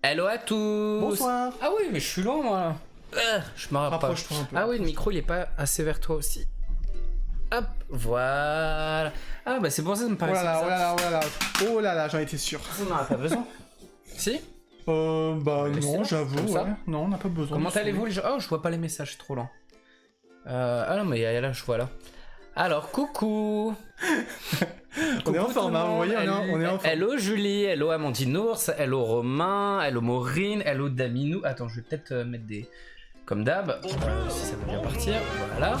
Hello à tous. Bonsoir. Ah oui, mais je suis loin moi. Je me rapproche. Rapproche-toi un peu. Ah oui, le micro il est pas assez vers toi aussi. Hop, voilà. Ah bah c'est pour ça que ça me Oh paraissait là là, bizarre. oh là là, oh là là. Oh là là, j'en étais sûr. On n'en a pas besoin. Si. Bah Laissez-le, non, j'avoue, comme ça. ouais. Non, on n'a pas besoin. Comment de allez-vous souris. les gens? Oh, je vois pas les messages, c'est trop lent. Ah non, mais là, je vois là. Alors, coucou. On est en Coucou forme, tout le hein, vous monde. voyez, on est en forme. Hello Julie, hello Amandine Ours, hello Romain, hello Maureen, hello Daminou. Attends, je vais peut-être mettre des... Comme d'hab, si ça veut bien partir. Voilà.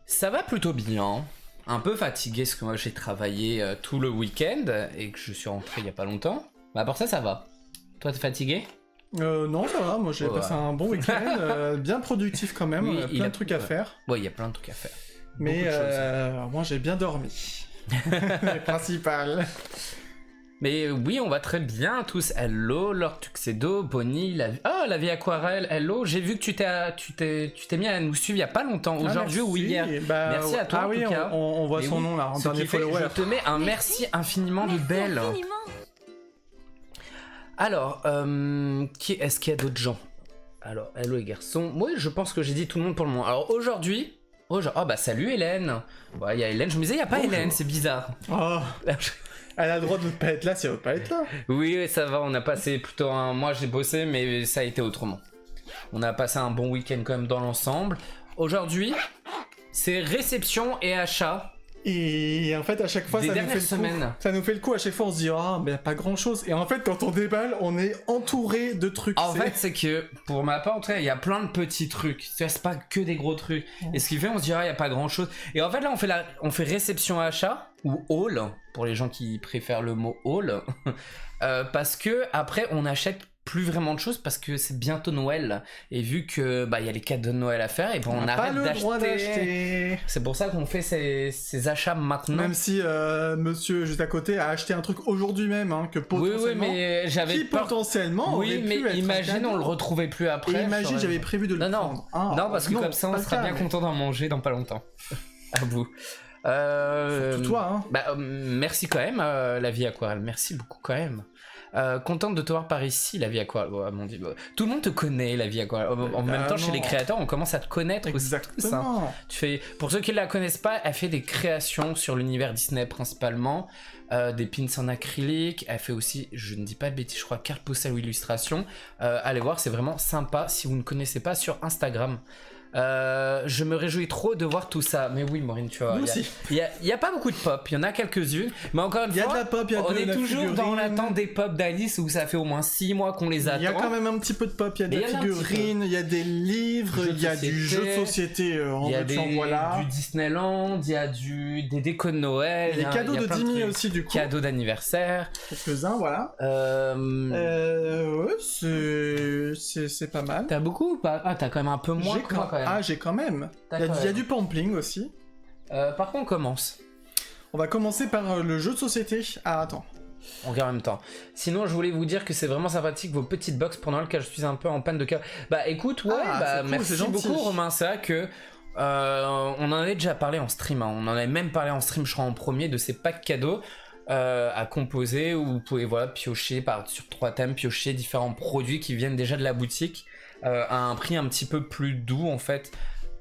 Ça va plutôt bien. Un peu fatigué parce que moi j'ai travaillé tout le week-end et que je suis rentré il y a pas longtemps. Bah pour ça va. Toi t'es fatigué? Non, ça va, moi j'ai Ouais. passé un bon week-end, bien productif quand même, Oui, il plein a- de trucs à ouais. faire. Ouais, il y a plein de trucs à faire. Mais Beaucoup de choses. moi j'ai bien dormi. Le principal. Mais oui, on va très bien tous. Hello, Lord Tuxedo, Bonnie, la vie aquarelle. Hello, j'ai vu que tu t'es mis à nous suivre il y a pas longtemps, aujourd'hui Ah, ou merci. hier. Bah, Merci à toi, ah en oui, tout cas. on voit Et son oui, nom là, en ce dernier qui fait que follower. je te mets un merci infiniment de belle. Alors, est-ce qu'il y a d'autres gens? Alors, hello les garçons. Moi, je pense que j'ai dit tout le monde pour le moment. Alors aujourd'hui, oh bah salut Hélène. Ouais, il y a Hélène. Je me disais, il y a pas Bonjour. Hélène, c'est bizarre. Oh, elle a le droit de ne pas être là si elle veut pas être là. Oui, ça va, on a passé plutôt un... Moi j'ai bossé, mais ça a été autrement. On a passé un bon week-end quand même dans l'ensemble. Aujourd'hui, c'est réception et achat. Et en fait, à chaque fois, Des ça nous dernières fait le coup. semaines. Ça nous fait le coup. À chaque fois, on se dit ah, mais y a pas grand-chose. Et en fait, quand on déballe, on est entouré de trucs. En fait, c'est que pour ma part, en tout cas, il y a plein de petits trucs. C'est pas que des gros trucs. Et ce qui fait, on se dit ah, il y a pas grand-chose. Et en fait, là, on fait réception achat ou haul pour les gens qui préfèrent le mot haul, parce que après, on achète plus vraiment de choses parce que c'est bientôt Noël et vu que bah il y a les cadeaux de Noël à faire et ben on n'a pas arrête le droit d'acheter. d'acheter. C'est pour ça qu'on fait ces achats maintenant. Même si monsieur juste à côté a acheté un truc aujourd'hui même, hein, que Oui, potentiellement. oui, mais j'avais Qui peur. potentiellement aurait Oui, mais pu être un imagine, cadeau. on le retrouvait plus après. Et imagine, j'avais prévu de le Non, prendre. Ah, non, parce que comme ça, on pas sera le cas, bien mais- content d'en manger dans pas longtemps. À vous. Surtout toi, hein. Bah, merci quand même, la vie aquarelle. Merci beaucoup quand même. Contente de te voir par ici, la vie aquarelle. Oh, mon Dieu. Tout le monde te connaît, la vie aquarelle. En même temps, chez les créateurs, on commence à te connaître aussi. Tous, hein. Exactement. Pour ceux qui ne la connaissent pas, elle fait des créations sur l'univers Disney principalement, des pins en acrylique. Elle fait aussi, je ne dis pas de bêtises, je crois, carte postale ou illustration. Allez voir, c'est vraiment sympa si vous ne connaissez pas sur Instagram. Je me réjouis trop de voir tout ça. Mais oui, Maureen, tu vois. Nous aussi. Il y a pas beaucoup de pop, il y en a quelques-unes. Mais encore une Il y a fois, de la pop, il y a on de est la toujours figurine. dans l'attente des pop d'Alice où ça fait au moins 6 mois qu'on les attend. Il y a quand même un petit peu de pop, il y a Mais des il y en a un petit figurines, il y a des livres, Jeux de il y a du jeu de société en Il y a veux-tu, en voilà. du Disneyland, il y a des décos de Noël, Il y a des cadeaux il y a de plein 10 000 trucs. aussi du coup. Cadeaux d'anniversaire. Quelques-uns, voilà. Ouais, c'est pas mal. T'as beaucoup ou pas? Ah, t'as quand même un peu moins J'ai que moi quand même. Ah, j'ai quand même. T'as Il y quand a même. du pampling aussi. Par contre, on commence. On va commencer par le jeu de société. Ah, attends. On regarde en même temps. Sinon, je voulais vous dire que c'est vraiment sympathique vos petites box pendant lesquelles je suis un peu en panne de cœur. Bah écoute, ouais, Ah, bah c'est cool, merci c'est gentil. beaucoup Romain. C'est vrai que on en avait déjà parlé en stream. Hein. On en avait même parlé en stream, je crois en premier, de ces packs cadeaux à composer où vous pouvez voilà piocher sur 3 thèmes, piocher différents produits qui viennent déjà de la boutique à un prix un petit peu plus doux en fait.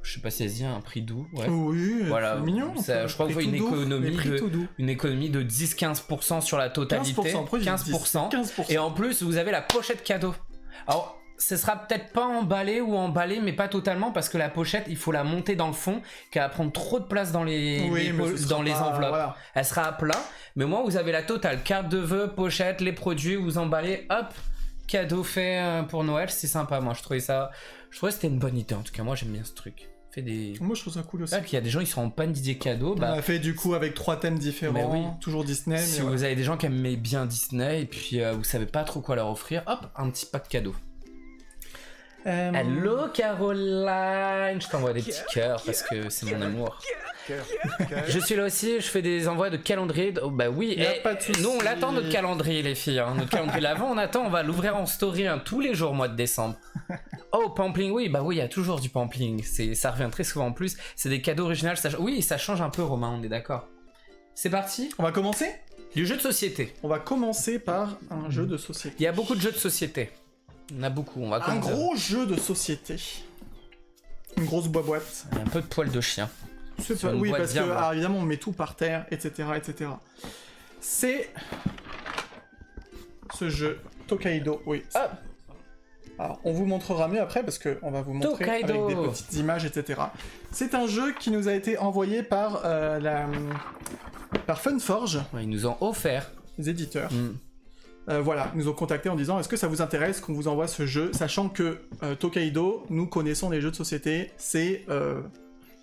Je sais pas si elle se dit un prix doux. Ouais. Oui, Voilà, c'est mignon. ça, je crois qu'il faut Prix tout doux. une économie de 10-15% sur la totalité. 15%, pourquoi j'ai dit 15%. 15%. Et en plus, vous avez la pochette cadeau. Alors, ce sera peut-être pas emballé ou emballé, mais pas totalement, parce que la pochette, il faut la monter dans le fond, qu'elle va prendre trop de place dans les, Oui, mais ce sera dans les pas- enveloppes. voilà. Elle sera à plat, mais moi, vous avez la totale. Carte de vœux, pochette, les produits, vous emballez, hop, cadeau fait pour Noël, c'est sympa. Moi, je trouvais que c'était une bonne idée. En tout cas, moi, j'aime bien ce truc. Fait des... Moi, je trouve ça cool aussi. Ah, puis il y a des gens qui sont en panne d'idées cadeaux. On a fait du coup avec 3 thèmes différents, Mais oui. toujours Disney. Si mais vous voilà. avez des gens qui aiment bien Disney et puis vous savez pas trop quoi leur offrir, hop, un petit pack cadeau. Hello Caroline, je t'envoie des petits cœurs parce que c'est mon amour. Je suis là aussi, je fais des envois de calendrier. Oh, bah oui, Y a pas de souci. nous on l'attend notre calendrier les filles. Hein. Notre calendrier l'avant, on attend, on va l'ouvrir en story tous les jours mois de décembre. Oh pampling, oui, bah oui, il y a toujours du pampling. Ça revient très souvent en plus. C'est des cadeaux originaux. Oui, ça change un peu Romain, on est d'accord. C'est parti. On va commencer. Du jeu de société. On va commencer par un jeu de société. Il y a beaucoup de jeux de société. Il y en a beaucoup, on va Un commencer. gros jeu de société. Une grosse boîte. Il y a un peu de poil de chien. Oui, boîte parce que bien, voilà. alors, évidemment on met tout par terre, etc. etc. C'est ce jeu Tokaido. Oui. Ah. Alors, on vous montrera mieux après parce qu'on va vous montrer Tokaido. avec des petites images, etc. C'est un jeu qui nous a été envoyé par par Funforge, Ouais, ils nous ont offert. les éditeurs. Mm. Voilà, ils nous ont contacté en disant est-ce que ça vous intéresse qu'on vous envoie ce jeu, sachant que Tokaido, nous connaissons les jeux de société, c'est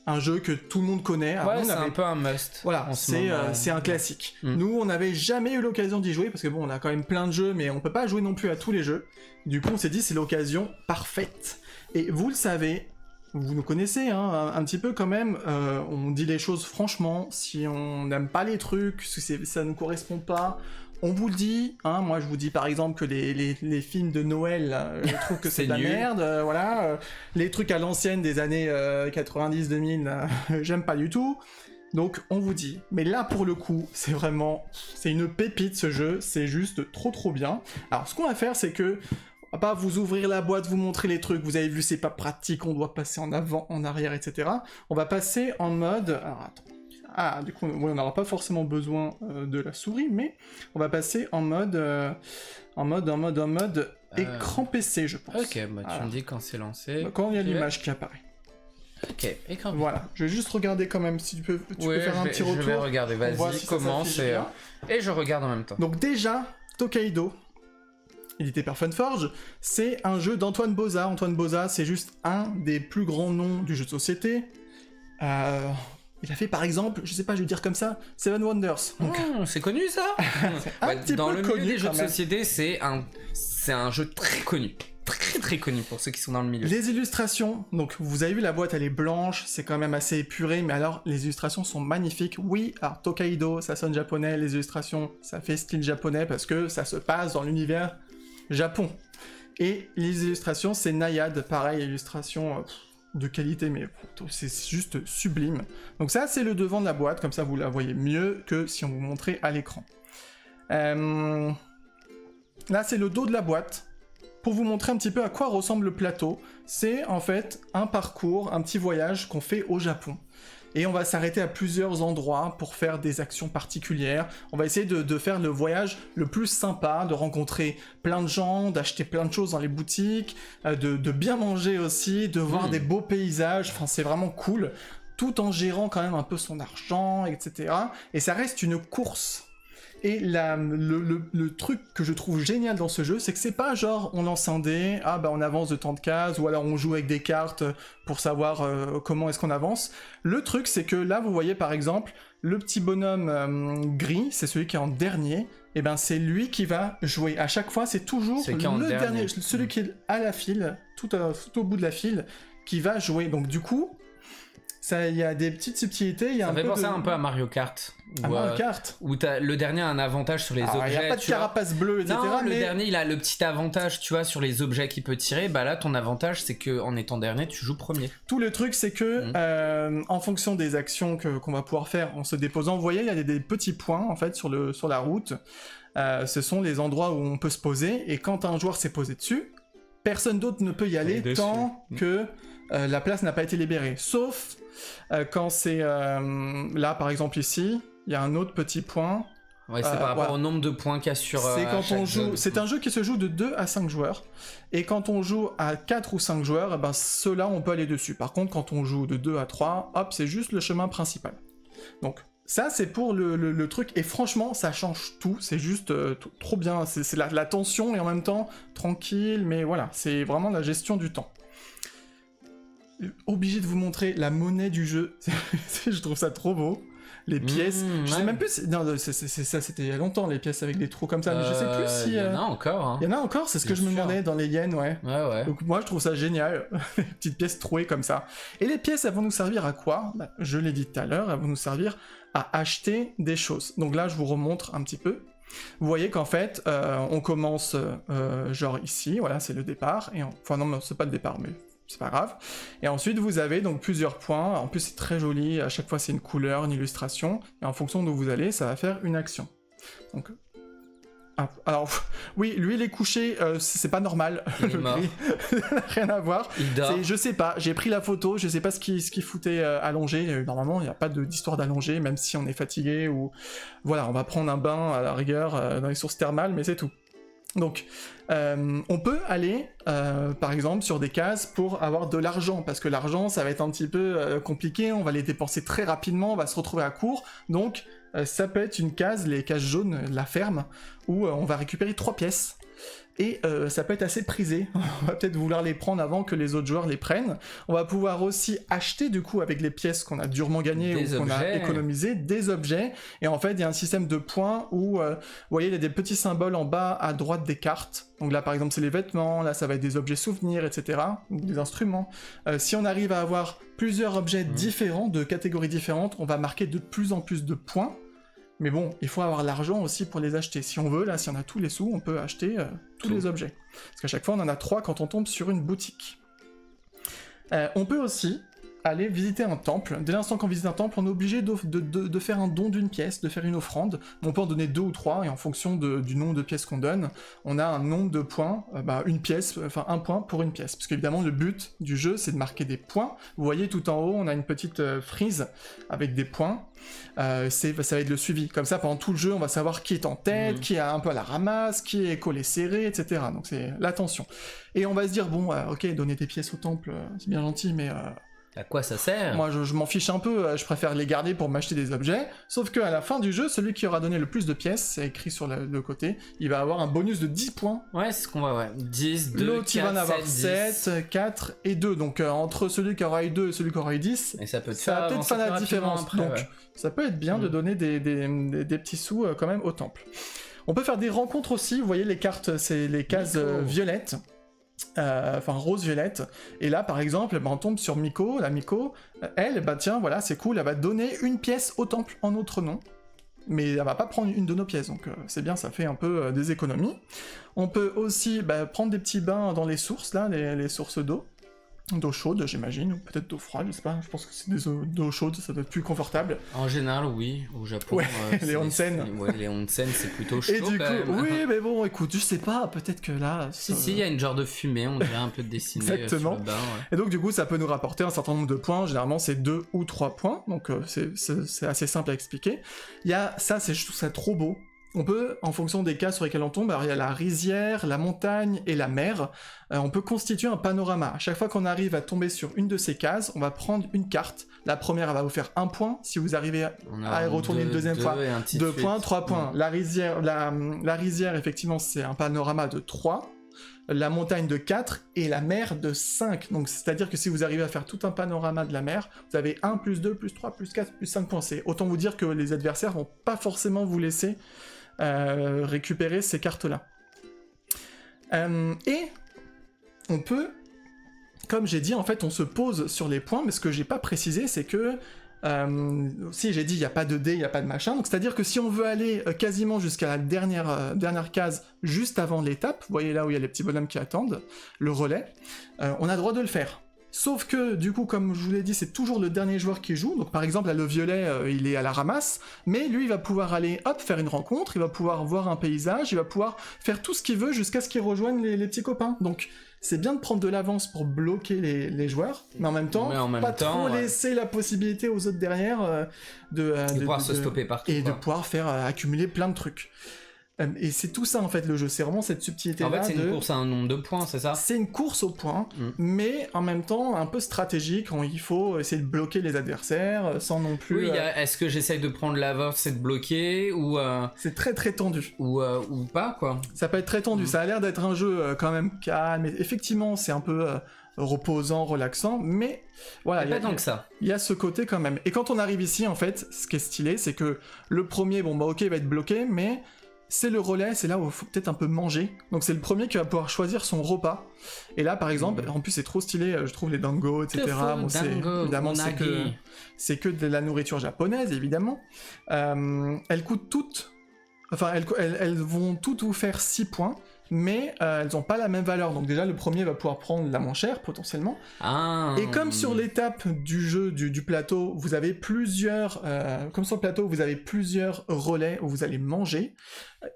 un jeu que tout le monde connaît. Alors, Ouais, nous, on c'est avait- un peu un must. Voilà, en ce moment. c'est un classique. Mm. Nous, on n'avait jamais eu l'occasion d'y jouer parce que bon, on a quand même plein de jeux, mais on peut pas jouer non plus à tous les jeux. Du coup, on s'est dit c'est l'occasion parfaite. Et vous le savez, vous nous connaissez, hein, un petit peu quand même. On dit les choses franchement. Si on n'aime pas les trucs, si ça ne correspond pas. On vous le dit, hein, moi je vous dis par exemple que les films de Noël, là, je trouve que c'est de la nul. merde, voilà. Les trucs à l'ancienne des années 90-2000, j'aime pas du tout. Donc on vous dit, mais là pour le coup, c'est une pépite ce jeu, c'est juste trop bien. Alors ce qu'on va faire c'est que, on va pas vous ouvrir la boîte, vous montrer les trucs, vous avez vu c'est pas pratique, on doit passer en avant, en arrière, etc. On va passer en mode... Alors attends. Ah, du coup, oui, on n'aura pas forcément besoin de la souris, mais on va passer en mode écran PC, je pense. Ok, bah tu Voilà. me dis quand c'est lancé. Quand il y a Ok. l'image qui apparaît. Ok, écran. Voilà, je vais juste regarder quand même si tu peux Ouais, faire un petit retour. Je vais regarder, On voit vas-y, si ça commence s'affiche bien. et je regarde en même temps. Donc déjà, Tokaido, édité par Funforge, c'est un jeu d'Antoine Boza. Antoine Boza, c'est juste un des plus grands noms du jeu de société. Il a fait par exemple, je sais pas, je vais dire comme ça, Seven Wonders. Donc, C'est connu ça un petit dans peu le milieu connu des jeux quand de même. société, c'est un jeu très connu. Très connu pour ceux qui sont dans le milieu. Les illustrations, donc vous avez vu la boîte elle est blanche, c'est quand même assez épuré, mais alors les illustrations sont magnifiques. Oui, alors Tokaido, ça sonne japonais, les illustrations, ça fait style japonais parce que ça se passe dans l'univers Japon. Et les illustrations, c'est Nayad, pareil, illustration de qualité, mais c'est juste sublime. Donc ça, c'est le devant de la boîte, comme ça vous la voyez mieux que si on vous montrait à l'écran. Là, c'est le dos de la boîte. Pour vous montrer un petit peu à quoi ressemble le plateau, c'est en fait un parcours, un petit voyage qu'on fait au Japon. Et on va s'arrêter à plusieurs endroits pour faire des actions particulières. On va essayer de faire le voyage le plus sympa, de rencontrer plein de gens, d'acheter plein de choses dans les boutiques, de bien manger aussi, de voir des beaux paysages. Enfin, c'est vraiment cool, tout en gérant quand même un peu son argent, etc. Et ça reste une course. Et le truc que je trouve génial dans ce jeu, c'est que c'est pas genre on lance un dé, ah bah on avance de tant de cases, ou alors on joue avec des cartes pour savoir comment est-ce qu'on avance. Le truc c'est que là vous voyez par exemple le petit bonhomme gris, c'est celui qui est en dernier, et ben c'est lui qui va jouer. À chaque fois c'est toujours Celui qui est en le dernier. dernier, celui qui est à la file, tout au bout de la file, qui va jouer. Donc du coup, il y a des petites subtilités, il y a Ça un fait peu penser de... un peu à Mario Kart. à Mario Kart. Où le dernier a un avantage sur les Alors, objets. il n'y a pas de tu vois. carapace bleue, etc. Non, le mais... dernier, il a le petit avantage, tu vois, sur les objets qu'il peut tirer. Bah là, ton avantage, c'est que en étant dernier, tu joues premier. Tout le truc, c'est que en fonction des actions qu'on va pouvoir faire en se déposant, vous voyez, il y a des petits points en fait sur la route. Ce sont les endroits où on peut se poser, et quand un joueur s'est posé dessus, personne d'autre ne peut y aller tant que la place n'a pas été libérée. Sauf quand c'est là, par exemple ici, il y a un autre petit point. Ouais, c'est par rapport au nombre de points qu'il y a sur. C'est quand chaque on joue. zone. C'est un jeu qui se joue de 2 à 5 joueurs. Et quand on joue à 4 ou 5 joueurs, eh ben ceux-là, on peut aller dessus. Par contre, quand on joue de 2 à 3, hop, c'est juste le chemin principal. Donc, ça, c'est pour le truc. Et franchement, ça change tout. C'est juste trop bien. C'est la tension et en même temps tranquille. Mais voilà, c'est vraiment la gestion du temps. Obligé de vous montrer la monnaie du jeu. Je trouve ça trop beau. Les pièces, je sais même plus si... Non, ça c'était il y a longtemps, les pièces avec des trous comme ça, mais je sais plus si... Il y en a encore, hein. Il y en a encore, c'est ce que je me demandais dans les yens, ouais. Ouais. Donc moi je trouve ça génial, les petites pièces trouées comme ça. Et les pièces, elles vont nous servir à quoi ? Bah, je l'ai dit tout à l'heure, elles vont nous servir à acheter des choses. Donc là je vous remontre un petit peu. Vous voyez qu'en fait, on commence genre ici, voilà, c'est le départ, et enfin non, c'est pas le départ, mais... c'est pas grave. Et ensuite, vous avez donc plusieurs points. En plus, c'est très joli. À chaque fois, c'est une couleur, une illustration. Et en fonction d'où vous allez, ça va faire une action. Donc, alors, oui, lui il est couché, c'est pas normal, Il est mort. gris, rien à voir. Il dort. Je sais pas, j'ai pris la photo, je sais pas ce qui foutait allongé. Normalement, il n'y a pas d'histoire d'allongé, même si on est fatigué ou voilà, on va prendre un bain à la rigueur dans les sources thermales, mais c'est tout. Donc, on peut aller, par exemple, sur des cases pour avoir de l'argent, parce que l'argent, ça va être un petit peu compliqué, on va les dépenser très rapidement, on va se retrouver à court, donc ça peut être une case, les cases jaunes, la ferme, où on va récupérer 3 pièces. Et ça peut être assez prisé, on va peut-être vouloir les prendre avant que les autres joueurs les prennent. On va pouvoir aussi acheter du coup avec les pièces qu'on a durement gagnées ou qu'on a économisées, des objets. Et en fait il y a un système de points où, vous voyez, il y a des petits symboles en bas à droite des cartes. Donc là par exemple c'est les vêtements, là ça va être des objets souvenirs, etc. Ou des instruments. Si on arrive à avoir plusieurs objets différents, de catégories différentes, on va marquer de plus en plus de points. Mais bon, il faut avoir l'argent aussi pour les acheter. Si on veut, là, si on a tous les sous, on peut acheter tous les objets. Parce qu'à chaque fois, on en a 3 quand on tombe sur une boutique. On peut aussi aller visiter un temple. Dès l'instant qu'on visite un temple, on est obligé de faire un don d'une pièce, de faire une offrande. On peut en donner 2 ou 3, et en fonction du nombre de pièces qu'on donne, on a un nombre de points, une pièce, enfin un point pour une pièce. Parce qu'évidemment, le but du jeu, c'est de marquer des points. Vous voyez, tout en haut, on a une petite frise avec des points. Ça va être le suivi. Comme ça, pendant tout le jeu, on va savoir qui est en tête, qui est un peu à la ramasse, qui est collé serré, etc. Donc c'est l'attention. Et on va se dire, bon, ok, donner des pièces au temple, c'est bien gentil, mais... à quoi ça sert? Moi, je m'en fiche un peu, je préfère les garder pour m'acheter des objets, sauf qu'à la fin du jeu, celui qui aura donné le plus de pièces, c'est écrit sur le côté, il va avoir un bonus de 10 points. Ouais, c'est ce qu'on va, ouais. 10, 2, L'autre, 4, il va en avoir 7, 7, 4 et 2, donc entre celui qui aura eu 2 et celui qui aura eu 10, et ça peut ça va peut-être faire la différence. après, Donc, ouais. ça peut être bien de donner des petits sous quand même au temple. On peut faire des rencontres aussi, vous voyez les cartes, c'est les cases violettes. Enfin rose-violette, et là par exemple on tombe sur Miko, la Miko, elle, tiens voilà c'est cool, elle va donner une pièce au temple en notre nom, mais elle va pas prendre une de nos pièces, donc c'est bien, ça fait un peu des économies. On peut aussi prendre des petits bains dans les sources, là, les sources d'eau chaude j'imagine, ou peut-être d'eau froide, je sais pas, je pense que c'est d'eau chaude, ça doit être plus confortable. En général oui, au Japon. Ouais, les onsen. Ouais, les onsen c'est plutôt chaud. Et du coup, quand même. oui mais bon écoute, je sais pas, peut-être que là... Si, il y a une genre de fumée, on dirait un peu dessinée Exactement. sur le bain. Ouais. Et donc du coup ça peut nous rapporter un certain nombre de points, généralement c'est 2 ou 3 points, donc c'est assez simple à expliquer. Il y a ça, je trouve ça trop beau. On peut, en fonction des cas sur lesquels on tombe, alors il y a la rizière, la montagne et la mer, on peut constituer un panorama. À chaque fois qu'on arrive à tomber sur une de ces cases, on va prendre une carte. La première, elle va vous faire 1 point. Si vous arrivez à y retourner une deuxième fois, 2 points, 3 points. La rizière, effectivement, c'est un panorama de 3. La montagne de 4 et la mer de 5. Donc c'est-à-dire que si vous arrivez à faire tout un panorama de la mer, vous avez 1, plus 2, plus 3, plus 4, plus 5 points. C'est autant vous dire que les adversaires vont pas forcément vous laisser récupérer ces cartes-là. Et on peut, comme j'ai dit, en fait, on se pose sur les points, mais ce que j'ai pas précisé, c'est que si j'ai dit il n'y a pas de dés, il n'y a pas de machin, donc c'est-à-dire que si on veut aller quasiment jusqu'à la dernière case, juste avant l'étape, vous voyez là où il y a les petits bonhommes qui attendent, le relais, on a le droit de le faire. Sauf que, du coup, comme je vous l'ai dit, c'est toujours le dernier joueur qui joue. Donc, par exemple, là, le violet, il est à la ramasse. Mais lui, il va pouvoir aller, hop, faire une rencontre. Il va pouvoir voir un paysage. Il va pouvoir faire tout ce qu'il veut jusqu'à ce qu'il rejoigne les petits copains. Donc, c'est bien de prendre de l'avance pour bloquer les joueurs. Mais en même temps, trop laisser la possibilité aux autres derrière de pouvoir se stopper partout. Et de pouvoir faire accumuler plein de trucs. Et c'est tout ça en fait le jeu, c'est vraiment cette subtilité-là. En fait, c'est une course à un nombre de points, c'est ça? C'est une course au point, mais en même temps un peu stratégique, il faut essayer de bloquer les adversaires sans non plus... Oui, est-ce que j'essaye de prendre l'avance et de bloquer, ou... C'est très très tendu. Ou pas, quoi. Ça peut être très tendu, ça a l'air d'être un jeu quand même calme, et effectivement c'est un peu... reposant, relaxant, mais voilà, il y a ce côté quand même. Et quand on arrive ici, en fait, ce qui est stylé, c'est que le premier, ok, il va être bloqué, mais c'est le relais, c'est là où il faut peut-être un peu manger. Donc c'est le premier qui va pouvoir choisir son repas. Et là, par exemple, en plus c'est trop stylé, je trouve les dango, etc. Évidemment, c'est que de la nourriture japonaise, évidemment. Elles coûtent toutes... Enfin, elles vont toutes vous faire 6 points. mais elles n'ont pas la même valeur. Donc déjà, le premier va pouvoir prendre la moins chère, potentiellement. Et comme sur l'étape du jeu, du plateau, vous avez plusieurs... comme sur le plateau, vous avez plusieurs relais où vous allez manger,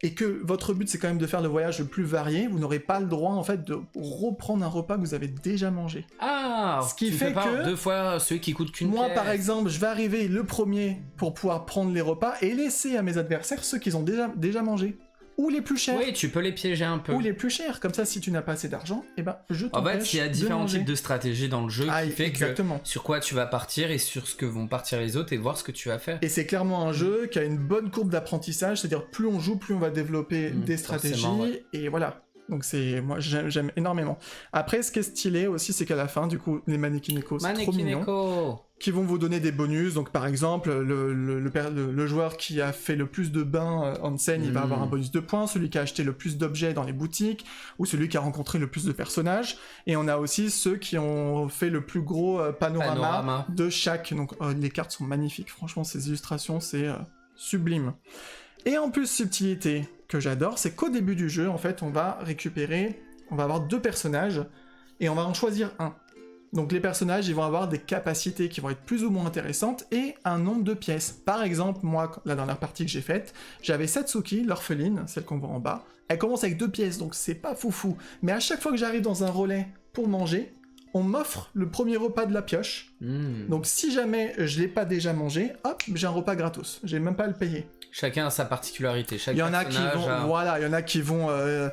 et que votre but, c'est quand même de faire le voyage le plus varié, vous n'aurez pas le droit, en fait, de reprendre un repas que vous avez déjà mangé. Ce qui fait que... 2 fois ceux qui coûtent qu'une Moi, pièce. par exemple, je vais arriver le premier pour pouvoir prendre les repas, et laisser à mes adversaires ceux qu'ils ont déjà mangé. Ou les plus chers. Oui, tu peux les piéger un peu. Ou les plus chers. Comme ça, si tu n'as pas assez d'argent, eh ben, je t'empêche. En fait, il y a différents types de stratégies dans le jeu qui fait exactement. que sur quoi tu vas partir et sur ce que vont partir les autres et voir ce que tu vas faire. Et c'est clairement un jeu qui a une bonne courbe d'apprentissage, c'est-à-dire plus on joue, plus on va développer des stratégies. Ouais. Et voilà. Donc moi j'aime énormément. Après, ce qui est stylé aussi, c'est qu'à la fin, du coup, les Manekineko, c'est trop mignon. Qui vont vous donner des bonus. Donc par exemple, le joueur qui a fait le plus de bains en scène, il va avoir un bonus de points. Celui qui a acheté le plus d'objets dans les boutiques, ou celui qui a rencontré le plus de personnages. Et on a aussi ceux qui ont fait le plus gros panorama de chaque. Donc les cartes sont magnifiques. Franchement, ces illustrations, c'est sublime. Et en plus, subtilité que j'adore, c'est qu'au début du jeu, en fait, on va avoir 2 personnages, et on va en choisir un. Donc les personnages, ils vont avoir des capacités qui vont être plus ou moins intéressantes, et un nombre de pièces. Par exemple, moi, la dernière partie que j'ai faite, j'avais Satsuki, l'orpheline, celle qu'on voit en bas. Elle commence avec 2 pièces, donc c'est pas foufou. Mais à chaque fois que j'arrive dans un relais pour manger, on m'offre le premier repas de la pioche. Donc si jamais je l'ai pas déjà mangé, hop, j'ai un repas gratos. J'ai même pas à le payer. Chacun a sa particularité. Il y en a qui vont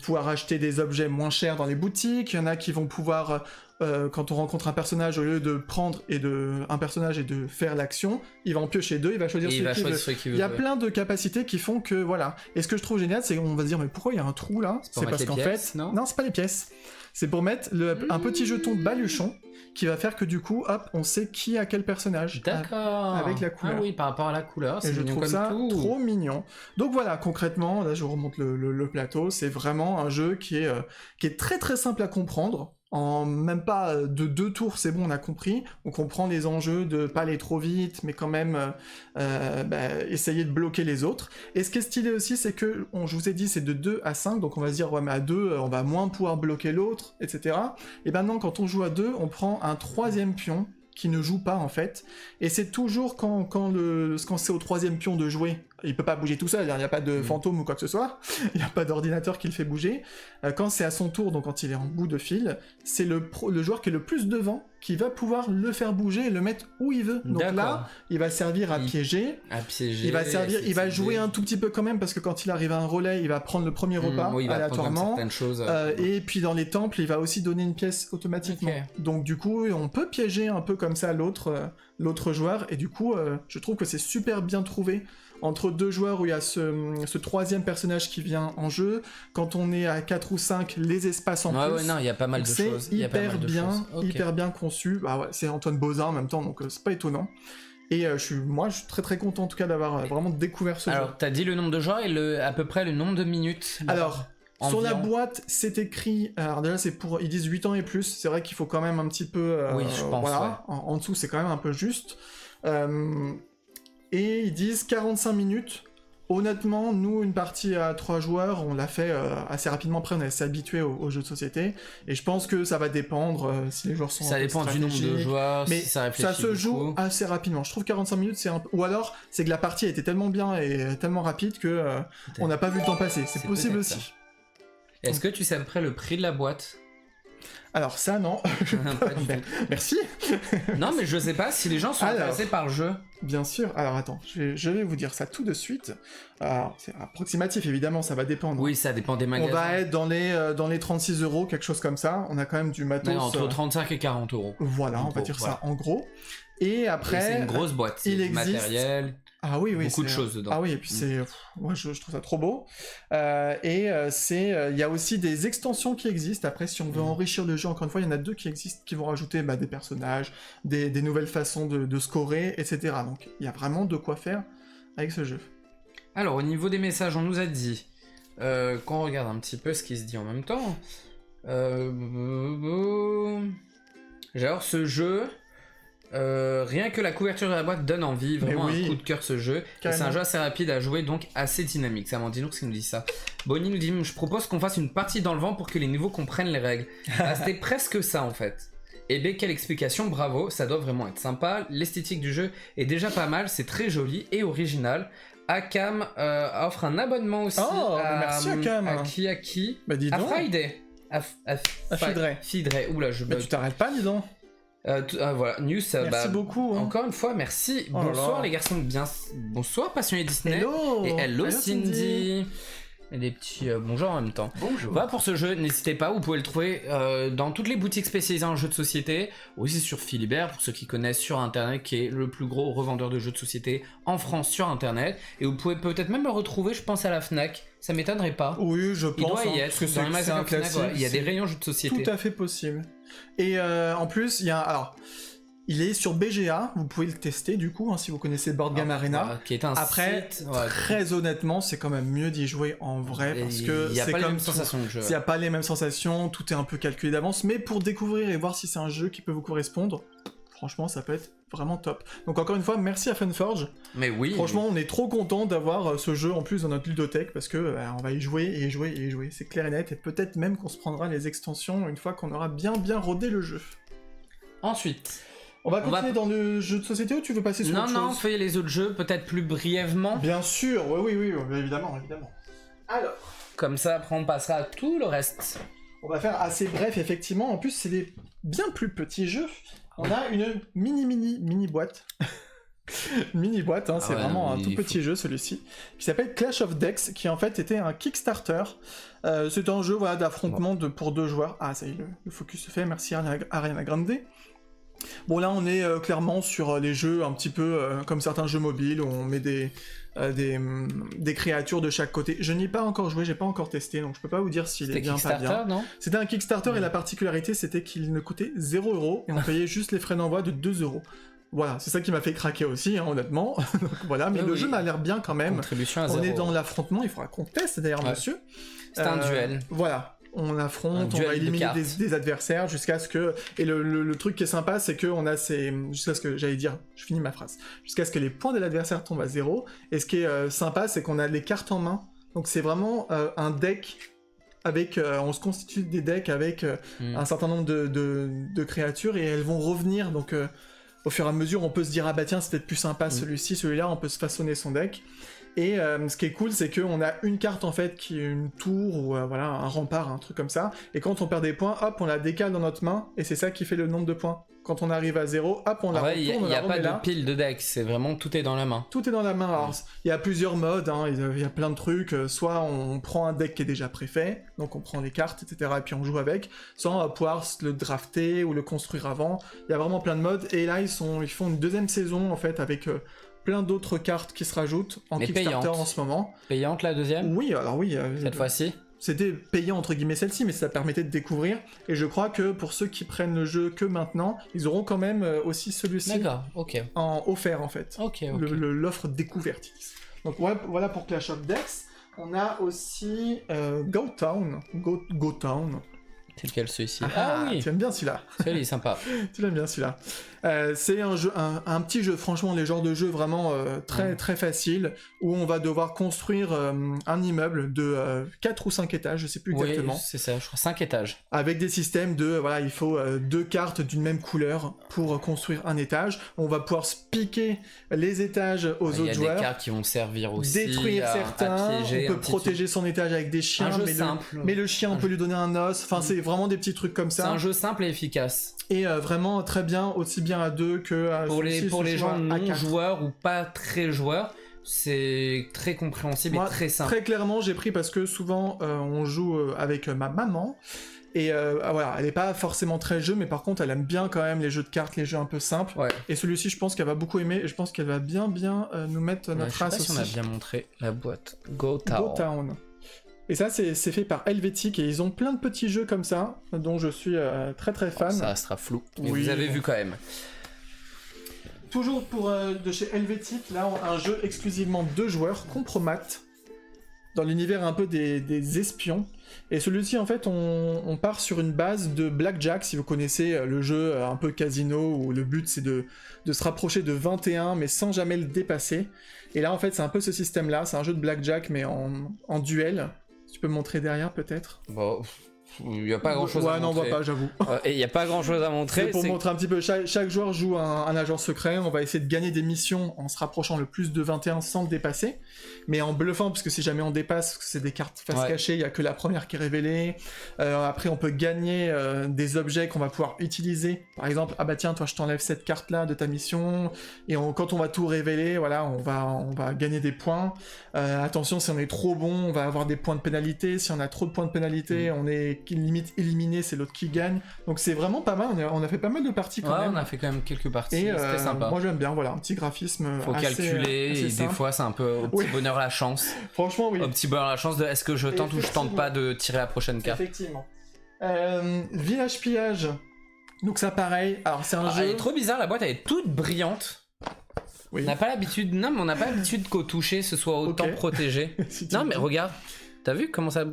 pouvoir acheter des objets moins chers dans les boutiques. Il y en a qui vont pouvoir, quand on rencontre un personnage, au lieu de prendre un personnage et de faire l'action, il va en piocher 2, il va choisir celui qu'il veut. Il y a plein de capacités qui font que voilà. Et ce que je trouve génial, c'est qu'on va se dire mais pourquoi il y a un trou là ? C'est parce qu'en fait, non, c'est pas les pièces. C'est pour mettre un petit jeton de baluchon qui va faire que du coup, hop, on sait qui a quel personnage. D'accord. Avec la couleur. Ah oui, par rapport à la couleur, c'est mignon comme tout. Et je trouve ça trop mignon. Donc voilà, concrètement, là je remonte le plateau, c'est vraiment un jeu qui est très très simple à comprendre. En même pas de 2 tours, c'est bon, on a compris. On comprend les enjeux de pas aller trop vite, mais quand même essayer de bloquer les autres. Et ce qui est stylé aussi, c'est que, je vous ai dit, c'est de 2 à 5, donc on va se dire, ouais, mais à 2, on va moins pouvoir bloquer l'autre, etc. Et maintenant, quand on joue à 2, on prend un 3e pion qui ne joue pas en fait, et c'est toujours quand c'est au 3e pion de jouer, il peut pas bouger tout seul, il n'y a pas de fantôme ou quoi que ce soit, il n'y a pas d'ordinateur qui le fait bouger, quand c'est à son tour, donc quand il est en bout de fil, c'est le joueur qui est le plus devant qui va pouvoir le faire bouger et le mettre où il veut. Donc là, il va servir à piéger, il va jouer un tout petit peu quand même, parce que quand il arrive à un relais, il va prendre le premier repas aléatoirement, et puis dans les temples, il va aussi donner une pièce automatiquement. Donc du coup, on peut piéger un peu comme ça l'autre joueur, et du coup, je trouve que c'est super bien trouvé entre 2 joueurs où il y a ce 3e personnage qui vient en jeu. Quand on est à 4 ou 5, les espaces en plus. Ouais, non, il y a pas mal de choses. C'est hyper bien conçu. Bah ouais, c'est Antoine Bozin en même temps, donc c'est pas étonnant. Et je suis très très content en tout cas d'avoir vraiment découvert ce jeu. Alors, t'as dit le nombre de joueurs et à peu près le nombre de minutes. Alors, sur la boîte, c'est écrit... Alors déjà, ils disent 8 ans et plus. C'est vrai qu'il faut quand même un petit peu... oui, je pense, voilà. Ouais. En dessous, c'est quand même un peu juste. Et ils disent 45 minutes. Honnêtement, nous, une partie à 3 joueurs, on l'a fait assez rapidement. Après, on est assez habitué aux jeux de société. Et je pense que ça va dépendre si les joueurs sont... Ça dépend du nombre de joueurs, mais si ça réfléchit. Ça se joue assez rapidement. Je trouve 45 minutes, c'est un peu... Ou alors, c'est que la partie a été tellement bien et tellement rapide que on n'a pas vu le temps passer. C'est possible aussi. Ça. Est-ce que tu sais à peu près le prix de la boîte ? Alors ça, non. Merci. Non, mais je sais pas si les gens sont intéressés par le jeu. Bien sûr. Alors attends, je vais vous dire ça tout de suite. Alors, c'est approximatif, évidemment, ça va dépendre. Oui, ça dépend des magasins. On va être dans les 36 €, quelque chose comme ça. On a quand même du matos. Mais entre 35 et 40 €. Voilà, on va dire ça en gros. Et après... c'est une grosse boîte, c'est du matériel... Ah oui, beaucoup de choses dedans. Ah oui, et puis moi je trouve ça trop beau. Il y a aussi des extensions qui existent. Après, si on veut enrichir le jeu, encore une fois, il y en a 2 qui existent, qui vont rajouter des personnages, des nouvelles façons de scorer, etc. Donc il y a vraiment de quoi faire avec ce jeu. Alors, au niveau des messages, on nous a dit, qu'on regarde un petit peu ce qui se dit en même temps. Genre, ce jeu... Rien que la couverture de la boîte donne envie, vraiment un coup de cœur ce jeu. Et c'est un jeu assez rapide à jouer, donc assez dynamique. C'est Amandinours qui nous dit ça. Bonnie nous dit, je propose qu'on fasse une partie dans le vent pour que les nouveaux comprennent les règles. C'était presque ça en fait. Et bien quelle explication, bravo, ça doit vraiment être sympa. L'esthétique du jeu est déjà pas mal, c'est très joli et original. Akam offre un abonnement aussi. Merci Akam. À qui Bah dis donc. À Friday. À Fidray. Oula, je bug. Tu t'arrêtes pas, dis donc. Voilà, news. Merci beaucoup. Encore une fois, merci. Bonsoir les garçons, bonsoir passionnés Disney. Hello. Et hello Cindy. Et des petits bonjour en même temps. Bonjour. Voilà pour ce jeu, n'hésitez pas, vous pouvez le trouver dans toutes les boutiques spécialisées en jeux de société, aussi sur Philibert, pour ceux qui connaissent, sur internet, qui est le plus gros revendeur de jeux de société en France sur internet. Et vous pouvez peut-être même le retrouver, je pense, à la Fnac, ça m'étonnerait pas. Oui, je pense. Il doit y être, parce que dans les magasins un classique, Fnac, il y a des rayons jeux de société. Tout à fait possible. Et en plus, il y a alors. Il est sur BGA, vous pouvez le tester du coup, si vous connaissez Board Game Arena. Qui est un Après, site, très honnêtement, c'est quand même mieux d'y jouer en vrai parce que il y a c'est pas les comme mêmes sensations de jeu. Il n'y a pas les mêmes sensations, tout est un peu calculé d'avance, mais pour découvrir et voir si c'est un jeu qui peut vous correspondre, franchement, ça peut être vraiment top. Donc encore une fois, merci à Funforge. Mais oui. Franchement, on est trop content d'avoir ce jeu en plus dans notre ludothèque parce que on va y jouer et y jouer et y jouer. C'est clair et net, et peut-être même qu'on se prendra les extensions une fois qu'on aura bien rodé le jeu. Ensuite. On va continuer dans le jeu de société ou tu veux passer sur autre chose ? Non, fais les autres jeux, peut-être plus brièvement. Bien sûr, oui, évidemment. Alors. Comme ça, après on passera à tout le reste. On va faire assez bref, effectivement. En plus, c'est des bien plus petits jeux. On a une mini boîte. Mini boîte, c'est vraiment un tout petit jeu celui-ci, qui s'appelle Clash of Decks, qui en fait était un Kickstarter. C'est un jeu d'affrontement pour 2 joueurs. Ah, ça y est, le focus se fait, merci Ariana Grande. Bon, là on est clairement sur les jeux un petit peu comme certains jeux mobiles où on met des créatures de chaque côté. Je n'y ai pas encore joué, j'ai pas encore testé, donc je peux pas vous dire s'il est bien pas bien. Non, c'était un Kickstarter et la particularité c'était qu'il ne coûtait 0€ et on payait juste les frais d'envoi de 2€. Voilà, c'est ça qui m'a fait craquer aussi, honnêtement. Donc, voilà, mais le jeu m'a l'air bien quand même. Contribution à 0. On est dans l'affrontement, il faudra qu'on teste d'ailleurs, monsieur. C'est un duel. Voilà. On affronte, on va éliminer des adversaires jusqu'à ce que... Et le truc qui est sympa, c'est qu'on a jusqu'à ce que... J'allais dire, je finis ma phrase. Jusqu'à ce que les points de l'adversaire tombent à 0. Et ce qui est sympa, c'est qu'on a les cartes en main. Donc c'est vraiment un deck avec... on se constitue des decks avec un certain nombre de créatures et elles vont revenir. Donc au fur et à mesure, on peut se dire, ah bah tiens, c'est peut-être plus sympa celui-ci, celui-là, on peut se façonner son deck. Et ce qui est cool, c'est qu'on a une carte en fait qui est une tour ou voilà un rempart, un truc comme ça. Et quand on perd des points, hop, on la décale dans notre main et c'est ça qui fait le nombre de points. Quand on arrive à 0, hop, on la retourne, il n'y a pas de pile de deck, c'est vraiment tout est dans la main. Tout est dans la main. Alors, il y a plusieurs modes, il y a plein de trucs. Soit on prend un deck qui est déjà préfait, donc on prend les cartes, etc. et puis on joue avec. Soit on va pouvoir le drafter ou le construire avant. Il y a vraiment plein de modes. Et là, ils font une 2e saison en fait avec... plein d'autres cartes qui se rajoutent en Kickstarter en ce moment. Payante la 2e ? Oui, alors oui. Cette fois-ci ? C'était payant entre guillemets celle-ci, mais ça permettait de découvrir. Et je crois que pour ceux qui prennent le jeu que maintenant, ils auront quand même aussi celui-ci en offert en fait. L'offre découverte. Donc voilà pour Clash of Decks. On a aussi Go Town. C'est lequel celui-ci ? Ah oui, tu aimes bien celui-là. Celui-là est sympa. Tu l'aimes bien celui-là. C'est un jeu, un petit jeu, franchement, les genres de jeux vraiment très facile, où on va devoir construire un immeuble de 4 ou 5 étages, je sais plus exactement. Oui, c'est ça, je crois 5 étages. Avec des systèmes de, voilà, il faut 2 cartes d'une même couleur pour construire un étage. On va pouvoir piquer les étages aux autres joueurs. Il y a des cartes qui vont servir aussi détruire certains, on peut protéger son étage avec des chiens, mais le chien, on peut lui donner un os, enfin c'est vraiment des petits trucs comme ça. C'est un jeu simple et efficace. Et vraiment très bien, aussi bien à 2 que à pour les gens non joueurs ou pas très joueurs, c'est très compréhensible. Moi, et très simple. Très clairement, j'ai pris parce que souvent on joue avec ma maman et voilà, elle est pas forcément très jeu, mais par contre elle aime bien quand même les jeux de cartes, les jeux un peu simples. Ouais. Et celui-ci, je pense qu'elle va beaucoup aimer et je pense qu'elle va bien nous mettre notre race aussi. Je sais pas si on a bien montré la boîte. Go Town. Et ça, c'est fait par Helvétique, et ils ont plein de petits jeux comme ça, dont je suis très fan. Ça restera flou, mais oui, vous avez vu quand même. Toujours de chez Helvétique, là, un jeu exclusivement 2 joueurs, Compromat, dans l'univers un peu des espions. Et celui-ci, en fait, on part sur une base de blackjack, si vous connaissez le jeu un peu casino, où le but c'est de se rapprocher de 21, mais sans jamais le dépasser. Et là, en fait, c'est un peu ce système-là, c'est un jeu de blackjack, mais en duel. Tu peux me montrer derrière, peut-être? Bon, il n'y a pas grand chose à montrer. Ouais, non, on voit pas, j'avoue. Et il n'y a pas grand chose à montrer. C'est pour montrer un petit peu, chaque joueur joue un agent secret, on va essayer de gagner des missions en se rapprochant le plus de 21 sans le dépasser, mais en bluffant, parce que si jamais on dépasse, c'est des cartes face cachée, il n'y a que la première qui est révélée. Après, on peut gagner des objets qu'on va pouvoir utiliser. Par exemple, ah bah tiens, toi je t'enlève cette carte-là de ta mission, et quand on va tout révéler, voilà, on va gagner des points. Attention, si on est trop bon, on va avoir des points de pénalité. Si on a trop de points de pénalité, on est limite éliminé, c'est l'autre qui gagne. Donc c'est vraiment pas mal, on a fait pas mal de parties quand même. On a fait quand même quelques parties, et c'était sympa. Moi j'aime bien, voilà, un petit graphisme faut calculer, et des fois c'est un peu au petit bonheur la chance. Franchement, oui. Au petit bonheur la chance de est-ce que je tente ou je tente pas de tirer la prochaine carte. Effectivement. Village pillage. Donc ça pareil, alors c'est un jeu... Elle est trop bizarre, la boîte elle est toute brillante. Oui. On n'a pas l'habitude, qu'au toucher ce soit autant protégé. Si non mais regarde, t'as vu comment ça...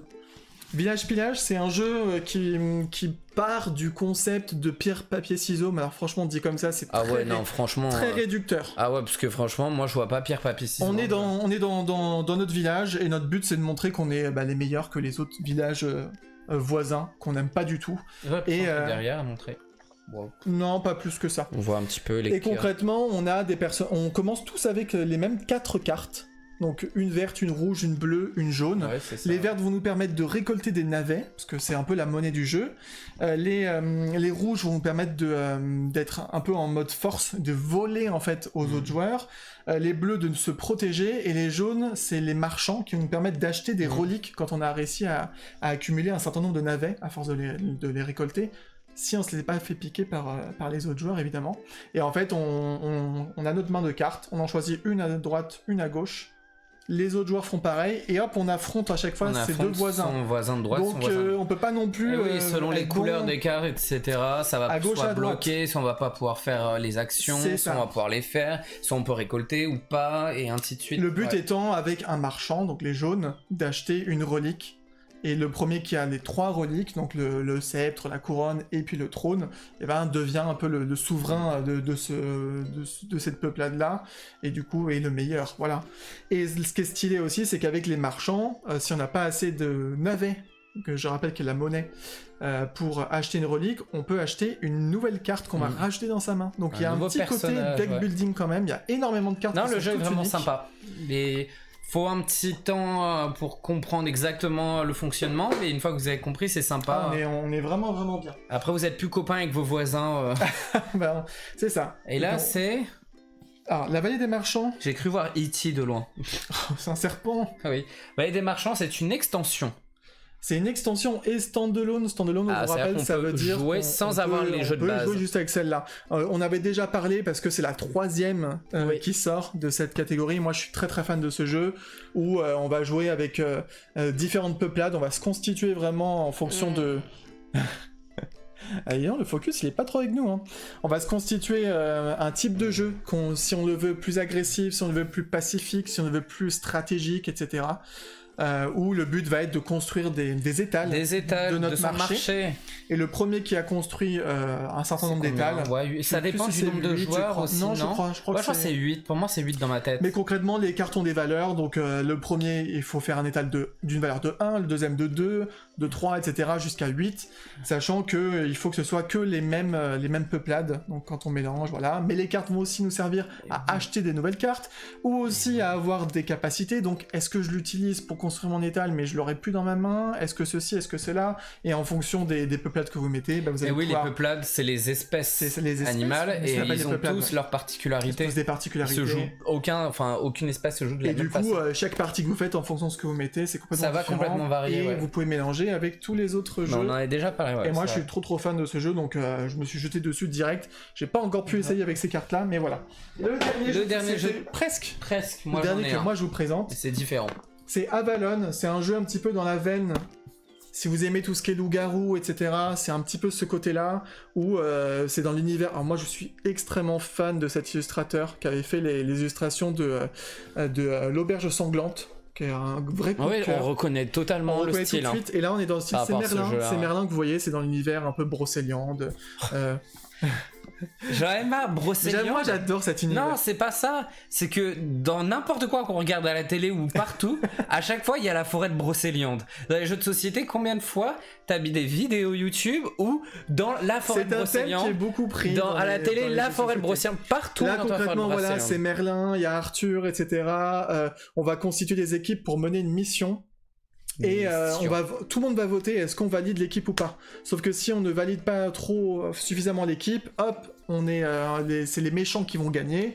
Village pillage, c'est un jeu qui part du concept de pierre, papier, ciseaux, mais alors franchement dit comme ça, c'est très réducteur. Ah ouais, parce que franchement, moi je vois pas pierre, papier, ciseaux. On est dans notre village, et notre but c'est de montrer qu'on est les meilleurs que les autres villages voisins, qu'on n'aime pas du tout. Ouais, et derrière à montrer. Wow. Non, pas plus que ça. On voit un petit peu les... Et concrètement, on a des personnes... On commence tous avec les mêmes 4 cartes. Donc une verte, une rouge, une bleue, une jaune. Ouais, les vertes vont nous permettre de récolter des navets, parce que c'est un peu la monnaie du jeu. Les rouges vont nous permettre d'être un peu en mode force, de voler en fait aux autres joueurs. Les bleus de se protéger, et les jaunes, c'est les marchands qui vont nous permettre d'acheter des reliques quand on a réussi à accumuler un certain nombre de navets, à force de les récolter. Si on se les pas fait piquer par les autres joueurs, évidemment. Et en fait, on a notre main de cartes, on en choisit une à droite, une à gauche. Les autres joueurs font pareil, et hop, on affronte à chaque fois ces deux voisins. Son voisin de droite, donc, on peut pas non plus... oui, selon les couleurs des cartes, etc., ça va soit bloquer, soit on va pas pouvoir faire les actions, soit on va pouvoir les faire, soit on peut récolter ou pas, et ainsi de suite. Le but étant, avec un marchand, donc les jaunes, d'acheter une relique. Et le premier qui a les 3 reliques, donc le sceptre, la couronne et puis le trône, devient un peu le souverain de cette peuplade-là, et du coup est le meilleur, voilà. Et ce qui est stylé aussi, c'est qu'avec les marchands, si on n'a pas assez de navets, que je rappelle qu'il y a la monnaie, pour acheter une relique, on peut acheter une nouvelle carte qu'on va rajouter dans sa main. Donc il y a un petit côté deck building quand même, il y a énormément de cartes. Non, le jeu est vraiment sympa. Faut un petit temps pour comprendre exactement le fonctionnement, mais une fois que vous avez compris, c'est sympa. On est vraiment, vraiment bien. Après, vous êtes plus copains avec vos voisins. C'est ça. Et là, c'est... Alors, la vallée des marchands... J'ai cru voir E.T. de loin. C'est un serpent. Ah oui. Vallée des marchands, c'est une extension. C'est une extension et standalone. Standalone, on vous rappelle, ça veut dire jouer sans avoir les jeux de base. On peut jouer juste avec celle-là. On avait déjà parlé parce que c'est la 3e qui sort de cette catégorie. Moi, je suis très très fan de ce jeu où on va jouer avec différentes peuplades. On va se constituer vraiment en fonction de... Allez, le focus il est pas trop avec nous, hein. On va se constituer un type de jeu si on le veut plus agressif, si on le veut plus pacifique, si on le veut plus stratégique, etc. Où le but va être de construire des étals de notre marché. Et le premier qui a construit un certain nombre d'étals... Ça dépend du nombre de joueurs aussi, non? Je crois que c'est 8, pour moi c'est 8 dans ma tête. Mais concrètement, les cartes ont des valeurs, donc le premier, il faut faire un étal d'une valeur de 1, le deuxième de 2, de 3, etc. jusqu'à 8, sachant qu'il faut que ce soit que les mêmes peuplades, donc quand on mélange, voilà. Mais les cartes vont aussi nous servir à acheter des nouvelles cartes, ou aussi à avoir des capacités, donc est-ce que je l'utilise pour construire mon étal, mais je l'aurai plus dans ma main, est-ce que ceci, est-ce que cela, et en fonction des peuplades que vous mettez, vous allez pouvoir... les peuplades, c'est les espèces animales, et ils ont tous leurs particularités. Des particularités. Aucune espèce se joue de la même façon. Et du coup, chaque partie que vous faites en fonction de ce que vous mettez, c'est complètement différent. Ça va complètement varier, et vous pouvez mélanger avec tous les autres jeux. On en a déjà parlé, et moi, je suis trop fan de ce jeu, donc je me suis jeté dessus direct. J'ai pas encore pu essayer avec ces cartes-là, mais voilà. Le dernier jeu, presque. Moi, le dernier que moi je vous présente. C'est différent. C'est Avalon, c'est un jeu un petit peu dans la veine. Si vous aimez tout ce qui est loup-garou, etc., c'est un petit peu ce côté-là, où c'est dans l'univers... Alors moi, je suis extrêmement fan de cet illustrateur qui avait fait les illustrations de l'Auberge sanglante, qui est un vrai coup Oui, de cœur. on reconnaît totalement On le reconnaît style. tout de suite. Et là, on est dans le style, Par c'est rapport à ce Merlin. jeu-là. C'est Merlin que vous voyez, c'est dans l'univers un peu Brocéliande. J'aurais pas Brocéliande. Moi, j'adore cet univers. Non, c'est pas ça. C'est que dans n'importe quoi qu'on regarde à la télé ou partout, à chaque fois, il y a la forêt de Brocéliande. Dans les jeux de société, combien de fois t'as mis des vidéos YouTube où dans la forêt de c'est un thème Brocéliande, qui est beaucoup pris. à la télé, la forêt de Brocéliande, partout. Là, dans la forêt de concrètement, voilà, Brocéliande. c'est Merlin, il y a Arthur, etc. On va constituer des équipes pour mener une mission. Et tout le monde va voter, est-ce qu'on valide l'équipe ou pas. Sauf que si on ne valide pas suffisamment l'équipe, hop, c'est les méchants qui vont gagner.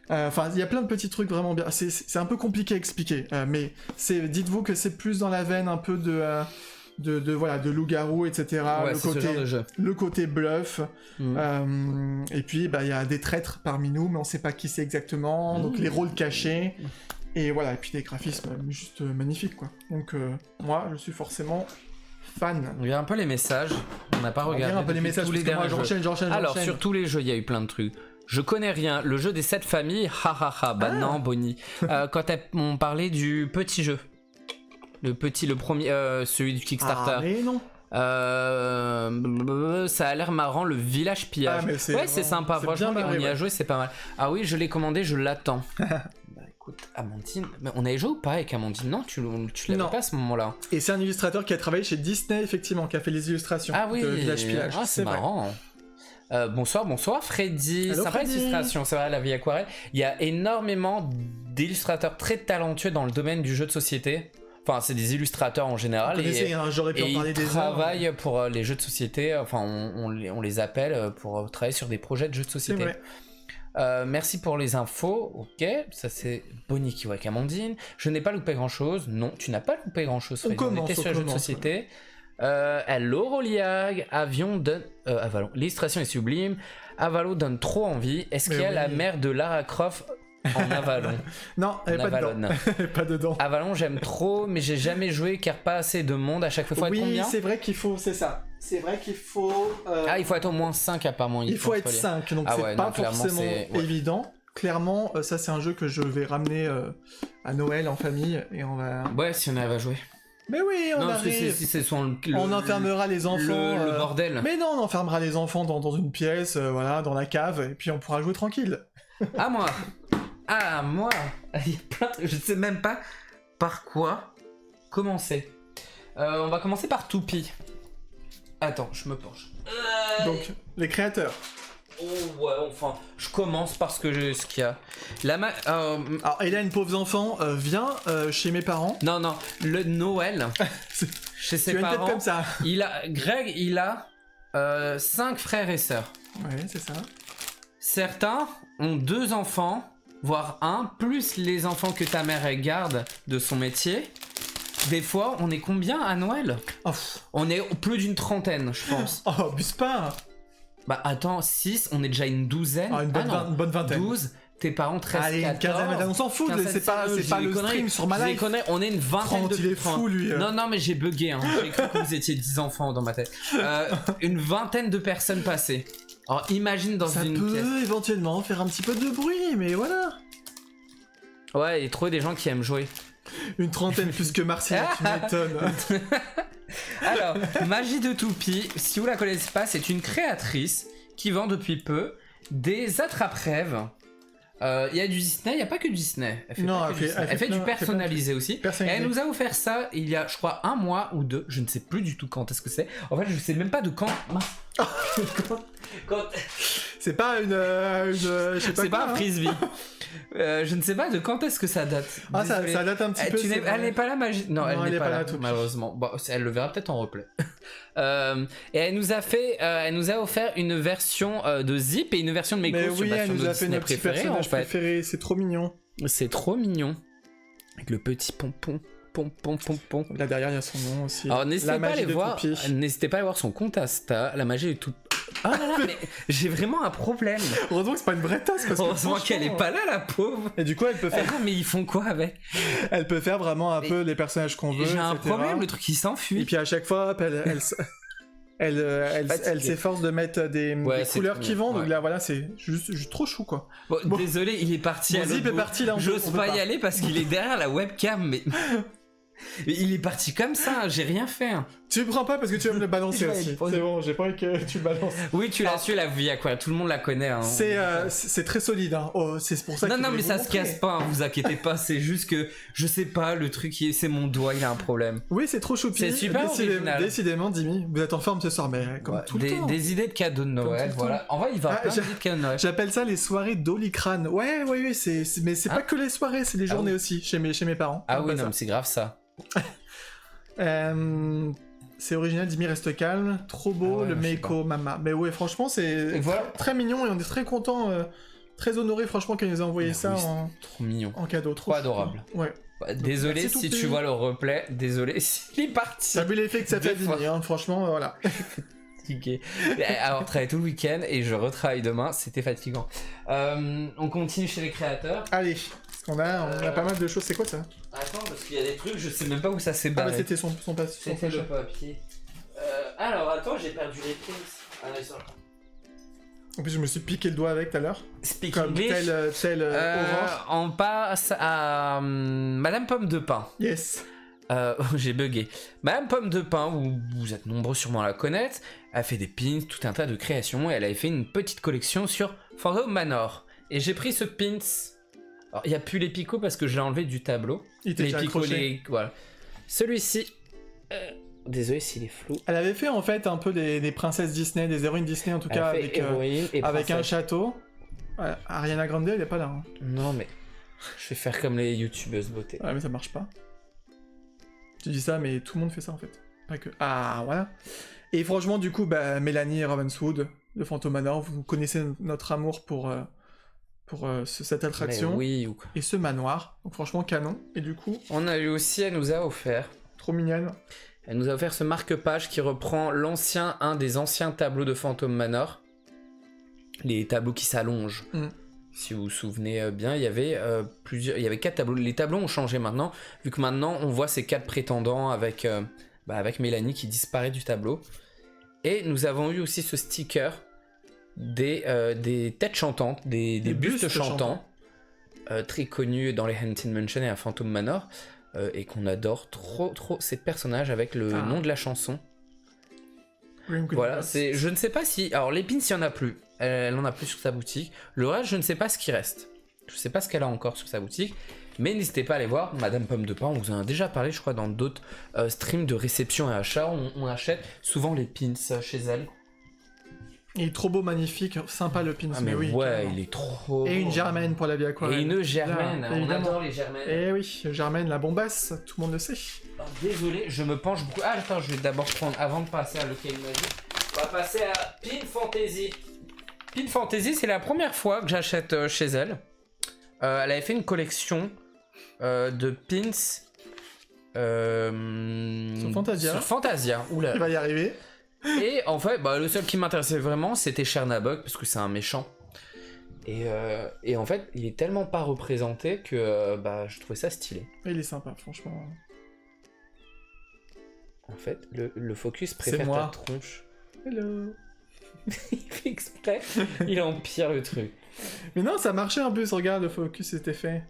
Enfin, il y a plein de petits trucs vraiment bien. C'est un peu compliqué à expliquer, mais dites-vous que c'est plus dans la veine un peu de loup-garou, etc. Ouais, c'est ce genre de jeu. Le côté bluff. Et puis, il y a des traîtres parmi nous, mais on sait pas qui c'est exactement. Donc, les rôles cachés. Et voilà, et puis des graphismes juste magnifiques, quoi. Donc, moi, je suis forcément fan. On regarde un peu les messages. On n'a pas regardé un peu les depuis messages, tous les parce que moi, derniers jeux. j'enchaîne. Alors, sur tous les jeux, il y a eu plein de trucs. Je connais rien. Le jeu des 7 familles, Bah non, Bonnie. Quand on parlait du petit jeu. Le premier, celui du Kickstarter. Ah, mais non. Ça a l'air marrant, le village pillage. C'est sympa, franchement, on y a joué, c'est pas mal. Ah oui, je l'ai commandé, je l'attends. Écoute, Amandine, mais on avait joué ou pas avec Amandine? Non, tu l'avais pas à ce moment-là. Et c'est un illustrateur qui a travaillé chez Disney, effectivement, qui a fait les illustrations de Village Pillage. Ah, c'est marrant. Bonsoir Freddy. Hello, sympa Freddy. l'illustration, c'est vrai, la vie aquarelle. Il y a énormément d'illustrateurs très talentueux dans le domaine du jeu de société. Enfin, c'est des illustrateurs en général. J'aurais pu en parler des heures. Ils travaillent pour les jeux de société. Enfin, on les appelle pour travailler sur des projets de jeux de société. C'est vrai. Merci pour les infos. Ok, ça c'est Bonnie qui voit avec Amandine. Je n'ai pas loupé grand chose. Non, tu n'as pas loupé grand chose. On était sur les jeux de société. Hello Roliag, Avalon. L'illustration est sublime. Avalon donne trop envie. Est-ce qu'il y a la mère de Lara Croft en Avalon? Non, elle est pas dedans. Pas dedans. Avalon, j'aime trop, mais j'ai jamais joué car pas assez de monde. À chaque fois, il faut être combien? Oui, c'est vrai qu'il faut, c'est ça. C'est vrai qu'il faut. Il faut être au moins 5 apparemment. Il faut être 5, donc c'est pas forcément évident. Clairement, ça c'est un jeu que je vais ramener à Noël en famille et on va. Ouais, si on arrive à jouer. Mais oui, on arrive. On enfermera les enfants. Le bordel. Mais non, on enfermera les enfants dans une pièce, voilà, dans la cave, et puis on pourra jouer tranquille. À moi. Il y a plein de... Je sais même pas par quoi commencer. On va commencer par Toupie. Attends, je me penche. Donc, les créateurs. Oh ouais, enfin, je commence parce que ce qu'il y a. Alors, Hélène, pauvres enfants, viens chez mes parents. Non, le Noël. Chez ses parents. Tu as une tête comme ça. Greg, il a 5 frères et sœurs. Ouais, c'est ça. Certains ont 2 enfants, voire 1, plus les enfants que ta mère garde de son métier. Des fois, on est combien à Noël? On est plus d'une trentaine, je pense. Oh, abuse pas. Bah attends, 6, on est déjà une douzaine. Une bonne vingtaine. 12, tes parents 13, allez, 14. Une quinzaine, on s'en fout, c'est pas le stream sur ma life. On est une vingtaine 30, il est fou, lui. Non, mais j'ai bugué, hein. J'ai cru que vous étiez 10 enfants dans ma tête. Une vingtaine de personnes passées. Alors imagine dans une pièce. Ça peut éventuellement faire un petit peu de bruit, mais voilà. Ouais, et trouver des gens qui aiment jouer. Une trentaine plus que Marcia, tu m'étonnes. Alors, Magie de Toupie, si vous la connaissez pas, c'est une créatrice qui vend depuis peu des attrape-rêves. Il y a du Disney, il n'y a pas que du Disney. Elle fait du personnalisé aussi. Et elle nous a offert ça il y a, je crois, 1 mois ou 2. Je ne sais plus du tout quand est-ce que c'est. En fait, je sais même pas de quand. C'est pas je sais pas. C'est pas un frisbee. Je ne sais pas de quand est-ce que ça date. Ça date un petit peu. Elle n'est pas là, Magie. Non, elle n'est pas là, malheureusement. Bon, elle le verra peut-être en replay. Et elle nous a offert une version de Zip et une version de Meko sur elle nous a fait notre petit personnage préféré. C'est trop mignon. C'est trop mignon. Avec le petit pompon. Là derrière il y a son nom aussi. Alors n'hésitez pas à aller voir son compte Insta, la magie de tout. Ah là là, mais j'ai vraiment un problème. Heureusement que c'est pas une vraie tasse. Heureusement qu'elle est pas là, la pauvre. Et du coup elle peut faire. Mais ils font quoi avec? Elle peut faire vraiment un peu les personnages qu'on veut. J'ai un problème, le truc il s'enfuit. Et puis à chaque fois elle elle s'efforce de mettre des couleurs qui vont, donc là voilà, c'est juste trop chou quoi. Bon, désolé, il est parti. Zip est parti là. J'ose pas y aller parce qu'il est derrière la webcam, mais il est parti comme ça, j'ai rien fait. Tu le prends pas parce que tu vas me le balancer aussi. C'est bon, j'ai pas envie que tu le balances. Oui, tu l'as su la vie à quoi, tout le monde la connaît. Hein. C'est très solide. Hein. Oh, c'est pour ça. Non, mais ça se casse pas, hein, vous inquiétez pas. C'est juste que je sais pas, le truc, c'est mon doigt, il a un problème. Oui, c'est trop choupi. C'est super original. Décidément, Dimi, vous êtes en forme ce soir, mais comme tout le temps. Des idées de cadeaux de Noël, voilà. En vrai, il va plein d'idées de cadeaux de Noël. J'appelle ça les soirées Doliprane. Ouais, mais c'est pas que les soirées, c'est les journées aussi chez mes parents. Ah oui, non, mais c'est grave ça. C'est original, Dimi reste calme, trop beau, le Meiko Mama. Mais ouais, franchement, c'est très mignon et on est très content, très honoré franchement qu'elle nous a envoyé ça trop mignon. En cadeau, trop adorable. Ouais. Désolé si tu vois le replay, désolé s'il est parti. T'as vu l'effet que ça fait Dimi, hein, franchement, voilà. Fatigué. Alors, travaille tout le week-end et je retravaille demain, c'était fatigant. On continue chez les créateurs. Allez, on a pas mal de choses, c'est quoi ça? Attends, parce qu'il y a des trucs, je sais même pas où ça s'est barré. Ah bah c'était son C'était le papier. Alors attends, j'ai perdu les pins. Ah non, ils sont là. En plus je me suis piqué le doigt avec tout à l'heure. Comme tel Aurore. On passe à Madame Pomme de Pin. Yes. J'ai bugué. Madame Pomme de Pin, vous êtes nombreux sûrement à la connaître, a fait des pins, tout un tas de créations, et elle avait fait une petite collection sur Phantom Manor. Et j'ai pris ce pins. Alors, il n'y a plus les picots parce que je l'ai enlevé du tableau. Il était déjà accroché. Voilà. Celui-ci... Désolé s'il est flou. Elle avait fait en fait un peu des princesses Disney, des héroïnes Disney en tout cas, avec un château. Ariana Grande, elle est pas là. Hein. Non mais... Je vais faire comme les youtubeuses beauté. Ouais mais ça marche pas. Tu dis ça mais tout le monde fait ça en fait. Pas que... Ah voilà. Et franchement du coup, Mélanie Ravenswood de Phantom Manor, vous connaissez notre amour pour cette attraction et ce manoir, donc franchement canon. Et du coup on a eu aussi, elle nous a offert, trop mignonne, elle nous a offert ce marque-page qui reprend un des anciens tableaux de Phantom Manor, les tableaux qui s'allongent. Si vous vous souvenez bien, il y avait 4 tableaux. Les tableaux ont changé maintenant, vu que maintenant on voit ces 4 prétendants avec Mélanie qui disparaît du tableau. Et nous avons eu aussi ce sticker des têtes chantantes, des bustes chantants, très connus dans les Haunted Mansion et à Phantom Manor, et qu'on adore trop ces personnages avec le nom de la chanson. Voilà, je ne sais pas si... Alors les pins, il n'y en a plus, elle en a plus sur sa boutique. Le reste, je ne sais pas ce qui reste. Je ne sais pas ce qu'elle a encore sur sa boutique, mais n'hésitez pas à aller voir Madame Pomme de Pin, on vous en a déjà parlé je crois dans d'autres streams de réception et achat, on achète souvent les pins chez elle. Il est trop beau, magnifique, sympa le pins. Mais oui, ouais, carrément. Il est trop... Et une germaine pour la vie aquarelle. Et une germaine, on adore les germaines. Et oui, germaine, la bombasse, tout le monde le sait. Alors, désolé, je me penche beaucoup. Ah attends, je vais d'abord prendre, avant de passer à Local Magic, on va passer à Pin Fantasy. Pin Fantasy, c'est la première fois que j'achète chez elle. Elle avait fait une collection de pins... sur Fantasia. Sur Fantasia, oula. Il va y arriver. Et en fait, le seul qui m'intéressait vraiment, c'était Chernabog, parce que c'est un méchant. Et en fait, il est tellement pas représenté que je trouvais ça stylé. Il est sympa, franchement. En fait, le focus préfère ta tronche. Hello. Il fait exprès, il empire le truc. Mais non, ça marchait en plus, regarde, le focus était fait.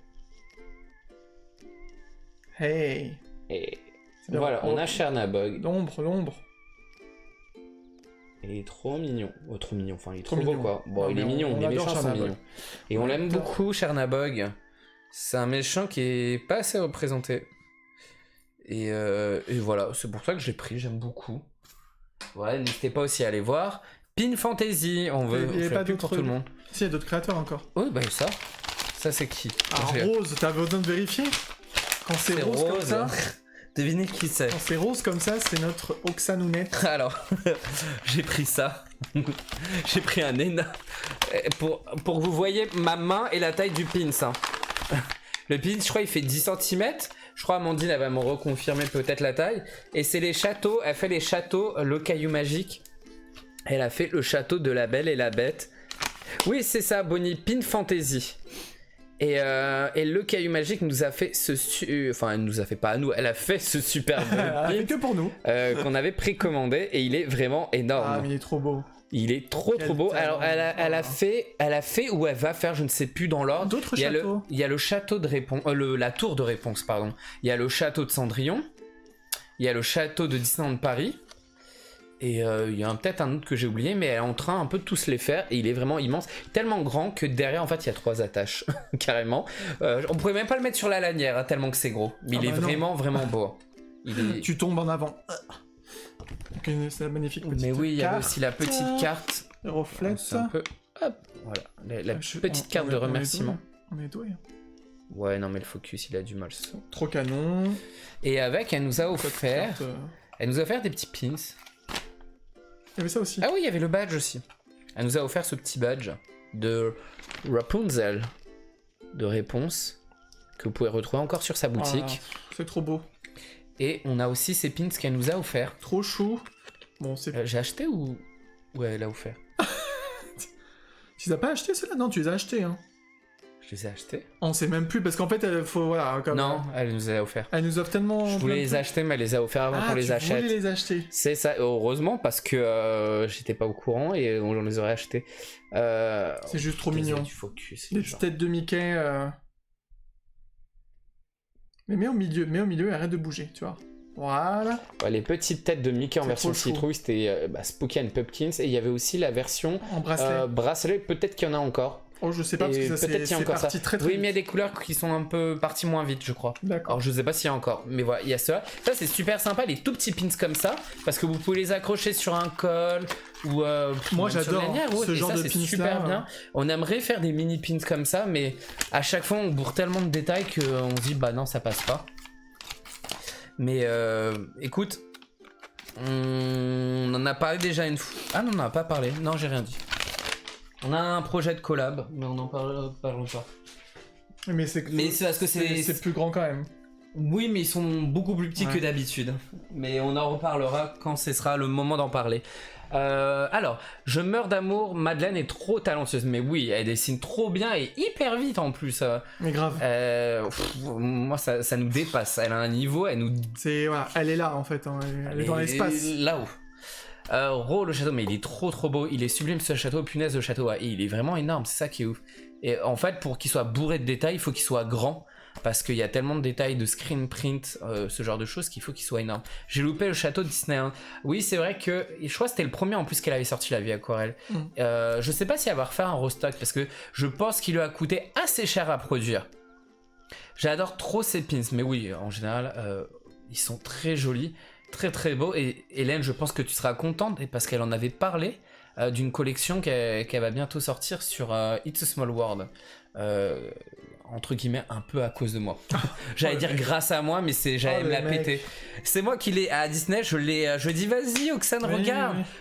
Hey. Et voilà, on a Chernabog. L'ombre. Il est trop mignon. Trop mignon, enfin il est trop beau quoi. Bon, il est mignon, les méchants sont mignons. Et on l'aime beaucoup, Chernabog. C'est un méchant qui est pas assez représenté. Et voilà, c'est pour ça que je l'ai pris, j'aime beaucoup. Voilà, n'hésitez pas aussi à aller voir. Pin Fantasy, on veut faire plus pour tout le monde. Si, il y a d'autres créateurs encore. Oui, ça c'est qui? Rose, t'as besoin de vérifier? Quand c'est rose comme ça. Devinez qui c'est. Quand c'est rose comme ça, c'est notre Oxanounet. Alors, j'ai pris ça. J'ai pris un énorme... Pour que vous voyez ma main et la taille du pins. Hein. Le pins, je crois, il fait 10 cm. Je crois Amandine, elle va me reconfirmer peut-être la taille. Et c'est les châteaux. Elle fait les châteaux, le caillou magique. Elle a fait le château de la Belle et la Bête. Oui, c'est ça, Bonnie. Pin Fantasy. Et le caillou magique nous a fait enfin, elle nous a fait pas à nous, elle a fait ce super que pour nous. qu'on avait précommandé et il est vraiment énorme. Ah, mais il est trop beau. Il est trop beau. Alors elle a fait ou elle va faire, je ne sais plus dans l'ordre. D'autres châteaux. Il y a le château de réponse, la tour de réponse pardon. Il y a le château de Cendrillon. Il y a le château de Disneyland Paris. Et il y a peut-être un autre que j'ai oublié, mais elle est en train un peu de tous les faire. Et il est vraiment immense, tellement grand que derrière en fait il y a 3 attaches carrément. On pourrait même pas le mettre sur la lanière hein, tellement que c'est gros. Mais il est vraiment beau. Tu tombes en avant. Donc c'est magnifique petite mais oui, il y a carte. aussi la petite carte. Reflète. C'est un peu. Hop, voilà, la petite carte de remerciement. On est doué. Ouais, non mais le focus il a du mal. Trop canon. Et avec, elle nous a offert. Elle nous a offert des petits pins. Il y avait ça aussi. Ah oui, il y avait le badge aussi. Elle nous a offert ce petit badge de Rapunzel de réponse que vous pouvez retrouver encore sur sa boutique. C'est trop beau. Et on a aussi ces pins qu'elle nous a offert. Trop chou. Bon, c'est. J'ai acheté ou elle a offert? Tu les as pas achetés ceux-là? Non, tu les as achetés. Hein. Je les ai achetés. On sait même plus parce qu'en fait, il faut voilà. Comme, non, elle nous a offert. Elle nous offre tellement. Je voulais les acheter, mais elle les a offert avant qu'on les achète. Tu voulais les acheter. C'est ça, heureusement parce que j'étais pas au courant et on les aurait achetés. C'est juste trop mignon. Du focus. Les petites têtes de Mickey. Mais mets au milieu et arrête de bouger, tu vois. Voilà. Ouais, les petites têtes de Mickey en version citrouille, c'était Spooky and Pumpkins. Et il y avait aussi la version en bracelet. Bracelet, peut-être qu'il y en a encore. Oh, je sais pas, parce que ça c'est parti très oui, vite. mais il y a des couleurs qui sont un peu parties moins vite, je crois. D'accord. Alors, je sais pas s'il y a encore, mais voilà, il y a ça. Ça, c'est super sympa, les tout petits pins comme ça, parce que vous pouvez les accrocher sur un col ou moi j'adore ce genre de pins super bien. On aimerait faire des mini pins comme ça, mais à chaque fois, on bourre tellement de détails qu'on se dit, bah non, ça passe pas. Mais écoute, on en a parlé déjà une fois. Ah non, on n'en a pas parlé. Non, j'ai rien dit. On a un projet de collab, mais on n'en parle pas. Mais c'est parce que c'est plus grand quand même. Oui, mais ils sont beaucoup plus petits que d'habitude. Mais on en reparlera quand ce sera le moment d'en parler. Alors, je meurs d'amour, Madeleine est trop talentueuse. Mais oui, elle dessine trop bien et hyper vite en plus. Mais grave. Moi, ça nous dépasse. Elle a un niveau, voilà, elle est là en fait, hein. Elle est dans l'espace. Là-haut. Le château, mais il est trop beau, il est sublime ce château, punaise le château, et il est vraiment énorme, c'est ça qui est ouf. Et en fait, pour qu'il soit bourré de détails, il faut qu'il soit grand, parce qu'il y a tellement de détails, de screen print, ce genre de choses, qu'il faut qu'il soit énorme. J'ai loupé le château de Disney. Hein. Oui, c'est vrai que, je crois que c'était le premier en plus qu'elle avait sorti la vie aquarelle. Je sais pas si elle va refaire un restock, parce que je pense qu'il lui a coûté assez cher à produire. J'adore trop ces pins, mais oui, en général, ils sont très jolis. Très beau, et Hélène, je pense que tu seras contente parce qu'elle en avait parlé d'une collection qu'elle va bientôt sortir sur It's a Small World, entre guillemets un peu à cause de moi. J'allais dire grâce à moi, mais j'allais me la péter. C'est moi qui l'ai à Disney, je dis vas-y Oxane,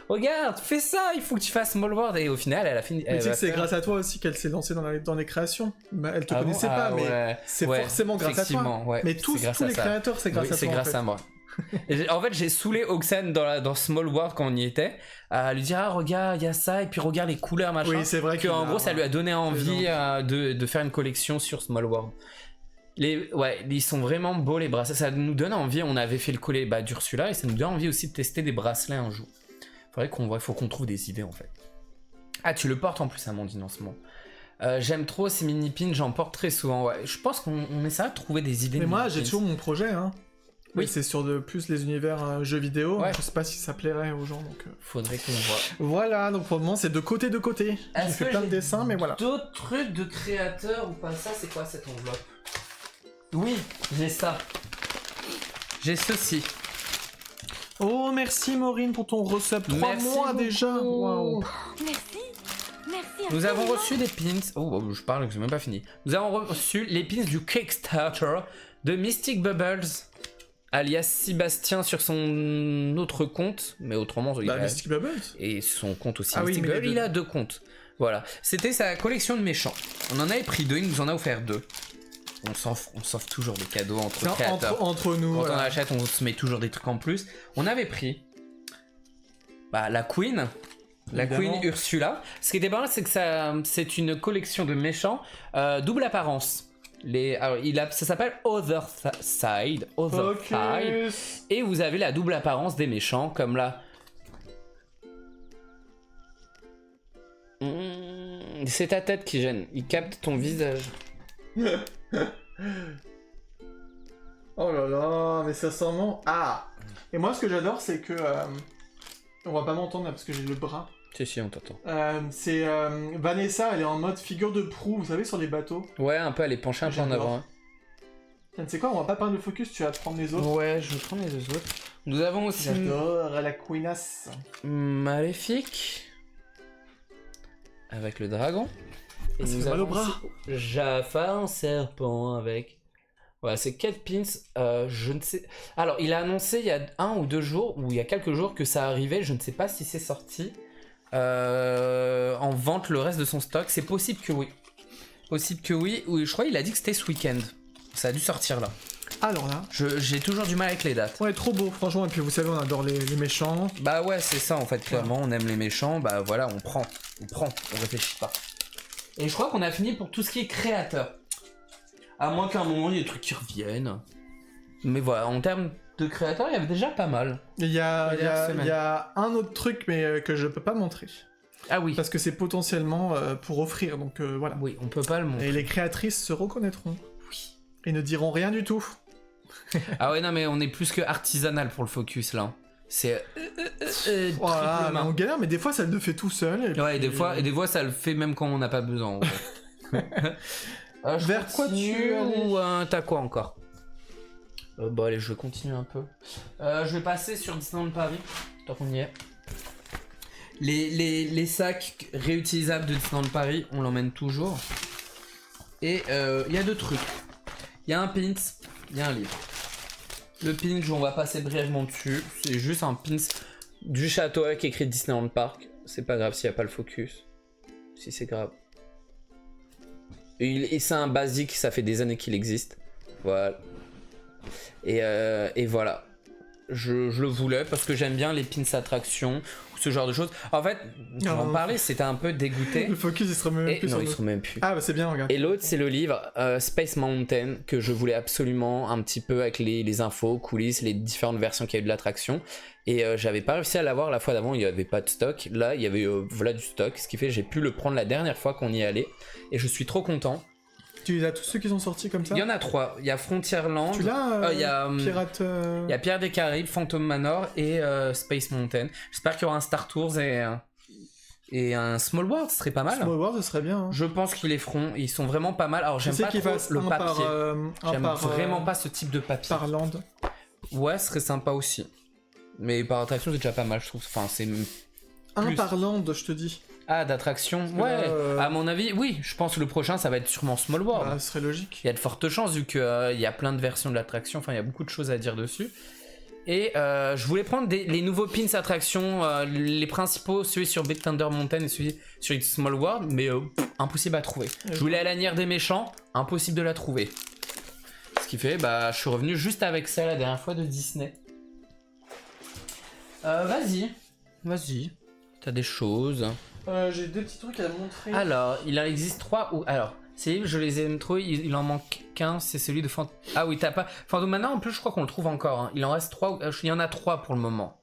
regarde, fais ça, il faut que tu fasses Small World, et au final elle a fini. Mais tu sais que c'est grâce à toi aussi qu'elle s'est lancée dans les créations. Elle te connaissait pas, mais c'est forcément grâce à toi. Ouais, mais tous les créateurs, c'est grâce à toi. C'est grâce à moi. En fait, j'ai saoulé Oxane dans Small World quand on y était, à lui dire regarde, il y a ça, et puis regarde les couleurs, machin. Oui, c'est vrai qu'en gros, ça lui a donné envie de faire une collection sur Small World. Ils sont vraiment beaux les bracelets, ça nous donne envie. On avait fait le collet d'Ursula, et ça nous donne envie aussi de tester des bracelets un jour. Faut qu'on trouve des idées en fait. Ah, tu le portes en plus, Amandine, en ce moment. J'aime trop ces mini pins, j'en porte très souvent. Ouais. Je pense qu'on essaiera de trouver des idées. Mais moi, j'ai toujours mon projet, hein. Oui, c'est sur plus les univers jeux vidéo. Ouais. Je sais pas si ça plairait aux gens, donc. Faudrait qu'on voit. Voilà, donc pour le moment c'est de côté. J'ai fait plein de dessins, mais voilà. D'autres trucs de créateurs ou pas ça? C'est quoi cette enveloppe? Oui, j'ai ça. J'ai ceci. Oh, merci Maureen pour ton resub. 3 mois beaucoup. Déjà. Waouh. Merci. Nous avons reçu des pins. Oh, je parle, j'ai même pas fini. Nous avons reçu les pins du Kickstarter de Mystic Bubbles, alias Sébastien sur son autre compte, mais autrement Mystic Bubbles et son compte aussi. Mystic Bubbles, il a 2 comptes. Voilà, c'était sa collection de méchants. On en avait pris 2, il nous en a offert 2. On s'offre toujours des cadeaux entre créateurs. Entre nous. Quand on achète, on se met toujours des trucs en plus. On avait pris la Queen, La évidemment. Queen Ursula. Ce qui était pas mal, c'est que c'est une collection de méchants double apparence. Ça s'appelle Other Side. Et vous avez la double apparence des méchants, comme là. C'est ta tête qui gêne. Il capte ton visage. Oh là là, mais ça sent bon. Ah. Et moi, ce que j'adore, c'est que... on va pas m'entendre là, parce que j'ai le bras. Si, on t'entend. C'est Vanessa, elle est en mode figure de proue, vous savez, sur les bateaux. Ouais, un peu, elle est penchée un peu en J'adore. avant. Hein. Tiens, tu sais quoi, on va pas prendre le focus, tu vas prendre les autres. Ouais, je vais prendre les deux autres. Nous avons aussi J'adore la Queenasse. Maléfique. Avec le dragon. Et Ça nous fait mal au avons bras. aussi Jafar en serpent avec... Voilà, c'est Kate Pins. Je ne sais... Alors, il a annoncé il y a 1 ou 2 jours, ou il y a quelques jours que ça arrivait. Je ne sais pas si c'est sorti en vente le reste de son stock. C'est possible que oui. Possible que oui. Oui, je crois qu'il a dit que c'était ce week-end. Ça a dû sortir là. Alors là, J'ai toujours du mal avec les dates. ouais, trop beau, franchement. Et puis vous savez, on adore les méchants. Bah ouais, c'est ça en fait, clairement. On aime les méchants. Bah voilà, on prend. On réfléchit pas. Et je crois qu'on a fini pour tout ce qui est créateur. À moins qu'à un moment, il y ait des trucs qui reviennent. Mais voilà, en termes de créateurs, il y avait déjà pas mal. Il y a, Ouais, il y a- semaine. il y a un autre truc, mais que je peux pas montrer. Ah oui. Parce que c'est potentiellement pour offrir, donc voilà. Oui, on peut pas le montrer. Et les créatrices se reconnaîtront. Oui. Et ne diront rien du tout. Ah ouais, non, mais on est plus que artisanal pour le focus là. C'est Voilà, triple mais on main. galère, mais des fois ça le fait tout seul. Ouais, et des puis- fois ça le fait même quand on n'a pas besoin. En fait. Je Vers quoi continue tu veux aller ou t'as quoi encore Bon allez, je vais continuer un peu. Je vais passer sur Disneyland Paris, tant qu'on y est. Les sacs réutilisables de Disneyland Paris, on l'emmène toujours. Et il y a 2 trucs. Il y a un pins, il y a un livre. Le pins, on va passer brièvement dessus. C'est juste un pins du château avec écrit Disneyland Park. C'est pas grave s'il n'y a pas le focus. Si c'est grave. Et c'est un basique, ça fait des années qu'il existe. Voilà. Et voilà. Je le voulais parce que j'aime bien les pins attractions ou ce genre de choses. En fait, pour en parler, c'était un peu dégoûté. Le focus il se remet même Et plus non, sur il nous. se remet plus. Ah bah c'est bien, regarde. Et l'autre, c'est le livre Space Mountain que je voulais absolument un petit peu avec les infos, coulisses, les différentes versions qu'il y a eu de l'attraction. Et j'avais pas réussi à l'avoir la fois d'avant, il n'y avait pas de stock. Là, il y avait voilà du stock, ce qui fait que j'ai pu le prendre la dernière fois qu'on y allait. Et je suis trop content. Tu as tous ceux qui sont sortis comme ça. Il y en a 3. Il y a Frontierland, Tu l'as il y a Pirate. il y a Pierre des Caraïbes, Phantom Manor et Space Mountain. J'espère qu'il y aura un Star Tours et un Small World, ce serait pas mal. Small World, ce serait bien. Hein. Je pense qu'ils les feront, ils sont vraiment pas mal. Alors Je j'aime sais pas qu'ils trop fassent le un papier. J'aime vraiment pas pas ce type de papier. par land. Ouais, ce serait sympa aussi. Mais par attraction, c'est déjà pas mal, je trouve. Enfin, c'est... Un Plus. par land, je te dis. Ah, d'attraction. que Ouais, là, à mon avis, oui. Je pense que le prochain, ça va être sûrement Small World. Bah, ce serait logique. Il y a de fortes chances, vu qu'il y a plein de versions de l'attraction. Enfin, il y a beaucoup de choses à dire dessus. Et je voulais prendre les nouveaux pins attractions, les principaux, celui sur Big Thunder Mountain et celui sur It's Small World, mais impossible à trouver. Je voulais la lanière des méchants, impossible de la trouver. Ce qui fait, bah, je suis revenu juste avec ça la dernière fois de Disney. Vas-y. T'as des choses. J'ai 2 petits trucs à montrer. Alors, il en existe 3 ou... Alors, ces livres, je les aime trop, il en manque qu'un, c'est celui de Ah oui, t'as pas... Phantom Manor, en plus, je crois qu'on le trouve encore. Hein. Il en reste 3, il y en a 3 pour le moment.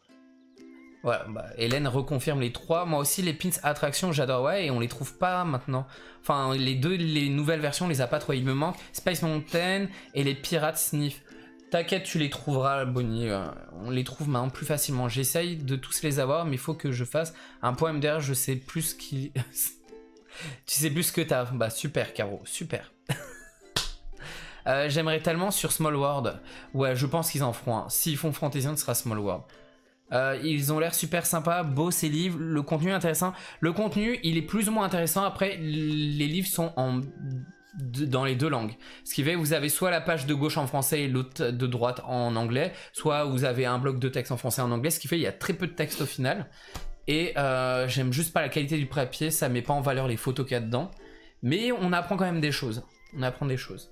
Voilà, bah, Hélène reconfirme les 3. Moi aussi, les pins attractions, j'adore, ouais, et on les trouve pas maintenant. Enfin, les nouvelles versions, on les a pas trop. Il me manque Space Mountain et les Pirates Sniff. T'inquiète, tu les trouveras, Bonnie. On les trouve maintenant plus facilement. J'essaye de tous les avoir, mais il faut que je fasse un point MDR. Je sais plus qui... Tu sais plus ce que t'as. Bah super, Caro, super. J'aimerais tellement sur Small World. Ouais, je pense qu'ils en feront un. S'ils font Fantasyland, ce sera Small World. Ils ont l'air super sympas, beaux ces livres, le contenu est intéressant. Le contenu, il est plus ou moins intéressant. Après, les livres sont dans les 2 langues. Ce qui fait que vous avez soit la page de gauche en français et l'autre de droite en anglais, soit vous avez un bloc de texte en français et en anglais, ce qui fait qu'il y a très peu de texte au final. Et j'aime juste pas la qualité du papier, ça met pas en valeur les photos qu'il y a dedans. Mais on apprend quand même des choses. On apprend des choses.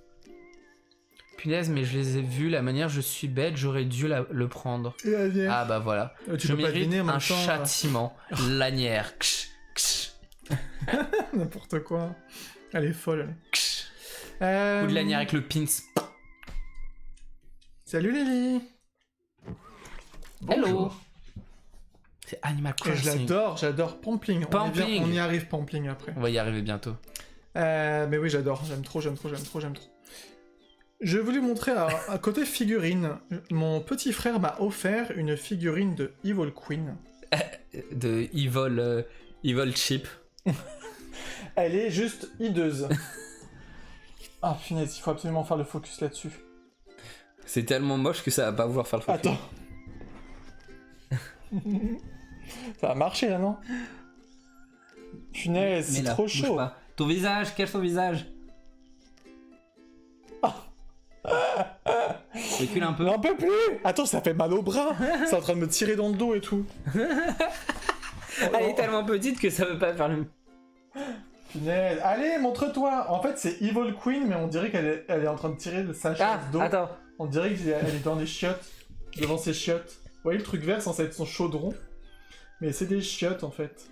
Punaise, mais je les ai vus, la manière je suis bête, j'aurais dû le prendre. Et lanière. Ah bah voilà. Tu Je peux pas mérite deviner en même un temps, châtiment. Lanière. Ksh, ksh, N'importe quoi. Elle est folle. ksh. Euh... Ou de lanière avec le pins. Salut Lily. Hello. Bonjour. C'est Animal Et Crossing. j'adore Pampling. Pampling. On y arrive Pampling après. On va y arriver bientôt. Mais oui, j'adore. J'aime trop. Je voulais montrer à côté figurine. Mon petit frère m'a offert une figurine de Evil Queen. De Evil Chip. Elle est juste hideuse. Ah punaise, il faut absolument faire le focus là-dessus. C'est tellement moche que ça va pas vouloir faire le focus. Attends. Ça a marché là, non? Punaise, c'est là, trop bouge chaud. pas. Ton visage, cache ton visage. Recule un peu. J'en peux plus. Attends, ça fait mal au bras. C'est en train de me tirer dans le dos et tout. Elle est tellement petite que ça veut pas faire le... Punaise. Allez, montre-toi. En fait, c'est Evil Queen, mais on dirait qu'elle est en train de tirer de sa chaise d'eau. attends. On dirait qu'elle est dans les chiottes, devant ses chiottes. Vous voyez, le truc vert censé être son chaudron. Mais c'est des chiottes, en fait.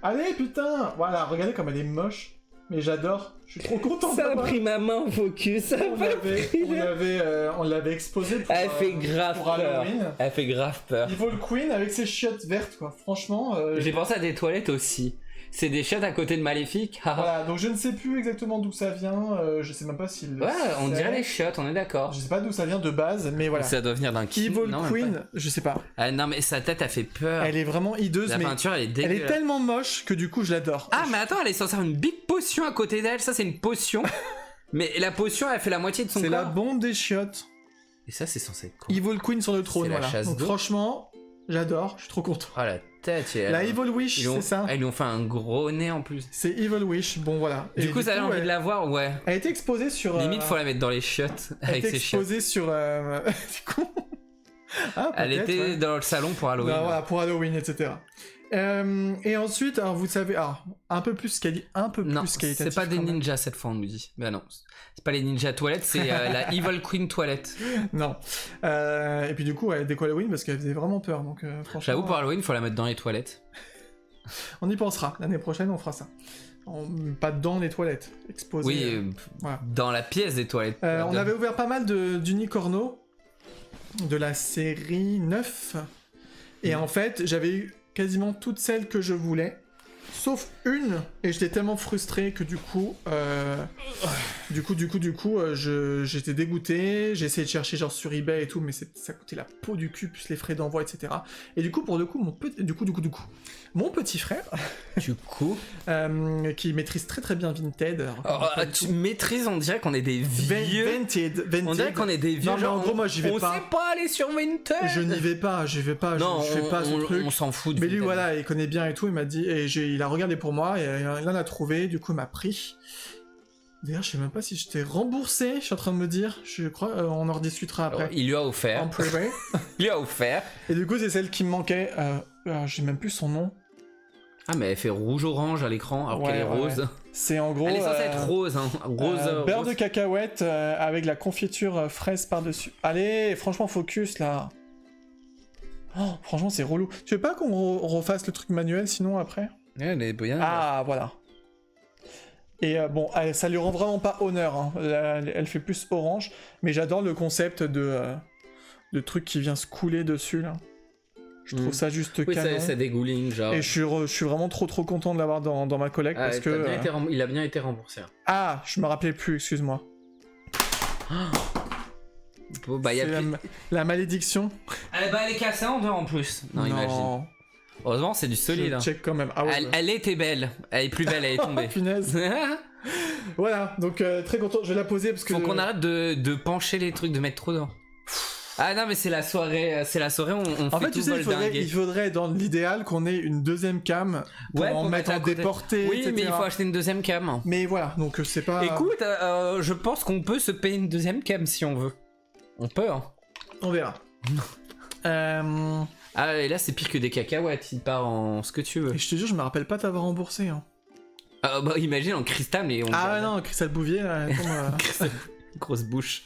Allez, putain. Voilà, regardez comme elle est moche. Mais j'adore. Je suis trop content Ça a d'avoir- pris ma main en focus. Ça a pas pris la- on l'avait exposé pour, Elle fait grave pour peur. Halloween. Elle fait grave peur. Evil Queen avec ses chiottes vertes, quoi. Franchement, J'ai pensé à des toilettes aussi. C'est des chiottes à côté de Maléfique. voilà. Donc je ne sais plus exactement d'où ça vient. Je sais même pas s'il le Ouais, on sait. dirait les chiottes, on est d'accord. Je sais pas d'où ça vient de base, mais voilà. Ça doit venir d'un king. Evil Non, même Queen, pas. je sais pas. Ah non, mais sa tête, elle fait peur. Elle est vraiment hideuse, La mais peinture, elle est elle dégueulasse. est tellement moche que du coup je l'adore. Ah, mais attends, elle est censée avoir une big potion à côté d'elle. Ça, c'est une potion. Mais la potion, elle fait la moitié de son C'est corps. la bombe des chiottes. Et ça, c'est censé être quoi? Evil Queen sur le trône, C'est la voilà. chasse Donc d'eau. franchement, j'adore, je suis trop content. Oh, la tête. Et La Evil Wish, ils lui ont- c'est ça. Ils lui ont fait un gros nez en plus. C'est Evil Wish, bon voilà. Et Du coup, ça a envie elle, de la voir, ouais. elle a été exposée sur... Limite, faut la mettre dans les chiottes elle a avec été ses chiottes. exposée sur... C'est con. Ah, Elle peut-être, était ouais. dans le salon pour Halloween. Bah, voilà, pour Halloween, etc. Et ensuite, alors vous savez, un peu plus Non, qualitatif. c'est pas des quand même. ninjas cette fois, on nous dit. Mais non, c'est pas les ninjas toilettes, c'est la Evil Queen toilette. Non. Et puis du coup, elle déco Halloween parce qu'elle faisait vraiment peur. Donc franchement, J'avoue, pour Halloween, faut la mettre dans les toilettes. on y pensera. L'année prochaine, on fera ça. Pas dans les toilettes, exposé. Oui, voilà. dans la pièce des toilettes. On avait ouvert pas mal d'unicornos de la série 9. Et en fait, j'avais eu quasiment toutes celles que je voulais. Sauf une, et j'étais tellement frustré que du coup, j'étais dégoûté. J'ai essayé de chercher genre sur eBay et tout, mais ça coûtait la peau du cul plus les frais d'envoi, etc. Et du coup, pour le coup, mon petit frère, Du coup. qui maîtrise très très bien Vinted. alors, Tu maîtrises, on dirait qu'on est des vieux. Vinted. On dirait qu'on est des vieux. Non, mais en gros, moi, j'y vais on pas. sait pas aller sur Vinted. Je n'y vais pas, je Non, fais pas ce truc. on s'en fout de Mais lui, Vinted. voilà, il connaît bien et tout, il m'a dit, et il a regardé pour moi, et il en a trouvé, du coup, il m'a pris. D'ailleurs, je sais même pas si je t'ai remboursé, je suis en train de me dire, je crois, on en rediscutera après. Alors, il lui a offert. En privé. Il lui a offert. Et du coup, c'est celle qui me manquait, j'ai même plus son nom. Ah, mais elle fait rouge-orange à l'écran alors qu'elle est Ouais, rose. C'est en gros. Elle est censée être rose, hein. Beurre rose. de cacahuète avec la confiture fraise par-dessus. Allez, franchement, focus là. Oh, franchement, c'est relou. Tu veux pas qu'on refasse le truc manuel sinon après? Elle est bien. Ah, voilà. Et bon, ça lui rend vraiment pas honneur. Hein. Elle fait plus orange. Mais j'adore le concept de truc qui vient se couler dessus là. Je trouve ça juste Oui, canon. ça dégouline, genre. Et je suis vraiment trop content de l'avoir dans ma collecte Ah, parce que. il a bien été remboursé. Ah, je me rappelais plus, excuse-moi. Bon, bah, y a C'est plus... la malédiction. Elle est cassée en deux en plus. Non, imagine. Heureusement, c'est du solide. Je hein. check quand même. Ah ouais, Elle était belle. Elle est plus belle, elle est tombée. Punaise. Voilà, donc très content. Je vais la poser parce que. Faut qu'on arrête de pencher les trucs, de mettre trop d'or. Ah non, mais c'est la soirée, on En fait fait, tout tu sais, voldinguer. il faudrait dans l'idéal qu'on ait une deuxième cam pour en mettre à en côté. déporté, Oui, etc. mais il faut acheter une deuxième cam. Mais voilà, donc c'est pas. Écoute, je pense qu'on peut se payer une deuxième cam si on veut. On peut, hein. On verra. Ah, et là, c'est pire que des cacahuètes. Il part en ce que tu veux. Et je te jure, je me rappelle pas t'avoir remboursé. Hein. Ah, bah, imagine en cristal, mais on. Ah ouais, non, Crystal Bouvier, là, attends, Grosse bouche.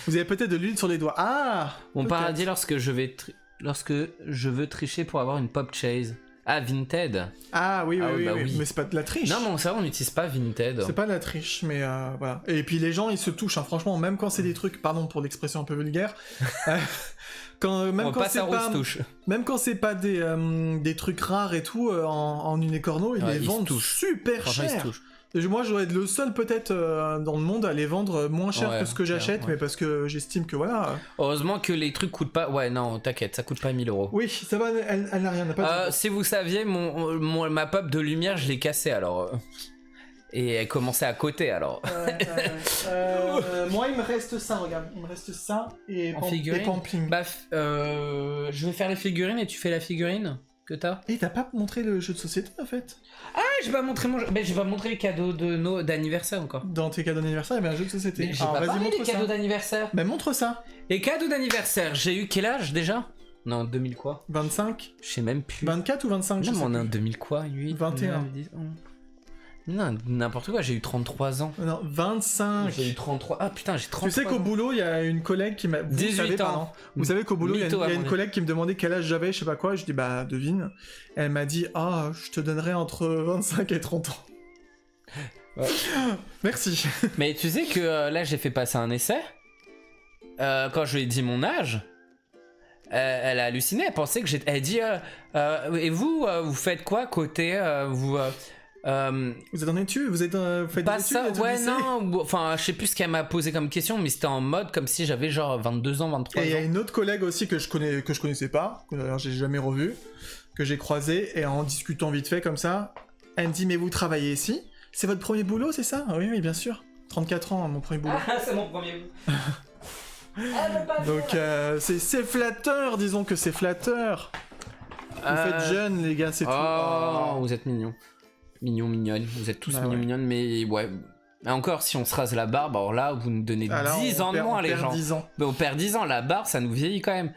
Vous avez peut-être de l'huile sur les doigts. Ah. Mon peut-être. paradis lorsque je veux tricher pour avoir une pop chase. Ah, Vinted. Ah oui, oui, Ah oui, bah oui. oui. Mais c'est pas de la triche. Non, mais ça, on n'utilise pas Vinted. C'est pas de la triche, mais voilà. Et puis les gens, ils se touchent, hein. Franchement, même quand c'est des trucs, pardon pour l'expression un peu vulgaire, même quand c'est pas, même quand c'est pas des trucs rares et tout, en unicorno, ils Ouais, les ils vendent se touchent. super Franchement, ils se cher. touchent. Et moi, j'aurais être le seul peut-être dans le monde à les vendre moins cher Ouais, que ce que j'achète, ouais. mais parce que j'estime que voilà. Heureusement que les trucs coûtent pas. Ouais, non, t'inquiète, ça coûte pas 1000 €. Oui, ça va, elle n'a rien, elle n'a pas. Si vous saviez, ma pop de lumière, je l'ai cassée alors. Et elle commençait à côté alors. Moi, il me reste ça, regarde. Il me reste ça et, En figurine. et Pampling. Bah, je vais faire les figurines et tu fais la figurine que t'as. Et t'as pas montré le jeu de société en fait? Ah, je vais pas montrer je vais montrer les cadeaux d'anniversaire encore. Dans tes cadeaux d'anniversaire, il y avait un jeu de société. Mais j'ai Alors pas vas-y, parlé montre des ça. cadeaux d'anniversaire. Mais montre ça. Les cadeaux d'anniversaire, j'ai eu quel âge déjà? Non, 2000 quoi? 25, Je sais même plus. 24 ou 25, je Non, sais mais on est en plus. 2000 quoi? 8, 21. 9, 10, 11. Non, n'importe quoi, j'ai eu 33 ans. Non, 25. J'ai eu 33. Ah putain, j'ai 33 Tu sais qu'au ans. boulot, il y a une collègue qui m'a... 18 ans. Vous savez qu'au boulot, il y a Mytho, à une mon collègue qui me demandait quel âge j'avais, je sais pas quoi, je dis bah devine. Elle m'a dit ah, je te donnerai entre 25 et 30 ans. Ouais. Merci. Mais tu sais que là, j'ai fait passer un essai. Quand je lui ai dit mon âge, elle a halluciné. Elle pensait que j'étais. Elle dit et vous, vous faites quoi côté vous Vous êtes en études, vous faites pas des études, ça, vous êtes au ouais, lycée. non. Enfin, je sais plus ce qu'elle m'a posé comme question, mais c'était en mode comme si j'avais genre 22 ans, 23 Et il y a ans. une autre collègue aussi que je connaissais pas, que d'ailleurs j'ai jamais revu, que j'ai croisé, et en discutant vite fait comme ça, elle me dit mais vous travaillez ici? C'est votre premier boulot, c'est ça? Ah oui, oui, bien sûr. 34 ans, mon premier boulot. Ah, c'est mon premier. Donc c'est flatteur, disons que c'est flatteur. Vous faites jeune les gars, c'est tout. Oh, vous êtes mignons. Mignons, mignonnes. Vous êtes tous Bah mignons, ouais. mignonnes, mais ouais. Mais encore, si on se rase la barbe, alors là, vous nous donnez Ah là, 10 ans de on moins, les perd gens. 10 ans. Mais on perd 10 ans, la barbe, ça nous vieillit quand même.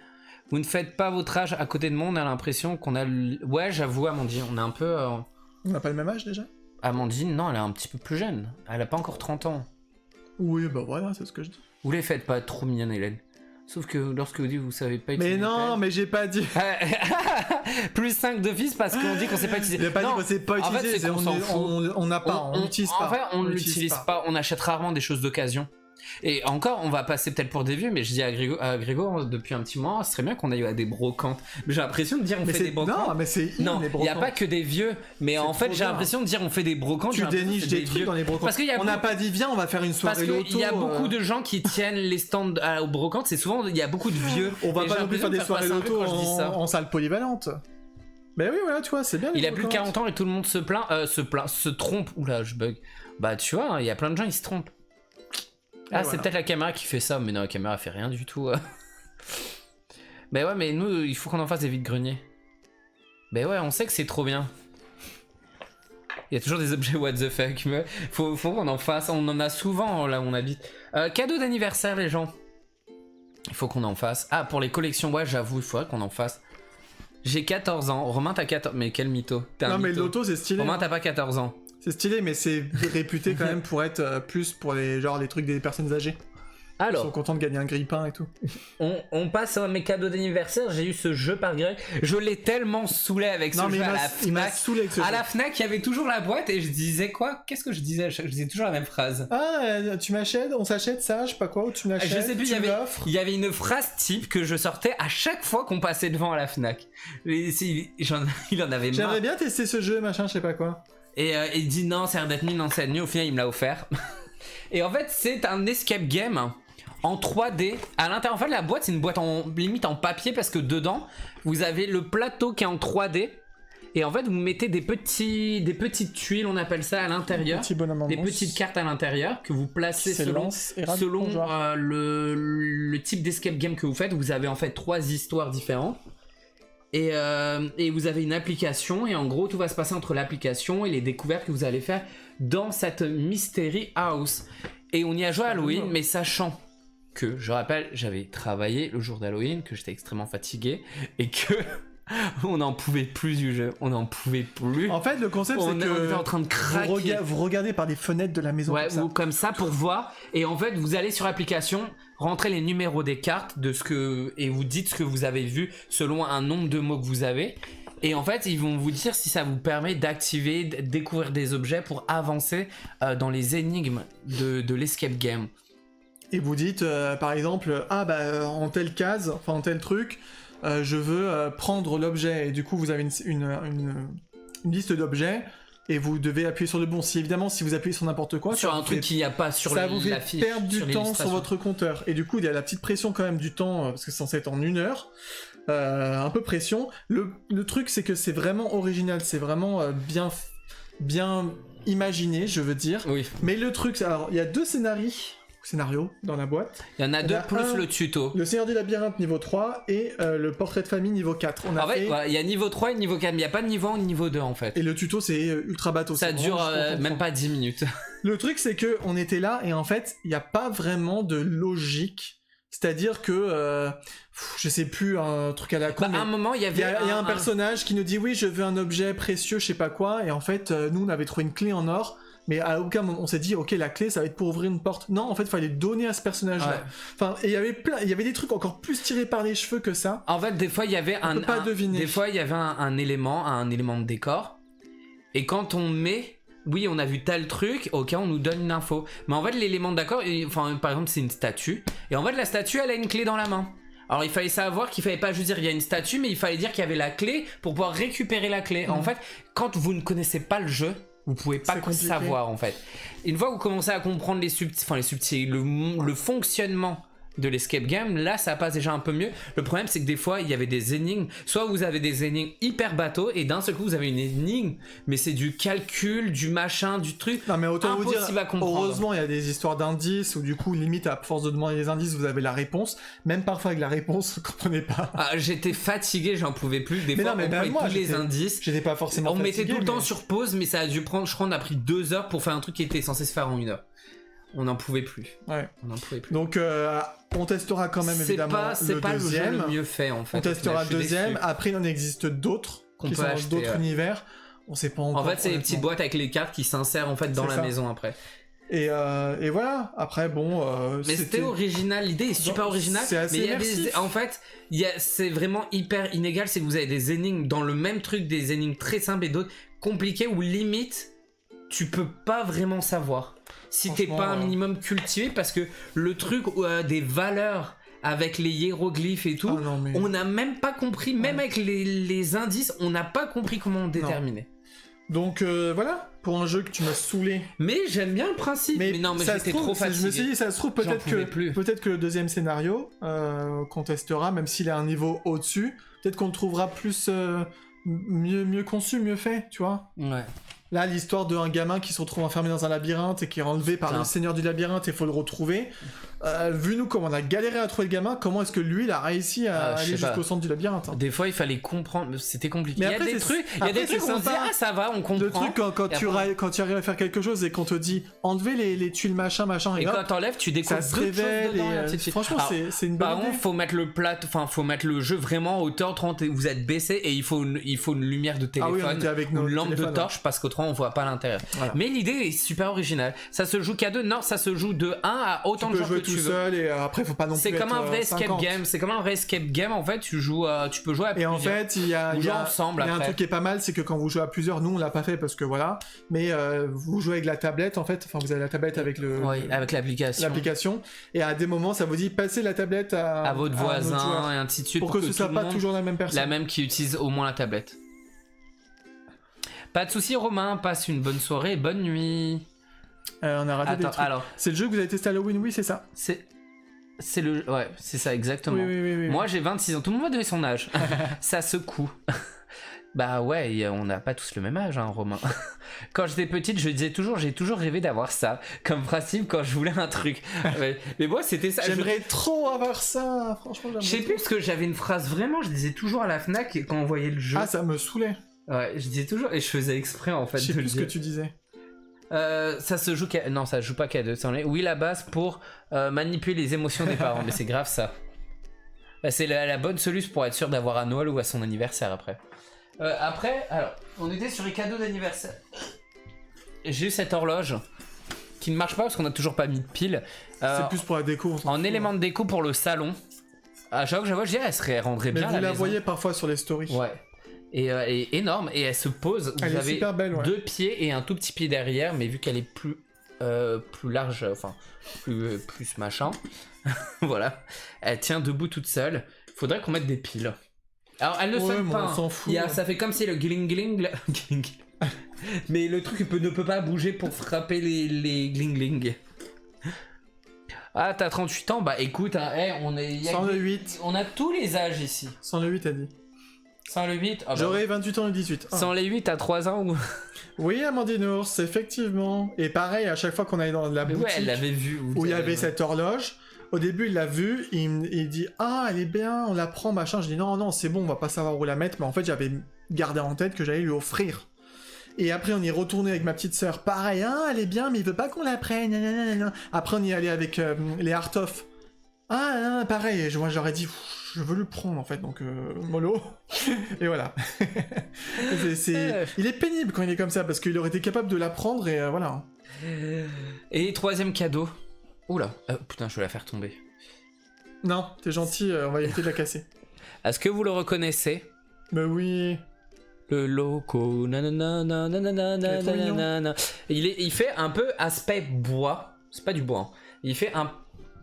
Vous ne faites pas votre âge à côté de moi, on a l'impression qu'on a... Ouais, j'avoue, Amandine, on est un peu... On n'a pas le même âge déjà? Amandine, non, elle est un petit peu plus jeune. Elle a pas encore 30 ans. Oui, bah voilà, c'est ce que je dis. Vous les faites pas trop mignonnes, Hélène. Sauf que lorsque vous dites vous savez pas Mais utiliser non, mais j'ai pas dit. plus 5 d'office parce qu'on dit qu'on sait pas utiliser. Il a pas Non, dit qu'on sait pas en fait, utiliser, c'est qu'on s'en fout. on n'a pas, on l'utilise pas. En fait, on l'utilise l'utilise pas. On achète rarement des choses d'occasion. Et encore, on va passer peut-être pour des vieux, mais je dis à Grégo depuis un petit moment, ce serait bien qu'on aille à des brocantes. Mais j'ai l'impression de dire on Mais fait c'est des brocantes. non, mais c'est Non, les il n'y a brocantes. pas que des vieux, mais en fait, trop j'ai bien. l'impression de dire on fait des brocantes. Tu j'ai l'impression que déniches c'est des trucs vieux. dans les brocantes. Parce qu'il y a on n'a pas dit viens, on va faire une Parce soirée loto. qu'il y a beaucoup de gens qui tiennent les stands aux brocantes, c'est souvent, il y a beaucoup de vieux. On va Et pas j'ai non plus faire l'impression des que ça soirées passe un peu loto quand je dis ça. en salle polyvalente. Mais oui, voilà, tu vois, c'est bien. les Il a plus de brocantes. 40 ans et tout le monde se trompe. Oula, je bug. Bah, tu vois, il y a plein de gens, ils se trompent. Ah, c'est voilà. peut-être la caméra qui fait ça, mais non, la caméra fait rien du tout. Mais ouais, mais nous, il faut qu'on en fasse des vides-greniers. Mais ouais, on sait que c'est trop bien. Il y a toujours des objets what the fuck, mais faut qu'on en fasse. On en a souvent là où on habite. Cadeau d'anniversaire, les gens. Il faut qu'on en fasse. Ah, pour les collections, ouais, j'avoue, il faudrait qu'on en fasse. J'ai 14 ans. Romain, t'as 14... Mais quel mytho. T'es un Non, mais mytho. l'auto, c'est stylé. Romain, hein. t'as pas 14 ans. C'est stylé, mais c'est réputé quand même pour être plus pour les trucs des personnes âgées. Ils sont Alors, contents de gagner un grille-pain et tout. on passe à mes cadeaux d'anniversaire. J'ai eu ce jeu par Greg. Je l'ai tellement saoulé avec ce Non, mais jeu à la il m'a Fnac. saoulé avec ce À jeu. la Fnac, il y avait toujours la boîte et je disais quoi? Qu'est-ce que je disais? Je disais toujours la même phrase. Ah, tu m'achètes, on s'achète ça, je sais pas quoi, ou tu m'achètes, Je sais plus, tu me l'offres. il y avait une phrase type que je sortais à chaque fois qu'on passait devant à la Fnac. Mais il en avait marre. J'aimerais bien tester ce jeu, machin, je sais pas quoi. Et il dit non, c'est d'être nul, non, c'est nul. Au final, il me l'a offert. Et en fait, c'est un escape game en 3D. À l'intérieur, en fait, la boîte, c'est une boîte limite en papier parce que dedans, vous avez le plateau qui est en 3D. Et en fait, vous mettez des petites tuiles, on appelle ça, à l'intérieur. Petit bonhomme en Des mousse. petites cartes à l'intérieur que vous placez Qui selon s'élance et rate ton joueur. le type d'escape game que vous faites. Vous avez en fait 3 histoires différentes. Et vous avez une application et en gros tout va se passer entre l'application et les découvertes que vous allez faire dans cette Mystery House. Et on y a joué à Halloween, mais sachant que, je rappelle, j'avais travaillé le jour d'Halloween, que j'étais extrêmement fatigué et que On n'en pouvait plus du jeu, on n'en pouvait plus. En fait, le concept, c'est On était que en train de craquer. vous regardez par des fenêtres de la maison Ouais, comme ça. ou comme ça pour voir. Et en fait, vous allez sur l'application, rentrez les numéros des cartes et vous dites ce que vous avez vu selon un nombre de mots que vous avez. Et en fait, ils vont vous dire si ça vous permet d'activer, de découvrir des objets pour avancer dans les énigmes de l'escape game. Et vous dites, par exemple, en telle case, enfin en tel truc, je veux prendre l'objet. Et du coup, vous avez une liste d'objets. Et vous devez appuyer sur le bon. Si évidemment, si vous appuyez sur n'importe quoi, Sur un truc qu'il n'y a pas sur ça vous fait l'affiche. perdre du temps sur votre compteur. Et du coup, il y a la petite pression quand même du temps, parce que c'est censé être en 1 heure. Un peu pression. Le truc, c'est que c'est vraiment original. C'est vraiment bien imaginé, je veux dire. Oui. Mais le truc, alors, il y a 2 scénarios dans la boîte. Il y en a 2 plus le tuto. Le Seigneur du Labyrinthe niveau 3 et le Portrait de famille niveau 4. En fait, il y a niveau 3 et niveau 4, mais il n'y a pas de niveau 1 et niveau 2 en fait. Et le tuto, c'est ultra bateau. Ça dure même pas 10 minutes. Le truc, c'est que on était là et en fait, il n'y a pas vraiment de logique. C'est-à-dire que, je sais plus, un truc à la con. À un moment, il y avait. Il y a un personnage qui nous dit oui, je veux un objet précieux, je sais pas quoi. Et en fait, nous, on avait trouvé une clé en or. Mais à aucun moment on s'est dit ok, la clé ça va être pour ouvrir une porte. Non, en fait il fallait donner à ce personnage là. Ouais. Enfin, et il y avait des trucs encore plus tirés par les cheveux que ça. En fait, des fois il y avait deviner. Des fois il y avait un élément de décor. Et quand on met, oui, on a vu tel truc, ok, on nous donne une info. Mais en fait l'élément de décor, enfin par exemple c'est une statue. Et en fait la statue elle a une clé dans la main. Alors il fallait savoir qu'il fallait pas juste dire il y a une statue, mais il fallait dire qu'il y avait la clé pour pouvoir récupérer la clé. En fait, quand vous ne connaissez pas le jeu, vous pouvez pas savoir en fait. Une fois que vous commencez à comprendre le fonctionnement de l'escape game, là ça passe déjà un peu mieux. Le problème c'est que des fois il y avait des énigmes, soit vous avez des énigmes hyper bateaux et d'un seul coup vous avez une énigme, mais c'est du calcul, du machin, du truc. Non mais autant vous dire, à comprendre. Heureusement il y a des histoires d'indices où du coup limite à force de demander les indices vous avez la réponse. Même parfois avec la réponse vous comprenez pas. J'étais fatigué, j'en pouvais plus. Des fois on prenait tous les indices. J'étais pas forcément on fatigué, mettait tout le temps sur pause, mais ça a dû prendre, je crois on a pris 2 heures pour faire un truc qui était censé se faire en 1 heure. On n'en pouvait plus. Ouais. On n'en pouvait plus. Donc on testera quand même évidemment c'est pas le jeu le mieux fait en fait. On testera le deuxième. Après il en existe d'autres qui sont dans d'autres univers. On sait pas encore. En fait c'est les petites boîtes avec les cartes qui s'insèrent en fait dans la maison après. Et voilà. Après bon. Mais c'était original. L'idée est super originale. C'est assez mais en fait c'est vraiment hyper inégal. C'est que vous avez des énigmes dans le même truc, des énigmes très simples et d'autres compliquées où limite tu peux pas vraiment savoir si t'es pas un minimum cultivé, parce que le truc des valeurs avec les hiéroglyphes et tout, on n'a même pas compris, même avec les indices, on n'a pas compris comment on déterminait. Donc voilà, pour un jeu que tu m'as saoulé. Mais j'aime bien le principe. Mais non, mais j'étais trop fatigué. Je me suis dit, ça se trouve peut-être que le deuxième scénario qu'on testera, même s'il est à un niveau au-dessus, peut-être qu'on le trouvera plus mieux conçu, mieux fait, tu vois. Ouais. Là, l'histoire d'un gamin qui se retrouve enfermé dans un labyrinthe et qui est enlevé par le seigneur du labyrinthe et il faut le retrouver. Vu nous comment on a galéré à trouver le gamin, comment est-ce que lui il a réussi à aller jusqu'au centre du labyrinthe, hein. Des fois il fallait comprendre, c'était compliqué. Mais il y a des trucs où on se dit ça va, on comprend. Le truc quand tu arrives à faire quelque chose et qu'on te dit enlevez les tuiles machin et quand t'enlèves tu découvres ça se révèle et franchement c'est une bonne idée. Par contre faut mettre le jeu vraiment à hauteur 30 et vous êtes baissé et il faut une lumière de téléphone ou une lampe de torche parce qu'autrement on voit pas l'intérieur. Voilà. Mais l'idée est super originale. Ça se joue qu'à 2, non, ça se joue de 1 à autant de gens que tu veux. Seul et après faut pas non plus. C'est comme un vrai escape game. C'est comme un vrai escape game en fait. Tu peux jouer à plusieurs. Et en fait il y a un truc qui est pas mal, c'est que quand vous jouez à plusieurs, nous on l'a pas fait parce que voilà, mais vous jouez avec la tablette en fait. Enfin vous avez la tablette avec avec l'application. Et à des moments ça vous dit passez la tablette à votre voisin et ainsi de suite pour que ce soit pas toujours la même personne. La même qui utilise au moins la tablette. Pas de soucis Romain, passe une bonne soirée et bonne nuit. On a raté des trucs. Alors, c'est le jeu que vous avez testé Halloween, oui, c'est ça. Ouais, c'est ça exactement. Oui. Moi j'ai 26 ans, tout le monde a donné son âge. Ça secoue. Bah ouais, on n'a pas tous le même âge, hein, Romain. Quand j'étais petite, j'ai toujours rêvé d'avoir ça comme principe quand je voulais un truc. Mais moi c'était ça. J'aimerais trop avoir ça, franchement. Je sais plus parce que j'avais une phrase vraiment, je disais toujours à la Fnac quand on voyait le jeu. Ah, ça me saoulait. Ouais, je disais toujours et je faisais exprès en fait. Je sais plus ce que tu disais. Ça se joue non, ça se joue pas qu'à 2. Oui, la base pour manipuler les émotions des parents, mais c'est grave ça. Bah, c'est la bonne solution pour être sûr d'avoir à Noël ou à son anniversaire après. Après, alors, on était sur les cadeaux d'anniversaire. J'ai eu cette horloge qui ne marche pas parce qu'on a toujours pas mis de pile. C'est plus pour la déco. En élément de déco pour le salon. À chaque fois que je la vois, je dirais, elle rendrait Mais bien. vous à la la maison. voyez parfois sur les stories. Ouais. Et elle est énorme et elle se pose. Elle Vous est avez super belle, ouais. 2 pieds et un tout petit pied derrière, mais vu qu'elle est plus large, enfin plus machin, voilà, elle tient debout toute seule. Faudrait qu'on mette des piles. Alors elle ne Ouais, sonne mais pas. on s'en fout. Ça fait comme si le gling gling, mais le truc ne peut pas bouger pour frapper les gling gling. Ah, t'as 38 ans, bah écoute, hein, on est. 108. On a tous les âges ici. 108 a dit. Sans le 8, ah bah, J'aurais 28 ans et 18. Ah. sans les 8 à 3 ans ou... Oui, Amandine Ours, effectivement. Et pareil, à chaque fois qu'on allait dans la Mais boutique ouais, elle l'avait vu. où il y avait cette horloge, au début, il l'a vue, il dit « Ah, elle est bien, on la prend, machin. » Je dis « Non, non, c'est bon, on va pas savoir où la mettre. » Mais en fait, j'avais gardé en tête que j'allais lui offrir. Et après, on y est retourné avec ma petite sœur. Pareil, ah, elle est bien, mais il veut pas qu'on la prenne. Nanana. Après, on y est allé avec les Artoff. Ah, pareil, moi j'aurais dit, je veux le prendre en fait, donc mollo. Et voilà. Il est pénible quand il est comme ça, parce qu'il aurait été capable de la prendre et voilà. Et troisième cadeau. Oula, putain, je vais la faire tomber. Non, t'es gentil, on va éviter de la casser. Est-ce que vous le reconnaissez? Mais oui. Le loco, nanana, nanana, Il est trop mignon. nanana. Il fait un peu aspect bois. C'est pas du bois. Hein. Il fait un...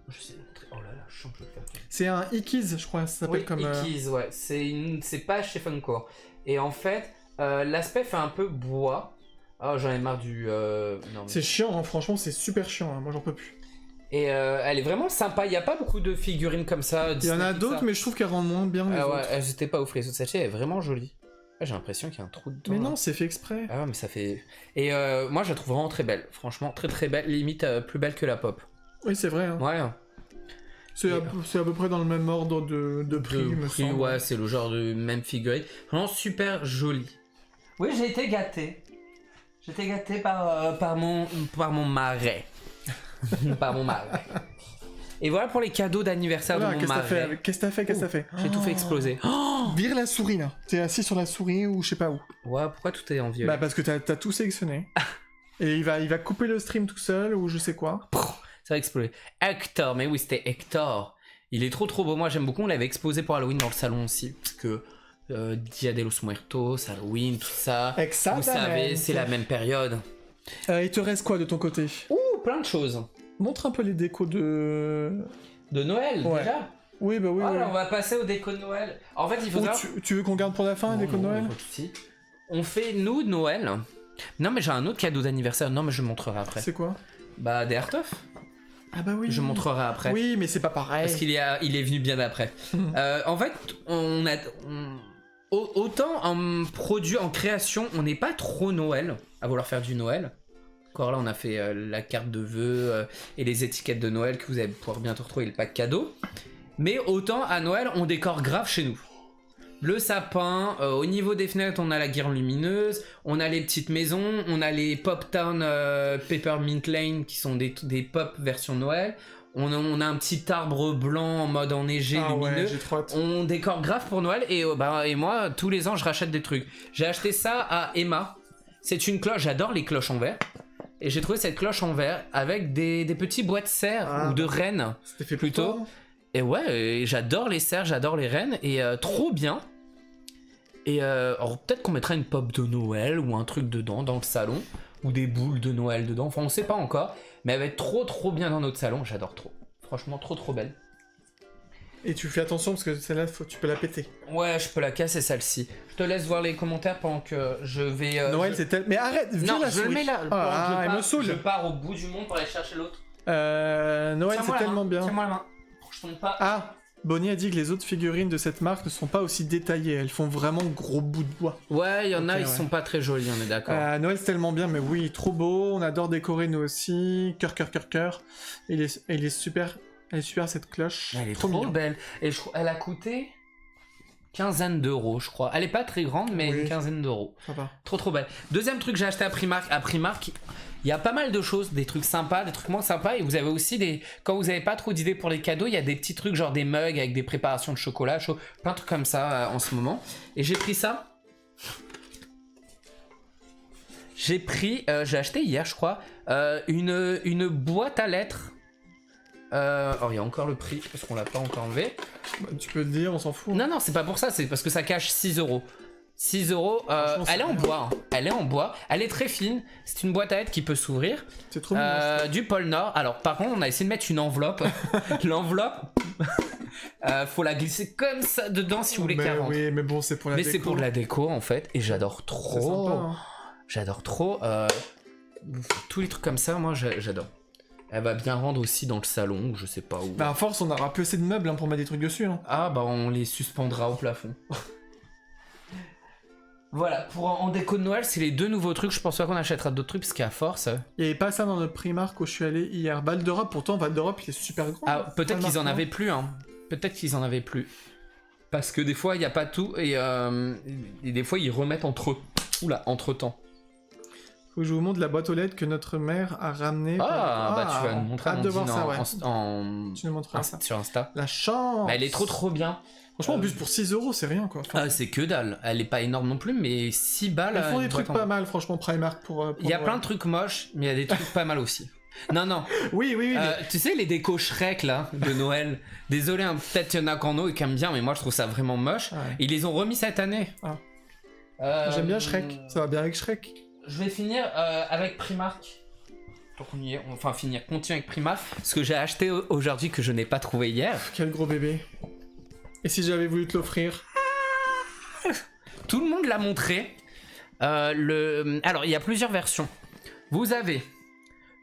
Je sais... Oh là là, je sens que je vais le faire. C'est un Ikiz, je crois, ça s'appelle Oui, comme... Ikiz, ouais. C'est pas chez Funko. Et en fait, l'aspect fait un peu bois. Oh, j'en ai marre du... Non, mais... C'est chiant, hein, franchement, c'est super chiant, hein, moi j'en peux plus. Et elle est vraiment sympa. Il n'y a pas beaucoup de figurines comme ça. Il y en a d'autres, mais je trouve qu'elles rendent moins bien les Ah ouais, autres. elles étaient pas ouf. Les autres sachets, elle est vraiment jolie. Ah, j'ai l'impression qu'il y a un trou dedans. Mais là. non, c'est fait exprès. Ah ouais, mais ça fait... Et moi, je la trouve vraiment très belle. Franchement, très très belle. Limite plus belle que la pop. Oui, c'est vrai. Hein. Ouais. C'est à peu près dans le même ordre de prix, il me semble. Ouais, c'est le genre de même figurine. Vraiment super jolie. Oui, j'ai été gâté. J'ai été gâté par mon marais. Par mon marais. Et voilà pour les cadeaux d'anniversaire Voilà, de mon qu'est-ce que t'as marais. fait Qu'est-ce que t'as fait J'ai tout fait exploser. Oh Vire la souris là. T'es assis sur la souris ou je sais pas où. ouais, pourquoi tout est en violet? Bah parce que t'as tout sélectionné. Et il va couper le stream tout seul ou je sais quoi. Ça va exploser. Hector, mais oui, c'était Hector. Il est trop beau. Moi, j'aime beaucoup. On l'avait exposé pour Halloween dans le salon aussi. Parce que Dia de los Muertos, Halloween, tout ça. Exactement. Vous savez, c'est la même période. Il te reste quoi de ton côté? Ouh, plein de choses. Montre un peu les décos de... De Noël, Ouais. déjà. Oui, bah oui. Voilà, oui. on va passer au déco de Noël. En fait, il faut Ou savoir... tu veux qu'on garde pour la fin les décos de Noël? On fait, nous, Noël. Non, mais j'ai un autre cadeau d'anniversaire. Non, mais je montrerai après. C'est quoi? Bah, des Artoff. Ah bah oui. Je montrerai après. Oui, mais c'est pas pareil. Parce qu'il il est venu bien après. En fait, autant en produit, en création, on n'est pas trop Noël à vouloir faire du Noël. Encore là, on a fait la carte de vœux et les étiquettes de Noël que vous allez pouvoir bientôt retrouver, le pack cadeau. Mais autant à Noël, on décore grave chez nous. Le sapin, au niveau des fenêtres, on a la guirlande lumineuse, on a les petites maisons, on a les Pop Town Peppermint Lane qui sont des pop version Noël. On a un petit arbre blanc en mode enneigé lumineux. Ouais, j'ai trop hâte. On décore grave pour Noël et moi, tous les ans, je rachète des trucs. J'ai acheté ça à Emma. C'est une cloche, j'adore les cloches en verre. Et j'ai trouvé cette cloche en verre avec des petits bois de serre ou de rennes. C'était fait plutôt. plutôt. Et ouais, et j'adore les cerfs, j'adore les rennes, et trop bien. Et alors peut-être qu'on mettra une pop de Noël ou un truc dedans dans le salon, ou des boules de Noël dedans, enfin on sait pas encore, mais elle va être trop bien dans notre salon, j'adore trop. Franchement trop belle. Et tu fais attention parce que celle-là, tu peux la péter. Ouais, je peux la casser celle-ci. Je te laisse voir les commentaires pendant que je vais... Noël, c'est tel... Mais arrête, vire Non, la je souris. le mets là. Ah, elle me saoule. Je pars au bout du monde pour aller chercher l'autre. Noël, c'est tellement bien. Tiens-moi la main. Pour que je tombe pas. Ah, Bonnie a dit que les autres figurines de cette marque ne sont pas aussi détaillées. Elles font vraiment gros bouts de bois. Ouais, il y en a, Ok, ils ouais. sont pas très jolis, on est d'accord. Noël, c'est tellement bien, mais oui, trop beau. On adore décorer nous aussi. Cœur. Il est super. Elle est super cette cloche. Elle est trop trop mignon. belle. Et elle a coûté quinzaine d'euros, je crois. Elle est pas très grande, mais Oui. une quinzaine d'euros. Ça va. Trop belle. Deuxième truc que j'ai acheté à Primark. À Primark, il y a pas mal de choses, des trucs sympas, des trucs moins sympas. Et vous avez aussi des. Quand vous avez pas trop d'idées pour les cadeaux, il y a des petits trucs genre des mugs avec des préparations de chocolat chaud, plein de trucs comme ça en ce moment. Et j'ai pris ça. J'ai acheté hier, je crois, une boîte à lettres. Oh, il y a encore le prix parce qu'on l'a pas encore enlevé. Bah, tu peux le dire, on s'en fout. Non, c'est pas pour ça, c'est parce que ça cache 6 euros. 6 euros, Franchement, c'est elle est en bien. bois. Hein. Elle est en bois, elle est très fine. C'est une boîte à lettres qui peut s'ouvrir. C'est trop mignon. Du pôle Nord. Alors, par contre, on a essayé de mettre une enveloppe. L'enveloppe, faut la glisser comme ça dedans si vous voulez qu'elle rentre. Oui, mais bon, c'est pour la Mais déco. c'est pour de la déco en fait, et j'adore C'est trop. sympa, hein. J'adore trop. Tous les trucs comme ça, moi j'adore. Elle va bien rendre aussi dans le salon, ou je sais pas où. Bah, à force, on aura plus assez de meubles hein, pour mettre des trucs dessus. Hein. Ah bah on les suspendra au plafond. Voilà, pour en déco de Noël, c'est les deux nouveaux trucs. Je pense pas qu'on achètera d'autres trucs parce qu'à force. Il n'y avait pas ça dans notre Primark où je suis allé hier. Val d'Europe, pourtant Val d'Europe il est super grand. Ah, peut-être qu'ils en Primark, avaient plus, hein. Peut-être qu'ils en avaient plus. Parce que des fois, il n'y a pas tout et des fois, ils remettent entre temps. Faut que je vous montre la boîte aux lettres que notre mère a ramenée. Ah, bah tu vas nous montrer hâte de voir ça, ouais. en Tu nous montreras ça. sur Insta. La chance. Bah, elle est trop bien. Franchement, en plus pour 6 euros, c'est rien quoi. Enfin, Ah, c'est que dalle. Elle est pas énorme non plus, mais 6 balles. ils font une des trucs boîte en- pas mal, franchement, Primark pour Il y a Noël. plein de trucs moches, mais il y a des trucs pas mal aussi. Non. Oui, Tu sais, les décos Shrek là, de Noël. Désolé, hein, peut-être il y en a qui en ont et qui aiment bien, mais moi je trouve ça vraiment moche. Ouais. Ils les ont remis cette année. Ah. J'aime bien Shrek, ça va bien avec Shrek. Je vais finir avec Primark. Donc on y est, continuer avec Primark. Ce que j'ai acheté aujourd'hui que je n'ai pas trouvé hier. Quel gros bébé. Et si j'avais voulu te l'offrir? Tout le monde l'a montré. Alors, il y a plusieurs versions. Vous avez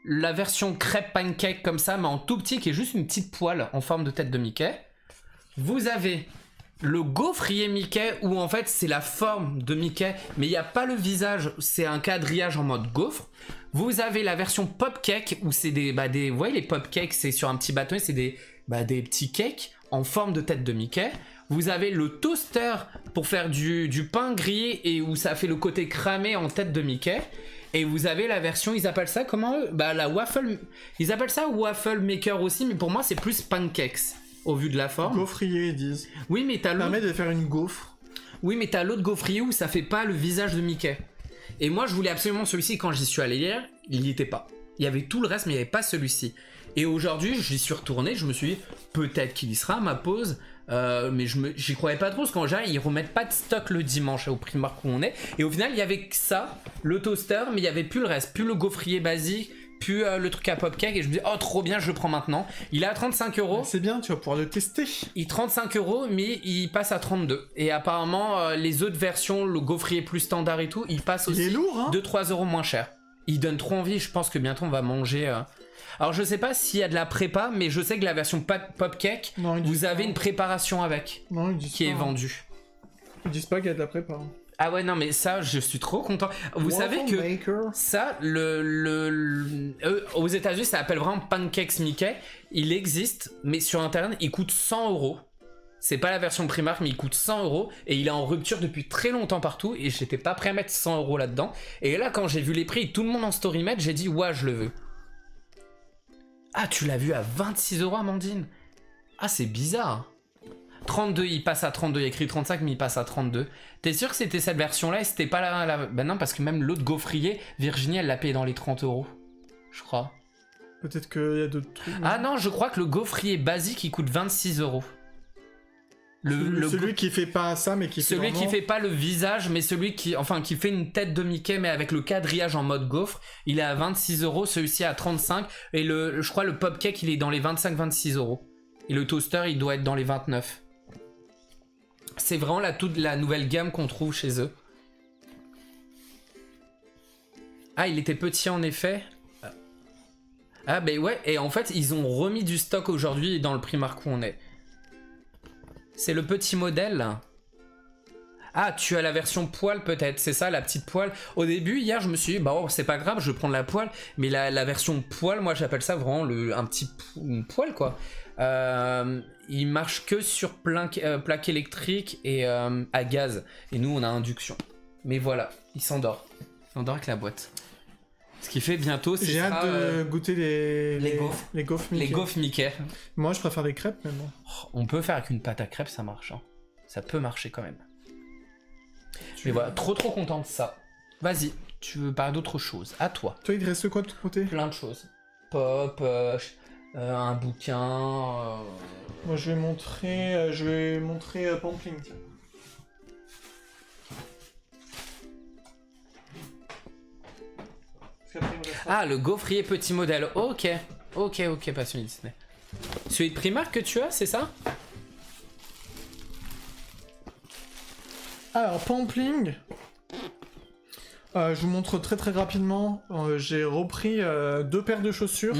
la version crêpe pancake comme ça, mais en tout petit, qui est juste une petite poêle en forme de tête de Mickey. Vous avez le gaufrier Mickey, où en fait c'est la forme de Mickey, mais il n'y a pas le visage, c'est un quadrillage en mode gaufre. Vous avez la version pop cake, où c'est vous voyez les pop cakes, c'est sur un petit bâton, c'est des petits cakes en forme de tête de Mickey. Vous avez le toaster pour faire du pain grillé et où ça fait le côté cramé en tête de Mickey. Et vous avez la version, ils appellent ça comment eux ? La waffle. Ils appellent ça waffle maker aussi, mais pour moi c'est plus pancakes au vu de la forme. Gaufrier, ils disent. Oui, mais t'as Ça l'autre. permet de faire une gaufre. Oui, mais t'as l'autre gaufrier où ça fait pas le visage de Mickey. Et moi je voulais absolument celui-ci quand j'y suis allé hier, il y était pas. Il y avait tout le reste, mais il y avait pas celui-ci. Et aujourd'hui, j'y suis retourné, je me suis dit peut-être qu'il y sera à ma pause. Mais j'y croyais pas trop parce qu'en général ils remettent pas de stock le dimanche au Primark où on est, et au final il y avait que ça, le toaster, mais il y avait plus le reste, plus le gaufrier basique, plus le truc à popcake, et je me dis oh trop bien, je le prends maintenant. Il est à 35 €. C'est bien, tu vas pouvoir le tester. Il est 35 €, mais il passe à 32, et apparemment les autres versions, le gaufrier plus standard et tout, il passe Il aussi est lourd, hein. 2-3 € moins cher. Il donne trop envie, je pense que bientôt on va manger Alors je sais pas s'il y a de la prépa, mais je sais que la version popcake, Non, ils disent vous avez pas. une préparation avec Non, ils disent qui pas, est hein. vendue. Ils disent pas qu'il y a de la prépa. hein. Ah ouais, non, mais ça, je suis trop content. Vous savez Waffle que Maker. ça, aux États-Unis, ça s'appelle vraiment Pancakes Mickey. Il existe, mais sur internet, il coûte 100 €. C'est pas la version Primark, mais il coûte 100 € et il est en rupture depuis très longtemps partout. Et j'étais pas prêt à mettre 100 € là-dedans. Et là, quand j'ai vu les prix, tout le monde en story met, j'ai dit, ouais, je le veux. Ah, tu l'as vu à 26 €, Amandine? Ah, c'est bizarre. 32, il passe à 32, il y a écrit 35, mais il passe à 32. T'es sûr que c'était cette version-là et c'était pas la... Ben non, parce que même l'autre gaufrier, Virginie, elle l'a payé dans les 30 €. Je crois. Peut-être qu'il y a d'autres trucs. Ah non, je crois que le gaufrier basique, il coûte 26 €. Celui qui fait pas ça, mais qui fait Celui vraiment... qui fait pas le visage, mais celui qui fait une tête de Mickey, mais avec le quadrillage en mode gaufre, il est à 26 €, celui-ci à 35, et je crois le popcake, il est dans les 25-26 €. Et le toaster, il doit être dans les 29. C'est vraiment toute la nouvelle gamme qu'on trouve chez eux. Ah, il était petit en effet. Ah ben ouais, et en fait, ils ont remis du stock aujourd'hui dans le Primark où on est. C'est le petit modèle. Ah, tu as la version poêle peut-être, c'est ça, la petite poêle. Au début, hier, je me suis dit, bah oh, c'est pas grave, je vais prendre la poêle. Mais la version poêle, moi j'appelle ça vraiment une poêle quoi. il marche que sur plaque électrique et à gaz. Et nous, on a induction. Mais voilà, il s'endort. Il s'endort avec la boîte. Ce qui fait bientôt, J'ai hâte de goûter les gaufres. Les gaufres Mickey. Les gaufres Mickey. Moi, je préfère les crêpes, mais bon. Oh, on peut faire avec une pâte à crêpes, ça marche. Hein. Ça peut marcher quand même. Mais voilà, trop content de ça. Vas-y, tu veux parler d'autre chose. À toi. Toi, il te reste quoi de ton côté? Plein de choses. Pop, un bouquin. Moi, je vais montrer Pampling. Tiens. Ah, le gaufrier petit modèle. Ok, passionné Disney. Celui de Primark que tu as, c'est ça? Alors, Pampling. Je vous montre très rapidement. J'ai repris 2 paires de chaussures.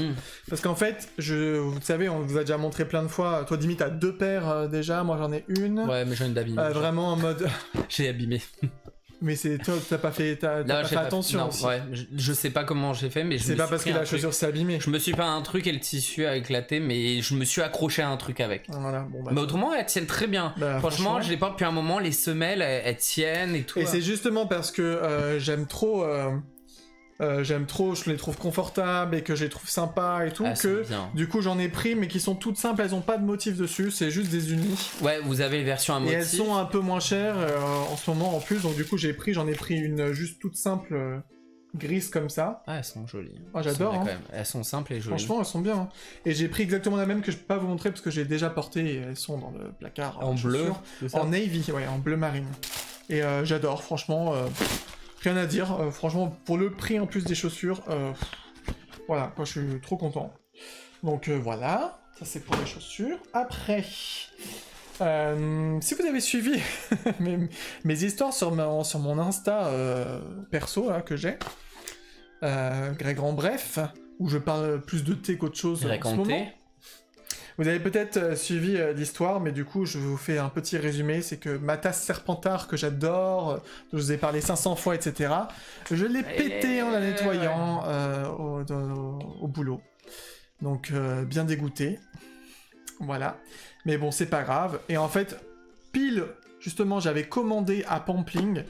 Parce qu'en fait, vous savez, on vous a déjà montré plein de fois. Toi, Dimi, t'as 2 paires déjà. Moi, j'en ai une. Ouais, mais j'en ai d'abîmer. Vraiment en mode. J'ai abîmé. Mais c'est toi, t'as pas fait attention. Non, aussi. ouais, je sais pas comment j'ai fait, mais c'est pas parce que la chaussure s'est abîmée. Je me suis pas un truc et le tissu a éclaté, mais je me suis accroché à un truc avec. Voilà, bon, bah, mais autrement, elles tiennent très bien. Bah, franchement, je les porte depuis un moment, les semelles, elles tiennent et tout. Et c'est justement parce que j'aime trop, je les trouve confortables et que je les trouve sympas et tout, que du coup j'en ai pris, mais qui sont toutes simples, elles ont pas de motif dessus, c'est juste des unis. Ouais, vous avez les versions à motif. Et elles sont un peu moins chères en ce moment en plus, donc du coup j'en ai pris une juste toute simple grise comme ça. Ah, elles sont jolies. Ah, j'adore. Hein. Elles sont simples et jolies. Franchement, elles sont bien. Hein. Et j'ai pris exactement la même que je peux pas vous montrer parce que j'ai déjà porté et elles sont dans le placard. En bleu. En navy, ouais, en bleu marine. Et j'adore, franchement. Rien à dire, franchement, pour le prix en plus des chaussures, voilà, moi je suis trop content. Donc voilà, ça c'est pour les chaussures. Après, si vous avez suivi mes histoires sur mon Insta perso là, que j'ai, Greg en bref, où je parle plus de thé qu'autre chose en ce moment. Vous avez peut-être suivi l'histoire, mais du coup, je vous fais un petit résumé. C'est que ma tasse Serpentard, que j'adore, dont je vous ai parlé 500 fois, etc., je l'ai pété en la nettoyant au boulot. Donc, bien dégoûté. Voilà. Mais bon, c'est pas grave. Et en fait, pile... Justement, j'avais commandé à Pampling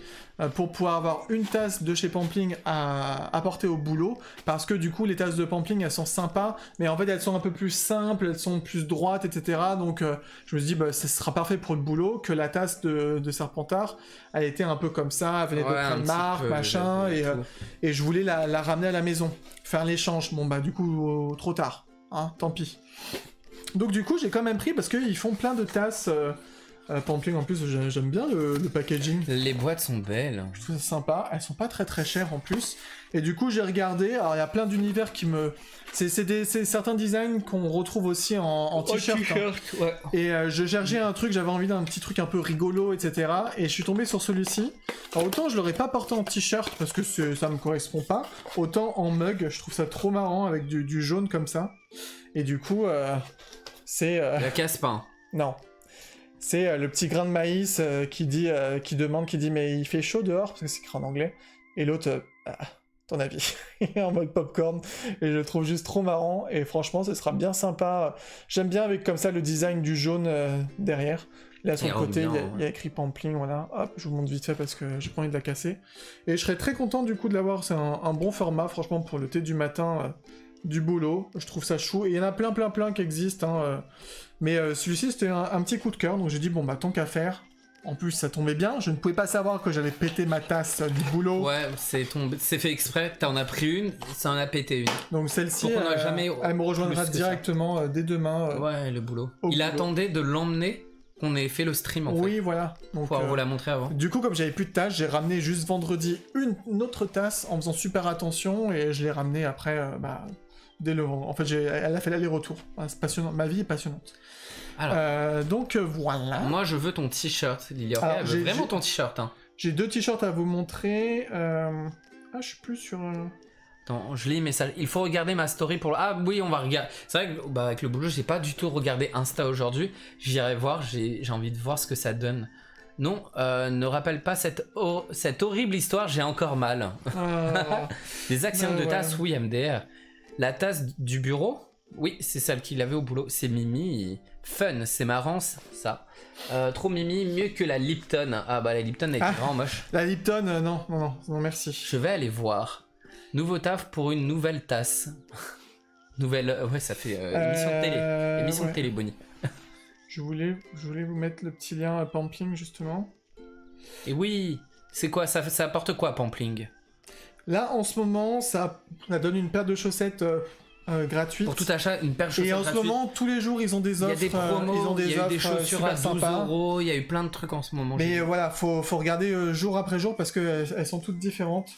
pour pouvoir avoir une tasse de chez Pampling à apporter au boulot, parce que du coup, les tasses de Pampling, elles sont sympas, mais en fait, elles sont un peu plus simples, elles sont plus droites, etc. Donc, je me suis dit, bah, ça sera parfait pour le boulot, que la tasse de Serpentard, elle était un peu comme ça, elle venait d'autres marques, machin, et je voulais la ramener à la maison, faire l'échange. Bon, bah, du coup, trop tard, hein, tant pis. Donc, du coup, j'ai quand même pris, parce qu'ils font plein de tasses... Pampling en plus, j'aime bien le packaging. Les boîtes sont belles. Je trouve ça sympa. Elles sont pas très chères en plus. Et du coup, j'ai regardé. Alors, il y a plein d'univers qui me. C'est certains designs qu'on retrouve aussi en t-shirt. Ouais. Et je cherchais un truc, j'avais envie d'un petit truc un peu rigolo, etc. Et je suis tombé sur celui-ci. Alors, autant je l'aurais pas porté en t-shirt parce que ça me correspond pas. Autant en mug, je trouve ça trop marrant avec du jaune comme ça. Et du coup, c'est. La casse-pain. Non. C'est le petit grain de maïs qui demande, mais il fait chaud dehors, parce que c'est écrit en anglais. Et l'autre, ton avis, il est en mode popcorn. Et je le trouve juste trop marrant. Et franchement, ce sera bien sympa. J'aime bien avec comme ça le design du jaune derrière. Là sur le côté, il y a écrit Pampling, voilà. Hop, je vous montre vite fait parce que j'ai pas envie de la casser. Et je serais très content du coup de l'avoir. C'est un bon format, franchement, pour le thé du matin du boulot. Je trouve ça chou. Et il y en a plein qui existent, hein, mais celui-ci, c'était un petit coup de cœur, donc j'ai dit, bon, bah, tant qu'à faire. En plus, ça tombait bien, je ne pouvais pas savoir que j'allais péter ma tasse du boulot. Ouais, c'est fait exprès, t'en as pris une, ça en a pété une. Donc celle-ci, elle me rejoindra directement dès demain. Ouais, le boulot. Il attendait de l'emmener, qu'on ait fait le stream, en fait. Oui, voilà. Donc, pour vous la montrer avant. Du coup, comme j'avais plus de tasse, j'ai ramené juste vendredi une autre tasse, en faisant super attention, et je l'ai ramenée après, dès le... En fait, elle a fait l'aller-retour. C'est passionnant. Ma vie est passionnante. Alors, donc voilà. Moi, je veux ton t-shirt, Lily. Elle veut vraiment ton t-shirt. Hein. J'ai 2 t-shirts à vous montrer. Je suis plus sur... Attends, je lis les messages. Il faut regarder ma story pour... Ah oui, on va regarder. C'est vrai que avec le boulot, j'ai pas du tout regardé Insta aujourd'hui. J'irai voir, j'ai envie de voir ce que ça donne. Non, ne rappelle pas cette horrible histoire, j'ai encore mal. Des accidents de tasse, oui, MDR. La tasse du bureau, Oui, c'est celle qu'il avait au boulot. C'est Mimi. Fun, c'est marrant ça. Trop Mimi, mieux que la Lipton. Ah bah la Lipton elle est vraiment moche. La Lipton, non, merci. Je vais aller voir. Nouveau taf pour une nouvelle tasse. Nouvelle... ouais, ça fait émission de télé. Émission de télé, Bonnie. Je voulais vous mettre le petit lien à Pampling, justement. Et oui, c'est quoi ça apporte quoi, Pampling? Là, en ce moment, ça donne une paire de chaussettes gratuite. Pour tout achat, une paire de chaussettes Et en gratuite. ce moment, tous les jours, ils ont des offres. Il y a des promos, ils ont des il y a eu des offres chaussures à super 12 sympas. €, il y a eu plein de trucs en ce moment. Mais voilà, faut regarder jour après jour parce qu'elles sont toutes différentes.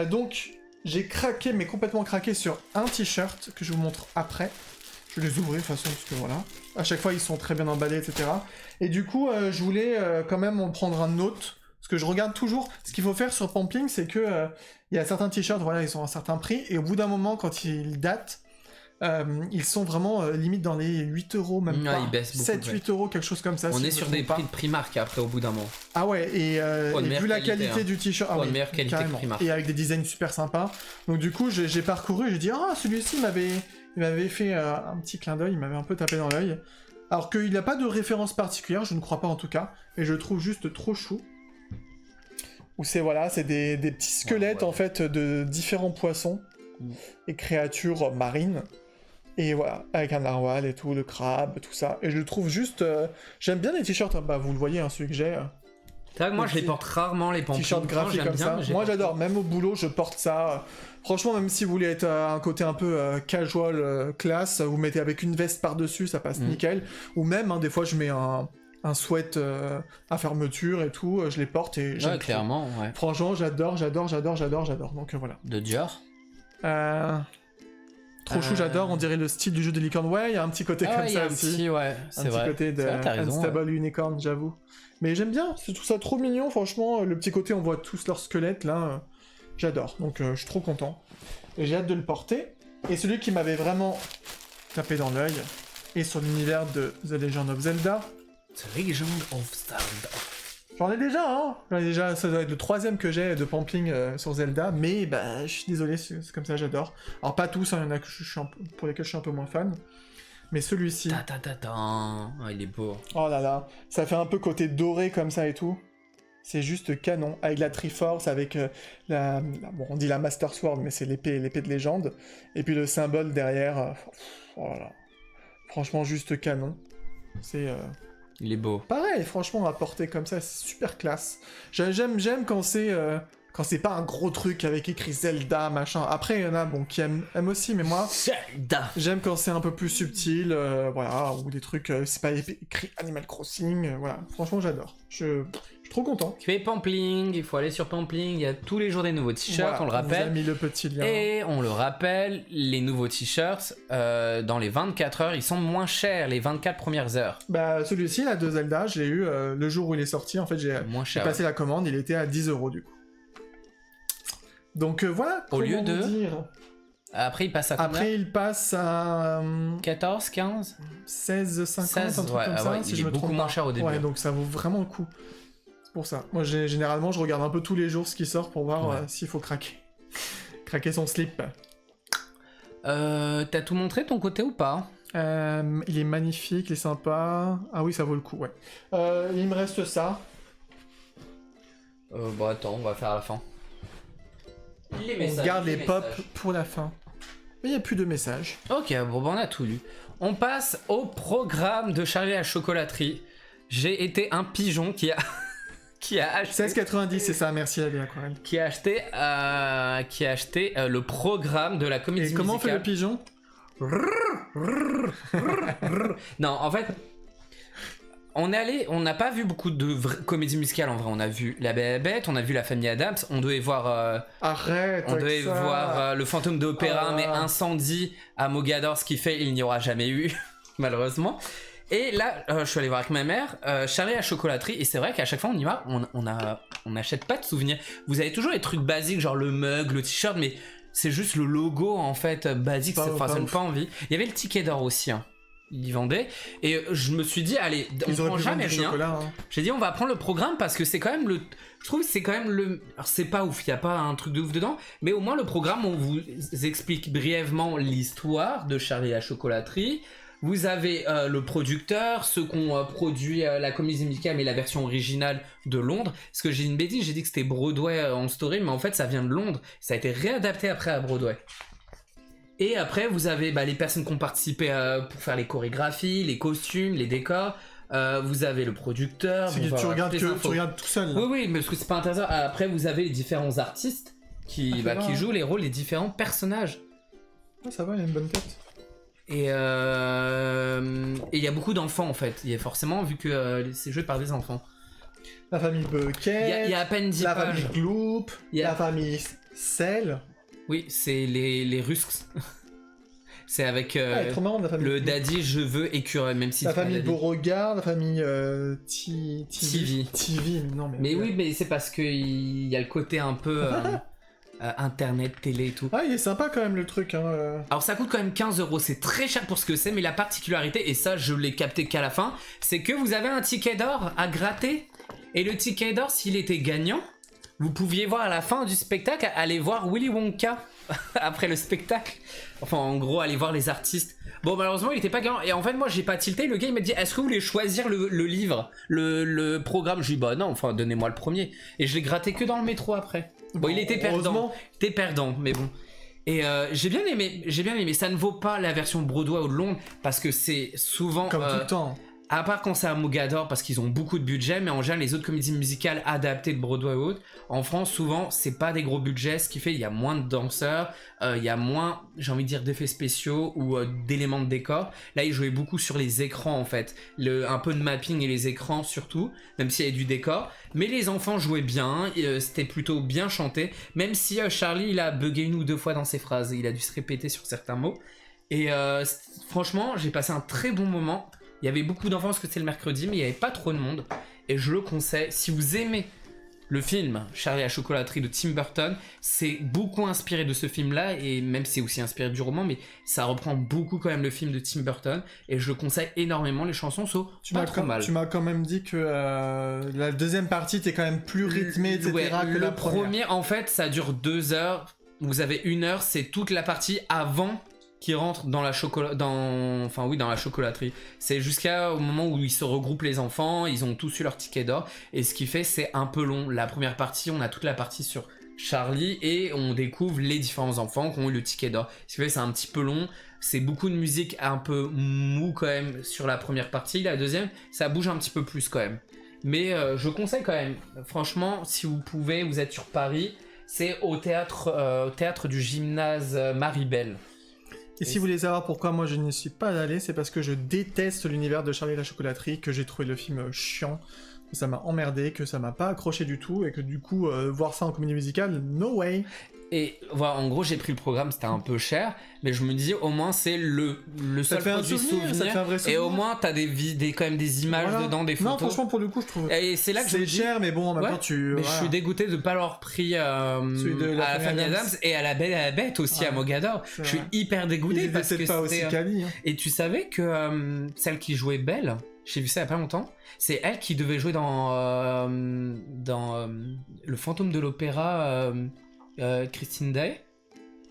Donc, j'ai craqué, mais complètement craqué sur un t-shirt que je vous montre après. Je vais les ouvrir de toute façon parce que voilà. À chaque fois, ils sont très bien emballés, etc. Et du coup, je voulais quand même en prendre un autre. Parce que je regarde toujours. Ce qu'il faut faire sur Pampling, c'est que il y a certains t-shirts, voilà, ils ont un certain prix. Et au bout d'un moment, quand ils datent, ils sont vraiment limite dans les 8 €, même pas. Ils baissent beaucoup. 7-8 € quelque chose comme ça. On si est je me sur trompe des pas. prix de Primark après, au bout d'un moment. Ah ouais, et vu la qualité hein. du t-shirt, Pour une meilleure qualité que carrément. Primark. Et avec des designs super sympas. Donc du coup, j'ai parcouru, j'ai dit ah celui-ci il m'avait fait un petit clin d'œil, il m'avait un peu tapé dans l'œil. Alors qu'il n'a pas de référence particulière, je ne crois pas en tout cas, et je le trouve juste trop chou. Où c'est voilà, c'est des petits squelettes en fait de différents poissons et créatures marines. Et voilà, avec un narwhal et tout, le crabe, tout ça. Et je le trouve juste... j'aime bien les t-shirts, bah vous le voyez, hein, celui que j'ai. C'est vrai que moi je les porte rarement, les Pampling. T-shirt graphique comme ça. Moi j'adore, même au boulot je porte ça. Franchement, même si vous voulez être un côté un peu casual, classe, vous mettez avec une veste par-dessus, ça passe nickel. Ou même, hein, des fois je mets un sweat à fermeture et tout, je les porte et j'aime. Ouais, clairement, ouais. Franchement, j'adore. Donc voilà. De Dior. Trop chou, j'adore, on dirait le style du jeu des licornes. Ouais, il y a un petit côté comme ça aussi. Petit, ouais, c'est vrai. Un petit côté de Unstable Unicorn, j'avoue. Mais j'aime bien, je trouve ça trop mignon, franchement. Le petit côté, on voit tous leurs squelettes, là. J'adore, donc je suis trop content. Et j'ai hâte de le porter. Et celui qui m'avait vraiment tapé dans l'œil, est sur l'univers de The Legend of Zelda. The Legend of Zelda. J'en ai déjà, ça doit être le 3e que j'ai de Pampling sur Zelda, mais bah, je suis désolé, c'est comme ça, j'adore. Alors pas tous, il y en a que pour lesquels je suis un peu moins fan, mais celui-ci... il est beau. Oh là là, ça fait un peu côté doré comme ça et tout. C'est juste canon, avec la Triforce, avec bon, on dit la Master Sword, mais c'est l'épée de légende, et puis le symbole derrière, oh là là. Franchement, juste canon. C'est... Il est beau. Pareil, franchement, à porter comme ça, c'est super classe. J'aime quand c'est pas un gros truc avec écrit Zelda, machin. Après, il y en a bon, qui aiment aussi, mais moi, Zelda. J'aime quand c'est un peu plus subtil, voilà, ou des trucs, c'est pas écrit Animal Crossing, voilà. Franchement, j'adore. Je suis trop content. Tu fais Pampling, il faut aller sur Pampling, il y a tous les jours des nouveaux t-shirts, Voilà, on le rappelle. On vous a mis le petit lien. Et on le rappelle, les nouveaux t-shirts, dans les 24 heures, ils sont moins chers, les 24 premières heures. Bah, celui-ci, là, de Zelda, je l'ai eu le jour où il est sorti. En fait, j'ai passé la commande, il était à 10 € du coup. Donc voilà. Au lieu de... dire Après, il passe à combien? Après, il passe à... 14, 15 16,50, 16, un truc comme ça, si il je est me beaucoup trompe moins pas. cher au début. Ouais, donc ça vaut vraiment le coup. C'est pour ça. Moi, généralement, je regarde un peu tous les jours ce qui sort pour voir s'il faut craquer. Craquer son slip. T'as tout montré de ton côté ou pas? Il est magnifique, il est sympa. Ah oui, ça vaut le coup, ouais. Il me reste ça. Bon, attends, on va faire à la fin. On garde les pop pour la fin. Mais il n'y a plus de messages. Ok, bon, on a tout lu. On passe au programme de Charlie à la chocolaterie. J'ai été un pigeon qui a acheté... 16,90, c'est ça, merci la vie aquarelle. Qui a acheté le programme de la comédie musicale. Et comment fait le pigeon? Non, en fait... On n'a pas vu beaucoup de comédies musicales en vrai. On a vu La Belle et la Bête, on a vu La Famille Adams, on devait voir. Arrête! On devait voir Le Fantôme de l'Opéra, mais Incendie à Mogador, ce qui fait il n'y aura jamais eu, malheureusement. Et là, je suis allé voir avec ma mère, Charlie à la chocolaterie, et c'est vrai qu'à chaque fois on y va, on n'achète pas de souvenirs. Vous avez toujours les trucs basiques, genre le mug, le t-shirt, mais c'est juste le logo en fait basique, ça ne donne pas envie. Il y avait le ticket d'or aussi. Hein. ils vendaient. Et je me suis dit, allez, on prend jamais rien. Chocolat, hein. J'ai dit, on va prendre le programme parce que c'est quand même je trouve que c'est quand même alors c'est pas ouf, il y a pas un truc de ouf dedans, mais au moins le programme, on vous explique brièvement l'histoire de Charlie et la chocolaterie. Vous avez le producteur, ceux qui ont produit la comédie musicale, mais la version originale de Londres. Parce que j'ai une bêtise, j'ai dit que c'était Broadway en story, mais en fait ça vient de Londres. Ça a été réadapté après à Broadway. Et après, vous avez les personnes qui ont participé pour faire les chorégraphies, les costumes, les décors. Vous avez le producteur. C'est que tu regardes tout seul. Là. Oui, mais parce que c'est pas intéressant. Après, vous avez les différents artistes qui jouent les rôles des différents personnages. Ah, ça va, il a une bonne tête. Et il y a beaucoup d'enfants en fait. Il y a forcément, vu que c'est joué par des enfants. La famille Bucket. Il y a à peine 10 pages. La famille Gloop. La famille Cell. Oui, c'est les Rusks. C'est avec trop marrant, la famille le daddy, je veux écureuil, même si la famille Beauregard, la famille TV. TV, non mais. Oui, mais c'est parce qu'il y a le côté un peu internet, télé et tout. Ah, il est sympa quand même le truc. Hein. Alors ça coûte quand même 15€, c'est très cher pour ce que c'est, mais la particularité, et ça je l'ai capté qu'à la fin, c'est que vous avez un ticket d'or à gratter, et le ticket d'or, s'il était gagnant, vous pouviez voir à la fin du spectacle, aller voir Willy Wonka après le spectacle. Enfin, en gros, aller voir les artistes. Bon, malheureusement, il était pas gagnant. Et en fait, moi, j'ai pas tilté. Le gars, il m'a dit, est-ce que vous voulez choisir le livre, le programme? Je lui ai dit, bah non, enfin, donnez-moi le premier. Et je l'ai gratté que dans le métro après. Bon, il était perdant. Il était perdant, mais bon. Et j'ai bien aimé. Ça ne vaut pas la version Broadway ou de Londres, parce que c'est souvent... Comme tout le temps. À part quand c'est à Mogador, parce qu'ils ont beaucoup de budget, mais en général, les autres comédies musicales adaptées de Broadway ou autres, en France, souvent, c'est pas des gros budgets, ce qui fait il y a moins de danseurs, il y a moins, j'ai envie de dire, d'effets spéciaux ou d'éléments de décor. Là, ils jouaient beaucoup sur les écrans, en fait. Un peu de mapping et les écrans, surtout, même s'il y avait du décor. Mais les enfants jouaient bien, c'était plutôt bien chanté, même si Charlie, il a bugué 1 ou 2 fois dans ses phrases, il a dû se répéter sur certains mots. Et franchement, j'ai passé un très bon moment. Il y avait beaucoup d'enfants parce que c'était le mercredi, mais il n'y avait pas trop de monde. Et je le conseille. Si vous aimez le film Charlie et la chocolaterie de Tim Burton, c'est beaucoup inspiré de ce film-là. Et même si c'est aussi inspiré du roman, mais ça reprend beaucoup quand même le film de Tim Burton. Et je le conseille énormément. Les chansons sont pas trop mal. Tu m'as quand même dit que la deuxième partie était quand même plus rythmée, etc. que la première. En fait, ça dure 2 heures. Vous avez 1 heure, c'est toute la partie avant qui rentre dans la chocolaterie. C'est jusqu'au moment où ils se regroupent les enfants, ils ont tous eu leur ticket d'or, et ce qui fait c'est un peu long. La première partie, on a toute la partie sur Charlie et on découvre les différents enfants qui ont eu le ticket d'or. Ce qui fait c'est un petit peu long, c'est beaucoup de musique un peu mou quand même sur la première partie. La deuxième, ça bouge un petit peu plus quand même. Mais je conseille quand même, franchement, si vous pouvez, vous êtes sur Paris, c'est au théâtre du gymnase Maribel. Et si vous voulez savoir pourquoi moi je n'y suis pas allé, c'est parce que je déteste l'univers de Charlie et la chocolaterie, que j'ai trouvé le film chiant, que ça m'a emmerdé, que ça m'a pas accroché du tout, et que du coup, voir ça en comédie musicale, no way. Et voilà, en gros, j'ai pris le programme, c'était un peu cher, mais je me dis au moins c'est le seul produit souvenir. Ça te fait un vrai souvenir. Et au moins t'as quand même des images dedans, des photos. Non, franchement, pour le coup, je trouve. Et c'est là que c'est cher, mais bon, en même temps, Mais je suis dégoûté de pas l'avoir pris à la famille Adams et à la Belle et à la Bête aussi à Mogador. Je suis hyper dégoûté parce que pas aussi quali. Et tu savais que celle qui jouait Belle, j'ai vu ça il y a pas longtemps, c'est elle qui devait jouer dans Le Fantôme de l'Opéra. Christine Day.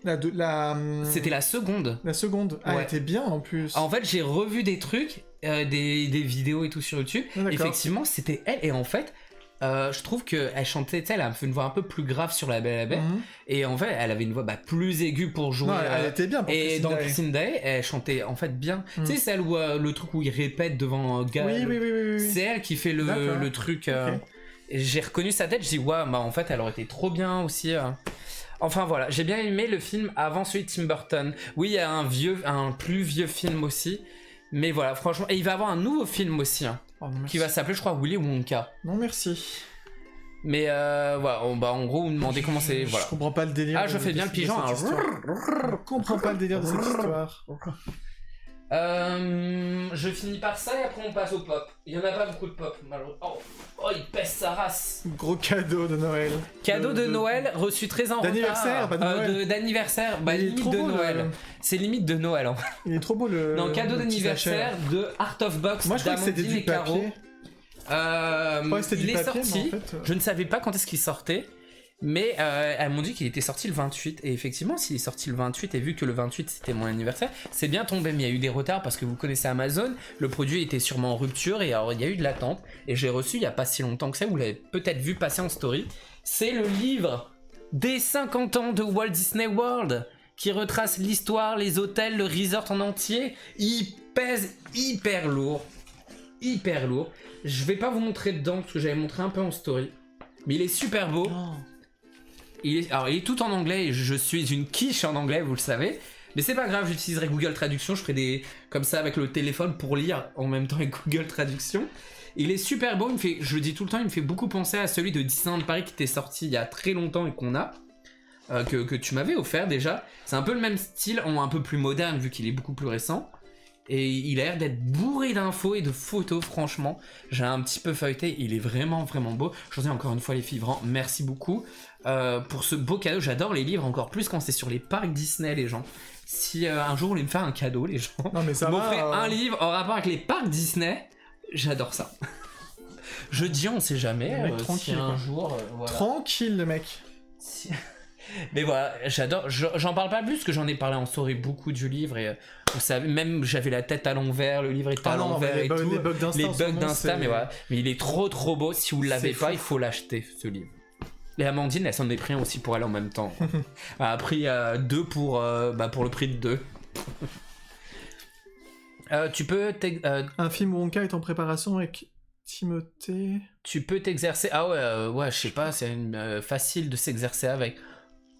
C'était la seconde. La seconde. Ah, elle était bien en plus. En fait, j'ai revu des trucs, des vidéos et tout sur YouTube. Effectivement, c'était elle. Et en fait, je trouve qu'elle chantait, elle a fait une voix un peu plus grave sur La Belle et la Bête. Et en fait, elle avait une voix plus aiguë pour jouer. Non, elle était bien pour Et Christine dans Day. Christine Day, elle chantait en fait bien. Tu sais, celle où le truc où il répète devant Gal. Oui. C'est elle qui fait le truc. Okay. J'ai reconnu sa tête, je dis ouais, bah en fait elle aurait été trop bien aussi. Enfin voilà, j'ai bien aimé le film avant celui de Tim Burton. Oui, il y a un plus vieux film aussi, mais voilà, franchement, et il va y avoir un nouveau film aussi, qui va s'appeler, je crois, Willy Wonka. Non merci. Mais voilà, en gros, vous me demandez comment c'est. Voilà. Je comprends pas le délire. Ah, je fais bien le pigeon. Je comprends pas le délire de cette histoire. Je finis par ça et après on passe au pop. Il y en a pas beaucoup de pop, malheureusement. Oh, il pèse sa race. Gros cadeau de Noël. Cadeau de Noël reçu très en retard. D'anniversaire, pas de Noël. D'anniversaire, bah Il est limite trop de beau, Noël. C'est limite de Noël. En fait. Il est trop beau le. Non, cadeau le petit d'anniversaire sachet. de Art of Box Moi je crois que c'était d'Amandine du et Caro. papier. Ouais, c'était Il du est papier, sorti. mais en fait, Je ne savais pas quand est-ce qu'il sortait. Mais elles m'ont dit qu'il était sorti le 28. Et effectivement, s'il est sorti le 28, et vu que le 28 c'était mon anniversaire, c'est bien tombé. Mais il y a eu des retards parce que vous connaissez Amazon. Le produit était sûrement en rupture et alors il y a eu de l'attente. Et j'ai reçu il y a pas si longtemps que ça. Vous l'avez peut-être vu passer en story. C'est le livre des 50 ans de Walt Disney World qui retrace l'histoire, les hôtels, le resort en entier. Il pèse hyper lourd. Hyper lourd. Je vais pas vous montrer dedans parce que j'avais montré un peu en story. Mais il est super beau. Oh. Il est tout en anglais et je suis une quiche en anglais, vous le savez. Mais c'est pas grave, j'utiliserai Google Traduction. Je ferai des comme ça avec le téléphone pour lire en même temps avec Google Traduction. Il est super beau. Je le dis tout le temps, il me fait beaucoup penser à celui de Disneyland Paris qui était sorti il y a très longtemps et qu'on a. Que tu m'avais offert déjà. C'est un peu le même style, un peu plus moderne vu qu'il est beaucoup plus récent. Et il a l'air d'être bourré d'infos et de photos, franchement. J'ai un petit peu feuilleté, il est vraiment vraiment beau. Je vous dis encore une fois les filles, vraiment, merci beaucoup pour ce beau cadeau. J'adore les livres encore plus quand c'est sur les parcs Disney, les gens. Si un jour vous voulez me faire un cadeau, les gens, Non mais ça vous va. m'offrez un livre en rapport avec les parcs Disney, j'adore ça. Je dis, on sait jamais, Le mec si tranquille, un quoi. jour... voilà. Tranquille le mec. Si- Mais voilà, j'adore. J'en parle pas plus parce que j'en ai parlé en story beaucoup du livre et vous savez, même j'avais la tête à l'envers, le livre était à l'envers et tout. Les bugs d'Insta. Les en ce bugs moment, d'Insta, c'est- mais voilà. Mais il est trop beau. Si vous l'avez C'est pas, fou. il faut l'acheter ce livre. Et Amandine, elle s'en est pris un aussi pour elle en même temps. Elle a pris 2 pour le prix de 2. Tu peux Un film Wonka est en préparation avec Timothée. t'exercer. Ah ouais, je sais pas, c'est facile de s'exercer avec.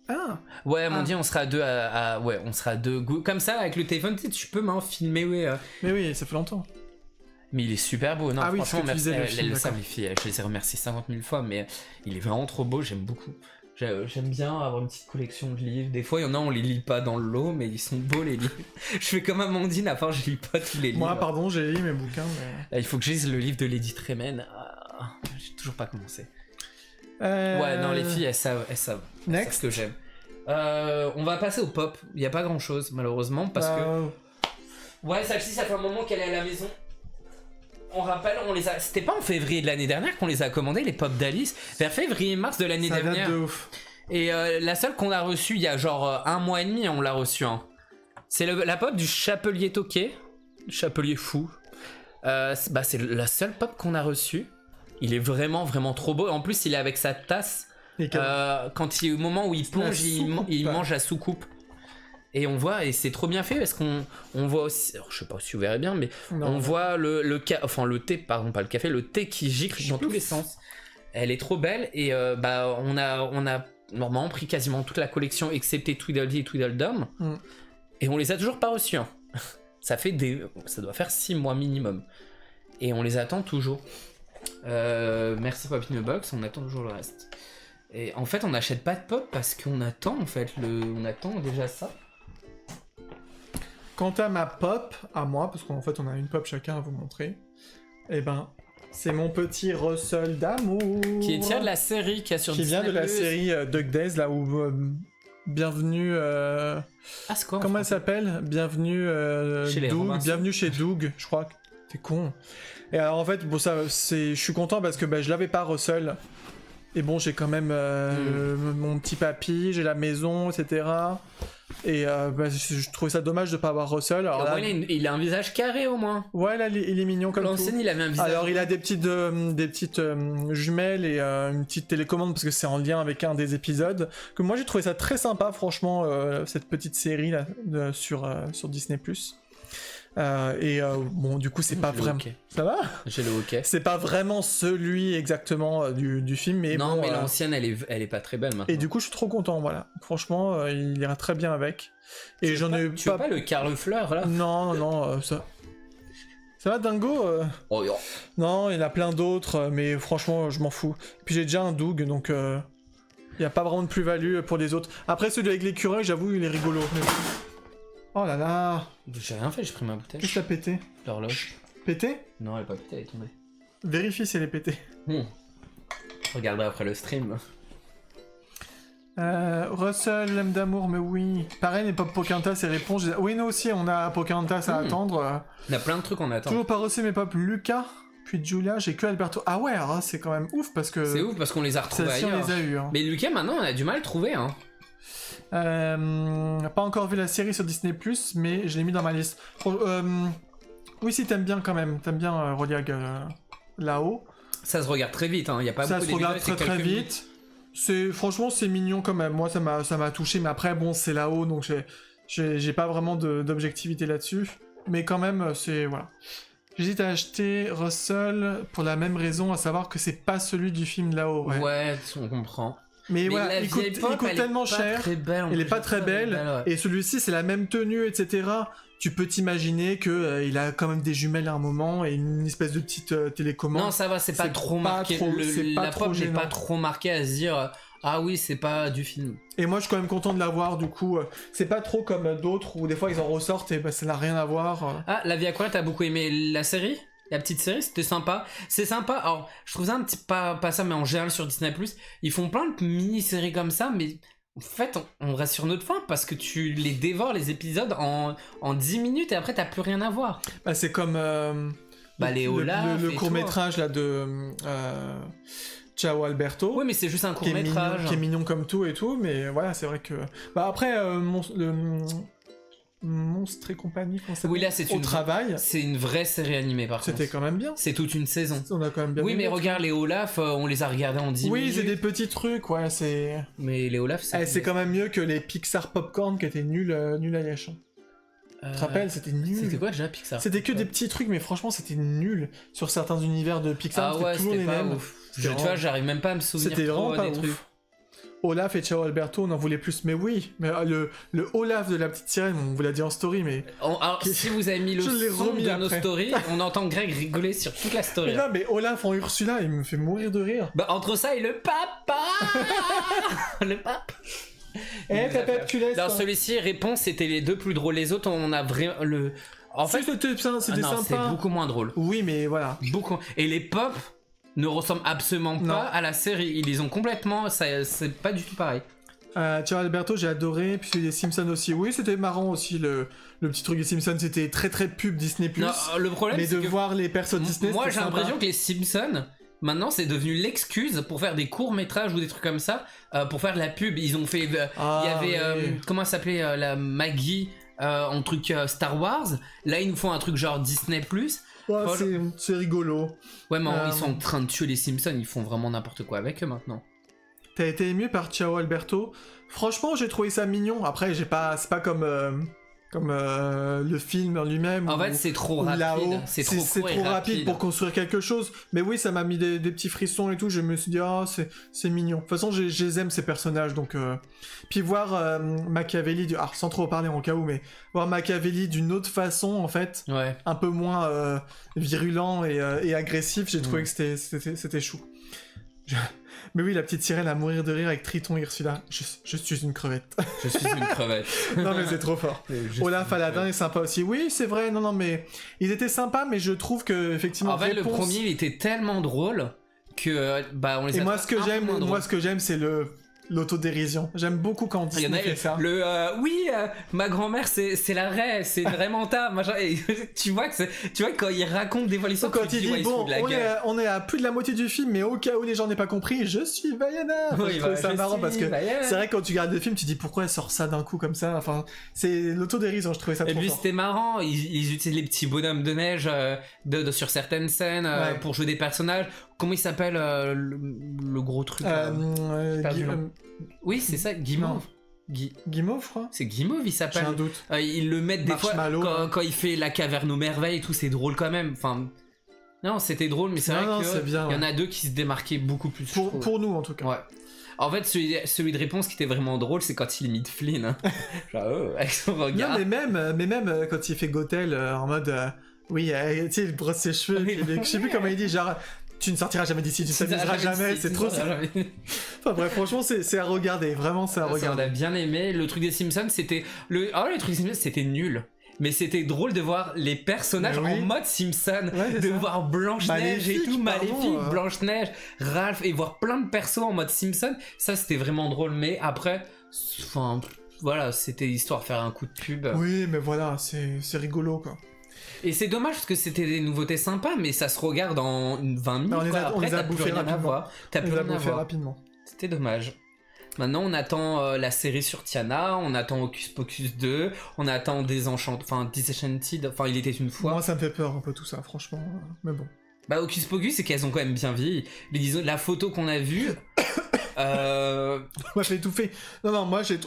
Ah. Ouais, Amandine, on sera deux on sera deux. Comme ça, avec le téléphone, tu peux filmer, ouais. Mais oui, ça fait longtemps. Mais il est super beau, non, Ah oui, franchement, ce que tu merci. disais, le film, Elles le savent, d'accord. les filles, je les ai remerciées 50 000 fois, mais il est vraiment trop beau, j'aime beaucoup. J'aime bien avoir une petite collection de livres. Des fois, il y en a, on les lit pas dans le lot, mais ils sont beaux, les livres. Je fais comme Amandine, à part, je lis pas tous les livres. Moi, pardon, j'ai lu mes bouquins, mais. Il faut que je lise le livre de Lady Tremaine. J'ai toujours pas commencé. Ouais, non, les filles, elles savent Next. ce que j'aime. On va passer au pop. Il y a pas grand chose, malheureusement, parce que. Ouais, celle-ci, ça fait un moment qu'elle est à la maison. On rappelle, c'était pas en février de l'année dernière qu'on les a commandés, les pop d'Alice, vers février-mars de l'année ça dernière. date de ouf. Et la seule qu'on a reçue il y a genre 1 mois et demi, on l'a reçue. Hein. C'est la pop du Chapelier Toqué, Chapelier Fou. C'est la seule pop qu'on a reçue. Il est vraiment vraiment trop beau. En plus, il est avec sa tasse. Et Quand il est au moment où il plonge, soucoupe. il mange la soucoupe. Et on voit, et c'est trop bien fait parce qu'on voit aussi, alors je sais pas si vous verrez bien, mais Non. on voit le thé, pardon, pas le café, le thé qui gicle dans tous les sens. Elle est trop belle et on a normalement pris quasiment toute la collection excepté Tweedledee et Tweedledum et on les a toujours pas reçus. Hein. Ça doit faire 6 mois minimum et on les attend toujours. Merci Pop in a Box, on attend toujours le reste. Et en fait, on n'achète pas de pop parce qu'on attend on attend déjà ça. Quant à ma pop, à moi, parce qu'en fait on a une pop chacun à vous montrer, et ben c'est mon petit Russell d'amour. Qui est tiré de la série qui a sur Qui vient de Disney+. la série Duck Days, là où bienvenue. Ah, c'est quoi en Comment elle français s'appelle? Bienvenue Chez les Doug. Robinson. Bienvenue chez Doug, je crois. T'es con. Et alors en fait, bon ça, je suis content parce que je l'avais pas Russell. Et bon, j'ai quand même mon petit papy, j'ai la maison, etc. Et je trouvais ça dommage de pas avoir Russell. Alors, Au là, moins, il a un visage carré au moins. ouais, là, il est mignon comme tout. L'ancienne, il avait un visage. Alors il a des petites jumelles et une petite télécommande parce que c'est en lien avec un des épisodes. Que moi j'ai trouvé ça très sympa franchement cette petite série là sur Disney+. Bon du coup c'est pas J'ai le vraiment. hockey. Ça va? J'ai le hockey. C'est pas vraiment celui exactement du film mais Non, bon, mais l'ancienne, elle est pas très belle maintenant. et du coup je suis trop content voilà. Franchement il ira très bien avec. Et j'en ai Tu veux pas le Carl Fleur là? Non ça. Ça va Dingo Oh, yo. Non, il y en a plein d'autres, mais franchement, je m'en fous. Puis j'ai déjà un Doug, donc il n'y a pas vraiment de plus-value pour les autres. Après, celui avec l'écureuil, j'avoue, il est rigolo. Mais Oh là là. J'ai rien fait, j'ai pris ma bouteille. Qu'est-ce que t'as pété? L'horloge. Pété? Non, elle est pas pétée, elle est tombée. Vérifie si elle est pétée. Regardez après le stream. Russell, l'aime d'amour, mais oui. Pareil, les Pop Pocahontas, ses réponses. Oui, nous aussi, on a Pocahontas à attendre. Il y a plein de trucs qu'on attend. Toujours pas reçu mes Pop Lucas, puis Julia, j'ai que Alberto. Ah ouais, alors, c'est quand même ouf parce que. C'est ouf parce qu'on les a retrouvés Celle-ci, on ailleurs. les a eu. Hein. Mais Lucas, maintenant, on a du mal à le trouver. Hein. Pas encore vu la série sur Disney+, mais je l'ai mis dans ma liste. Oui, si t'aimes bien quand même. T'aimes bien Roliag là-haut. Ça se regarde très vite. Il y a pas Ça beaucoup se regarde d'épisodes, très c'est très quelques vite. minutes. Franchement, c'est mignon quand même. Moi, ça m'a touché, mais après, bon, c'est là-haut, donc j'ai pas vraiment d'objectivité là-dessus. Mais quand même, c'est... Voilà. J'hésite à acheter Russell pour la même raison, à savoir que c'est pas celui du film là-haut. Ouais, on comprend. Mais voilà, la il coûte vieille pop, elle tellement est pas cher. très belle, Elle est pas très belle. ouais. Et celui-ci, c'est la même tenue, etc. Tu peux t'imaginer que il a quand même des jumelles à un moment et une espèce de petite télécommande. Non, ça va, c'est pas trop marqué. La pop n'est pas trop marquée à se dire ah oui, c'est pas du film. Et moi, je suis quand même content de l'avoir. Du coup, c'est pas trop comme d'autres où des fois ils en ressortent et bah, ça n'a rien à voir. Ah, La Vie à quoi, t'as beaucoup aimé la série? La petite série, c'était sympa. C'est sympa. Alors, je trouve ça un petit pas ça, mais en général sur Disney+, ils font plein de mini-séries comme ça, mais en fait, on reste sur notre faim parce que tu les dévores les épisodes en 10 minutes et après t'as plus rien à voir. Bah, c'est comme les Olaf le et court-métrage là de Ciao Alberto. Oui, mais c'est juste un court-métrage. Qui est mignon comme tout et tout, mais voilà, c'est vrai que. Bah après, Monstre et compagnie, oui, là, c'est au travail. C'est une vraie série animée par contre. C'était quand même bien. C'est toute une saison. On a quand même bien. Oui, mais regarde, les Olaf, on les a regardés en 10 minutes. Oui, c'est des petits trucs, ouais, c'est. Mais les Olaf, c'est quand même mieux que les Pixar Popcorn qui étaient nuls à Yachan. Tu te rappelles, c'était nul. C'était quoi déjà Pixar? C'était que des petits trucs, mais franchement, c'était nul. Sur certains univers de Pixar, c'était toujours les mêmes. Ouf. Tu vois, j'arrive même pas à me souvenir. C'était vraiment pas des ouf. trucs. Olaf et Ciao Alberto, on en voulait plus, mais oui, mais le Olaf de la petite sirène, on vous l'a dit en story, mais... Alors, si vous avez mis le son de nos stories, on entend Greg rigoler sur toute la story. Mais non, mais Olaf en Ursula, il me fait mourir de rire. Bah, entre ça et le papa. Le papa. Dans celui-ci, réponse, c'était les deux plus drôles. Les autres, on a vraiment le... En fait, c'était sympa. C'est beaucoup moins drôle. Oui, mais voilà. Beaucoup. Et les pop ne ressemblent absolument pas à la série. Ils les ont complètement... C'est pas du tout pareil. Ciao Alberto, j'ai adoré. Puis les Simpsons aussi. Oui, c'était marrant aussi. Le petit truc des Simpsons, c'était très très pub Disney+. Non, le problème, mais c'est de voir les personnes Disney, moi, j'ai l'impression que les Simpsons... Maintenant, c'est devenu l'excuse pour faire des courts-métrages ou des trucs comme ça, pour faire de la pub. Ils ont fait... Il y avait... comment ça s'appelait la Maggie en truc Star Wars. Là, ils nous font un truc genre Disney+. Ouais, c'est rigolo. Ouais, mais ils sont en train de tuer les Simpsons. Ils font vraiment n'importe quoi avec eux maintenant. T'as été ému par Ciao Alberto? Franchement, j'ai trouvé ça mignon. Après, c'est pas comme le film en lui-même. En fait, c'est trop rapide. C'est trop rapide pour construire quelque chose. Mais oui, ça m'a mis des petits frissons et tout. Je me suis dit, c'est mignon. De toute façon, je les aime ces personnages. Donc, puis voir Machiavelli, sans trop parler en cas où, mais voir Machiavelli d'une autre façon, en fait, un peu moins virulent et agressif, j'ai trouvé que c'était chou. Mais oui, la petite sirène à mourir de rire avec Triton et Ursula. Je suis une crevette. Je suis une crevette. Non, mais c'est trop fort. Olaf Aladdin est sympa aussi. Oui, c'est vrai. Non, mais ils étaient sympas, mais je trouve que effectivement. En fait, le premier, il était tellement drôle que on les a. Et moi, ce que j'aime, c'est l'autodérision. J'aime beaucoup quand Disney fait ça. Ma grand-mère c'est la raie, c'est une vraie menta, machin. Et tu vois quand il raconte des fois l'histoire, quand il dit bon, on est à plus de la moitié du film, mais au cas où les gens n'aient pas compris, je suis Vaiana. Je trouve ça marrant parce que c'est vrai que quand tu regardes le film, tu dis pourquoi elle sort ça d'un coup comme ça. Enfin, c'est l'autodérision, je trouvais ça trop fort. Et puis c'était marrant, ils utilisent les petits bonhommes de neige sur certaines scènes pour jouer des personnages. Comment il s'appelle le gros truc oui, c'est ça, Guimauve. Guimauve, je crois. C'est Guimauve, il s'appelle. J'ai un doute. Ils le mettent des fois quand il fait la caverne aux merveilles et tout, c'est drôle quand même. Enfin, non, c'était drôle, mais c'est vrai qu'il y en a deux qui se démarquaient beaucoup plus. Pour nous, en tout cas. Ouais. En fait, celui de réponse qui était vraiment drôle, c'est quand il imite Flynn. Hein. Genre, avec son regard. Non, mais même quand il fait Gothel en mode. Oui, tu sais, il brosse ses cheveux. Je sais plus comment il dit, genre. Tu ne sortiras jamais d'ici, tu ne t'amuseras jamais, c'est trop... Enfin bref, franchement, c'est à regarder, vraiment c'est à regarder. On a bien aimé. Le truc des Simpsons, c'était... le truc des Simpsons, c'était nul. Mais c'était drôle de voir les personnages en mode Simpson, de voir Blanche-Neige et tout, Maléfique, Blanche-Neige, Ralph, et voir plein de persos en mode Simpson. Ça, c'était vraiment drôle, mais après... Enfin, voilà, c'était histoire de faire un coup de pub. Oui, mais voilà, c'est rigolo, quoi. Et c'est dommage parce que c'était des nouveautés sympas, mais ça se regarde en 20 minutes. On les a bouffés rapidement. T'as plus rien à voir. Rapidement. C'était dommage. Maintenant, on attend la série sur Tiana, on attend Hocus Pocus 2, on attend Disenchanted, enfin il était une fois. Moi, ça me fait peur un peu tout ça, franchement. Mais bon. Bah, Hocus Pocus, c'est qu'elles ont quand même bien vieilli. Mais disons, la photo qu'on a vue. Moi, j'ai étouffé. Non, moi, j'ai.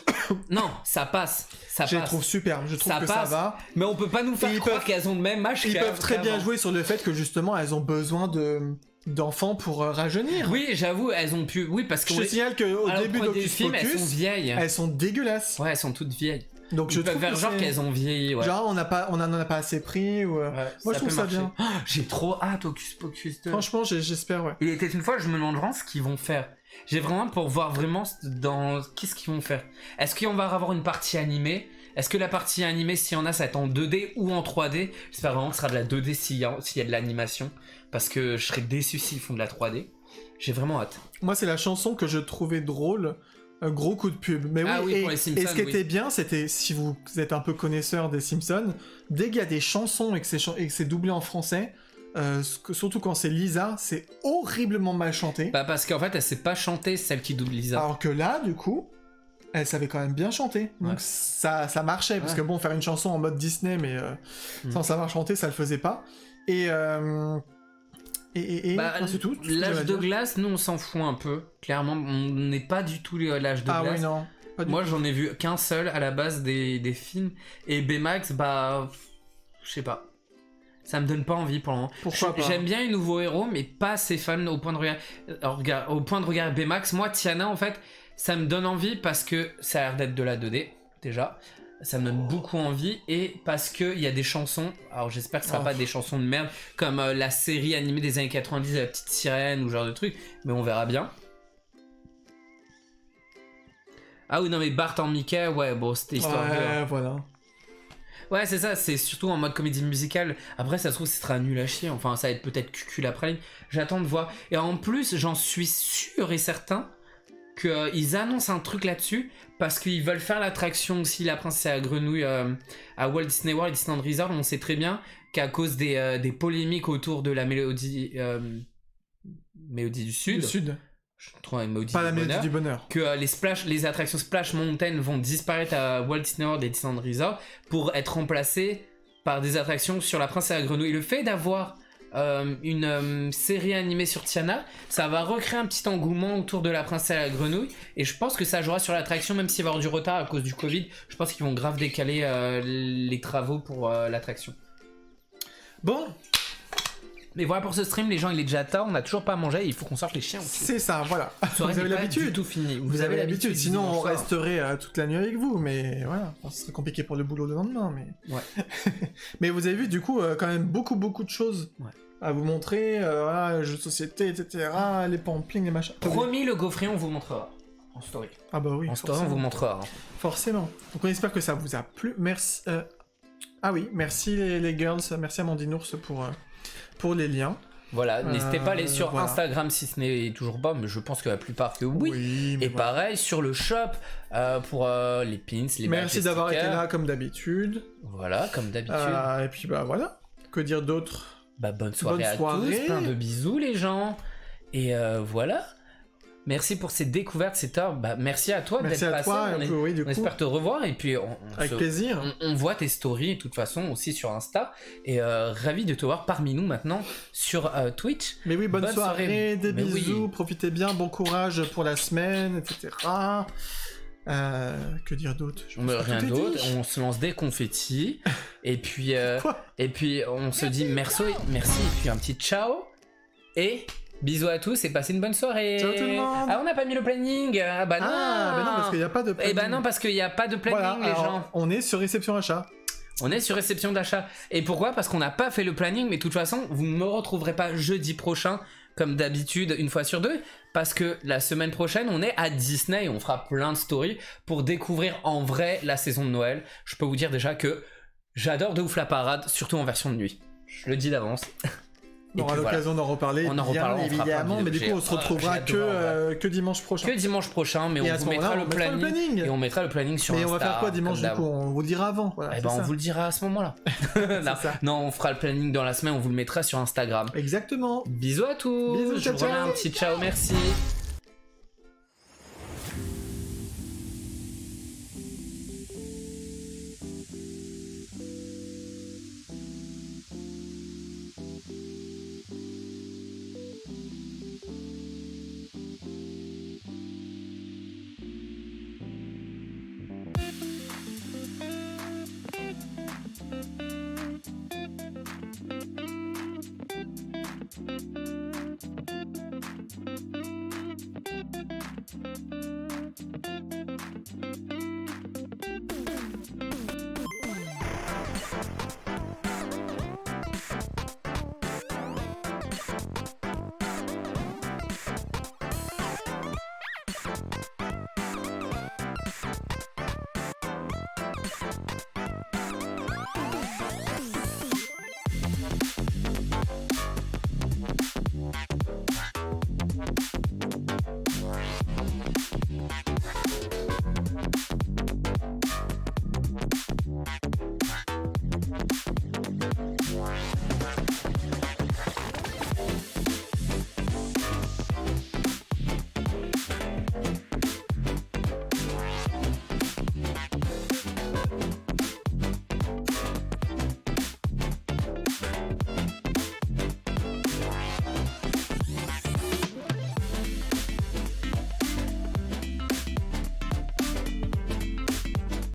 Non, ça passe. Je les trouve superbes. Je trouve que ça va. Mais on peut pas nous faire croire qu'elles ont le même âge. Ils peuvent très bien jouer sur le fait que justement, elles ont besoin d'enfants pour rajeunir. Oui, j'avoue, elles ont pu. Oui, parce que. Je te signale qu'au début d'Hocus Pocus, elles sont vieilles. Elles sont dégueulasses. Ouais, elles sont toutes vieilles. Donc je trouve faire genre qu'elles ont vieilli. Ouais. Genre on en a pas assez pris ou. Moi je trouve ça bien. Oh, j'ai trop hâte Hocus Pocus 2. Franchement, j'espère, ouais. Il était une fois, je me demande vraiment ce qu'ils vont faire. J'ai vraiment pour voir vraiment dans qu'est-ce qu'ils vont faire. Est-ce qu'on va avoir une partie animée? Est-ce que la partie animée, s'il y en a, ça va être en 2D ou en 3D? J'espère vraiment que ce sera de la 2D s'il y a de l'animation. Parce que je serais déçu s'ils font de la 3D. J'ai vraiment hâte. Moi, c'est la chanson que je trouvais drôle. Un gros coup de pub. Mais pour les Simpsons, et ce qui était bien, c'était, si vous êtes un peu connaisseur des Simpsons, dès qu'il y a des chansons et que c'est doublé en français, surtout quand c'est Lisa, c'est horriblement mal chanté. Bah parce qu'en fait, elle sait pas chanter, celle qui double Lisa. Alors que là, du coup, elle savait quand même bien chanter. Donc ça marchait, parce que bon, faire une chanson en mode Disney, mais sans savoir chanter, ça le faisait pas. Et c'est tout. L'âge de glace, nous on s'en fout un peu. Clairement, on n'est pas du tout l'âge de glace. Ah oui, non. Moi j'en ai vu qu'un seul à la base des films. Et Baymax, bah. Je sais pas. Ça me donne pas envie pour le moment. Pourquoi pas? J'aime bien les nouveaux héros, mais pas assez fan au point de regarder Baymax. Moi, Tiana, en fait, ça me donne envie parce que ça a l'air d'être de la 2D, déjà. Ça me donne beaucoup envie, et parce qu'il y a des chansons, alors j'espère que ce sera pas des chansons de merde comme la série animée des années 90 La Petite Sirène ou ce genre de truc, mais on verra bien. Ah oui, non, mais Bart en Mickey, ouais, bon, c'était histoire de... voilà. Ouais, c'est ça, c'est surtout en mode comédie musicale. Après, ça se trouve, ce sera nul à chier, enfin, ça va être peut-être cucul après. J'attends de voir. Et en plus, j'en suis sûr et certain qu'ils annoncent un truc là-dessus parce qu'ils veulent faire l'attraction aussi La Princesse à la Grenouille à Walt Disney World et Disneyland Resort. On sait très bien qu'à cause des polémiques autour de la Mélodie du Sud. Je trouve une Mélodie pas la Mélodie du Bonheur. Que les attractions Splash Mountain vont disparaître à Walt Disney World et Disneyland Resort pour être remplacées par des attractions sur La Princesse à la Grenouille. Le fait d'avoir une série animée sur Tiana, ça va recréer un petit engouement autour de La Princesse à la Grenouille, et je pense que ça jouera sur l'attraction, même s'il va y avoir du retard à cause du Covid. Je pense qu'ils vont grave décaler les travaux pour l'attraction. Bon, mais voilà pour ce stream, les gens, il est déjà tard, on n'a toujours pas mangé, il faut qu'on sorte les chiens aussi. C'est ça, voilà. Vous avez l'habitude. Tout fini. Vous avez l'habitude, sinon on resterait toute la nuit avec vous, mais voilà, ce serait compliqué pour le boulot le lendemain, mais... Ouais. Mais vous avez vu, du coup, quand même beaucoup de choses à vous montrer, jeux de société, etc., les pampling, les machins... Promis, le gaufrier, on vous montrera. En story. Ah bah oui, en story, on vous montrera. Forcément. Donc on espère que ça vous a plu. Merci... Ah oui, merci les girls, merci Amandine Ours pour les liens. Voilà, n'hésitez pas à aller sur Instagram si ce n'est toujours pas, mais je pense que la plupart que oui. Et pareil sur le shop pour les pins, les badges. Merci d'avoir été là comme d'habitude. Voilà, comme d'habitude. Et puis bah voilà, que dire d'autre? Bah bonne soirée à tous, plein de bisous les gens. Et voilà. Merci pour ces découvertes, c'est top. Bah, merci à toi d'être passé. On espère te revoir, et puis avec plaisir. On voit tes stories de toute façon aussi sur Insta, et ravi de te voir parmi nous maintenant sur Twitch. Mais oui, bonne soirée, des bisous, profitez bien, bon courage pour la semaine, etc. Que dire d'autre? Rien d'autre, on se lance des confettis, et puis on se dit merci, et puis un petit ciao, et... bisous à tous et passez une bonne soirée. Ciao tout le monde. Ah, on n'a pas mis le planning. Ah bah non. Parce qu'il n'y a pas de planning. Eh bah non, parce qu'il n'y a pas de planning, les gens. On est sur réception achat. On est sur réception d'achat. Et pourquoi? Parce qu'on n'a pas fait le planning, mais de toute façon, vous ne me retrouverez pas jeudi prochain comme d'habitude, une fois sur deux, parce que la semaine prochaine, on est à Disney et on fera plein de stories pour découvrir en vrai la saison de Noël. Je peux vous dire déjà que j'adore de ouf la parade, surtout en version de nuit. Je le dis d'avance. On aura l'occasion d'en reparler, on en bien reparlera, on fera évidemment, mais du coup on se retrouvera que dimanche prochain. Que dimanche prochain, mais Et on à ce vous mettra moment-là, le on mettra le planning. planning. Et on mettra le planning sur Insta. Mais on va faire quoi dimanche comme du coup? On vous le dira avant. Voilà, Eh c'est ben, on ça. vous le dira à ce moment-là. non, ça. non, on fera le planning dans la semaine, on vous le mettra sur Instagram. Exactement. Bisous à tous. Bisous, Je ciao, vous remets ciao. un petit ciao, merci.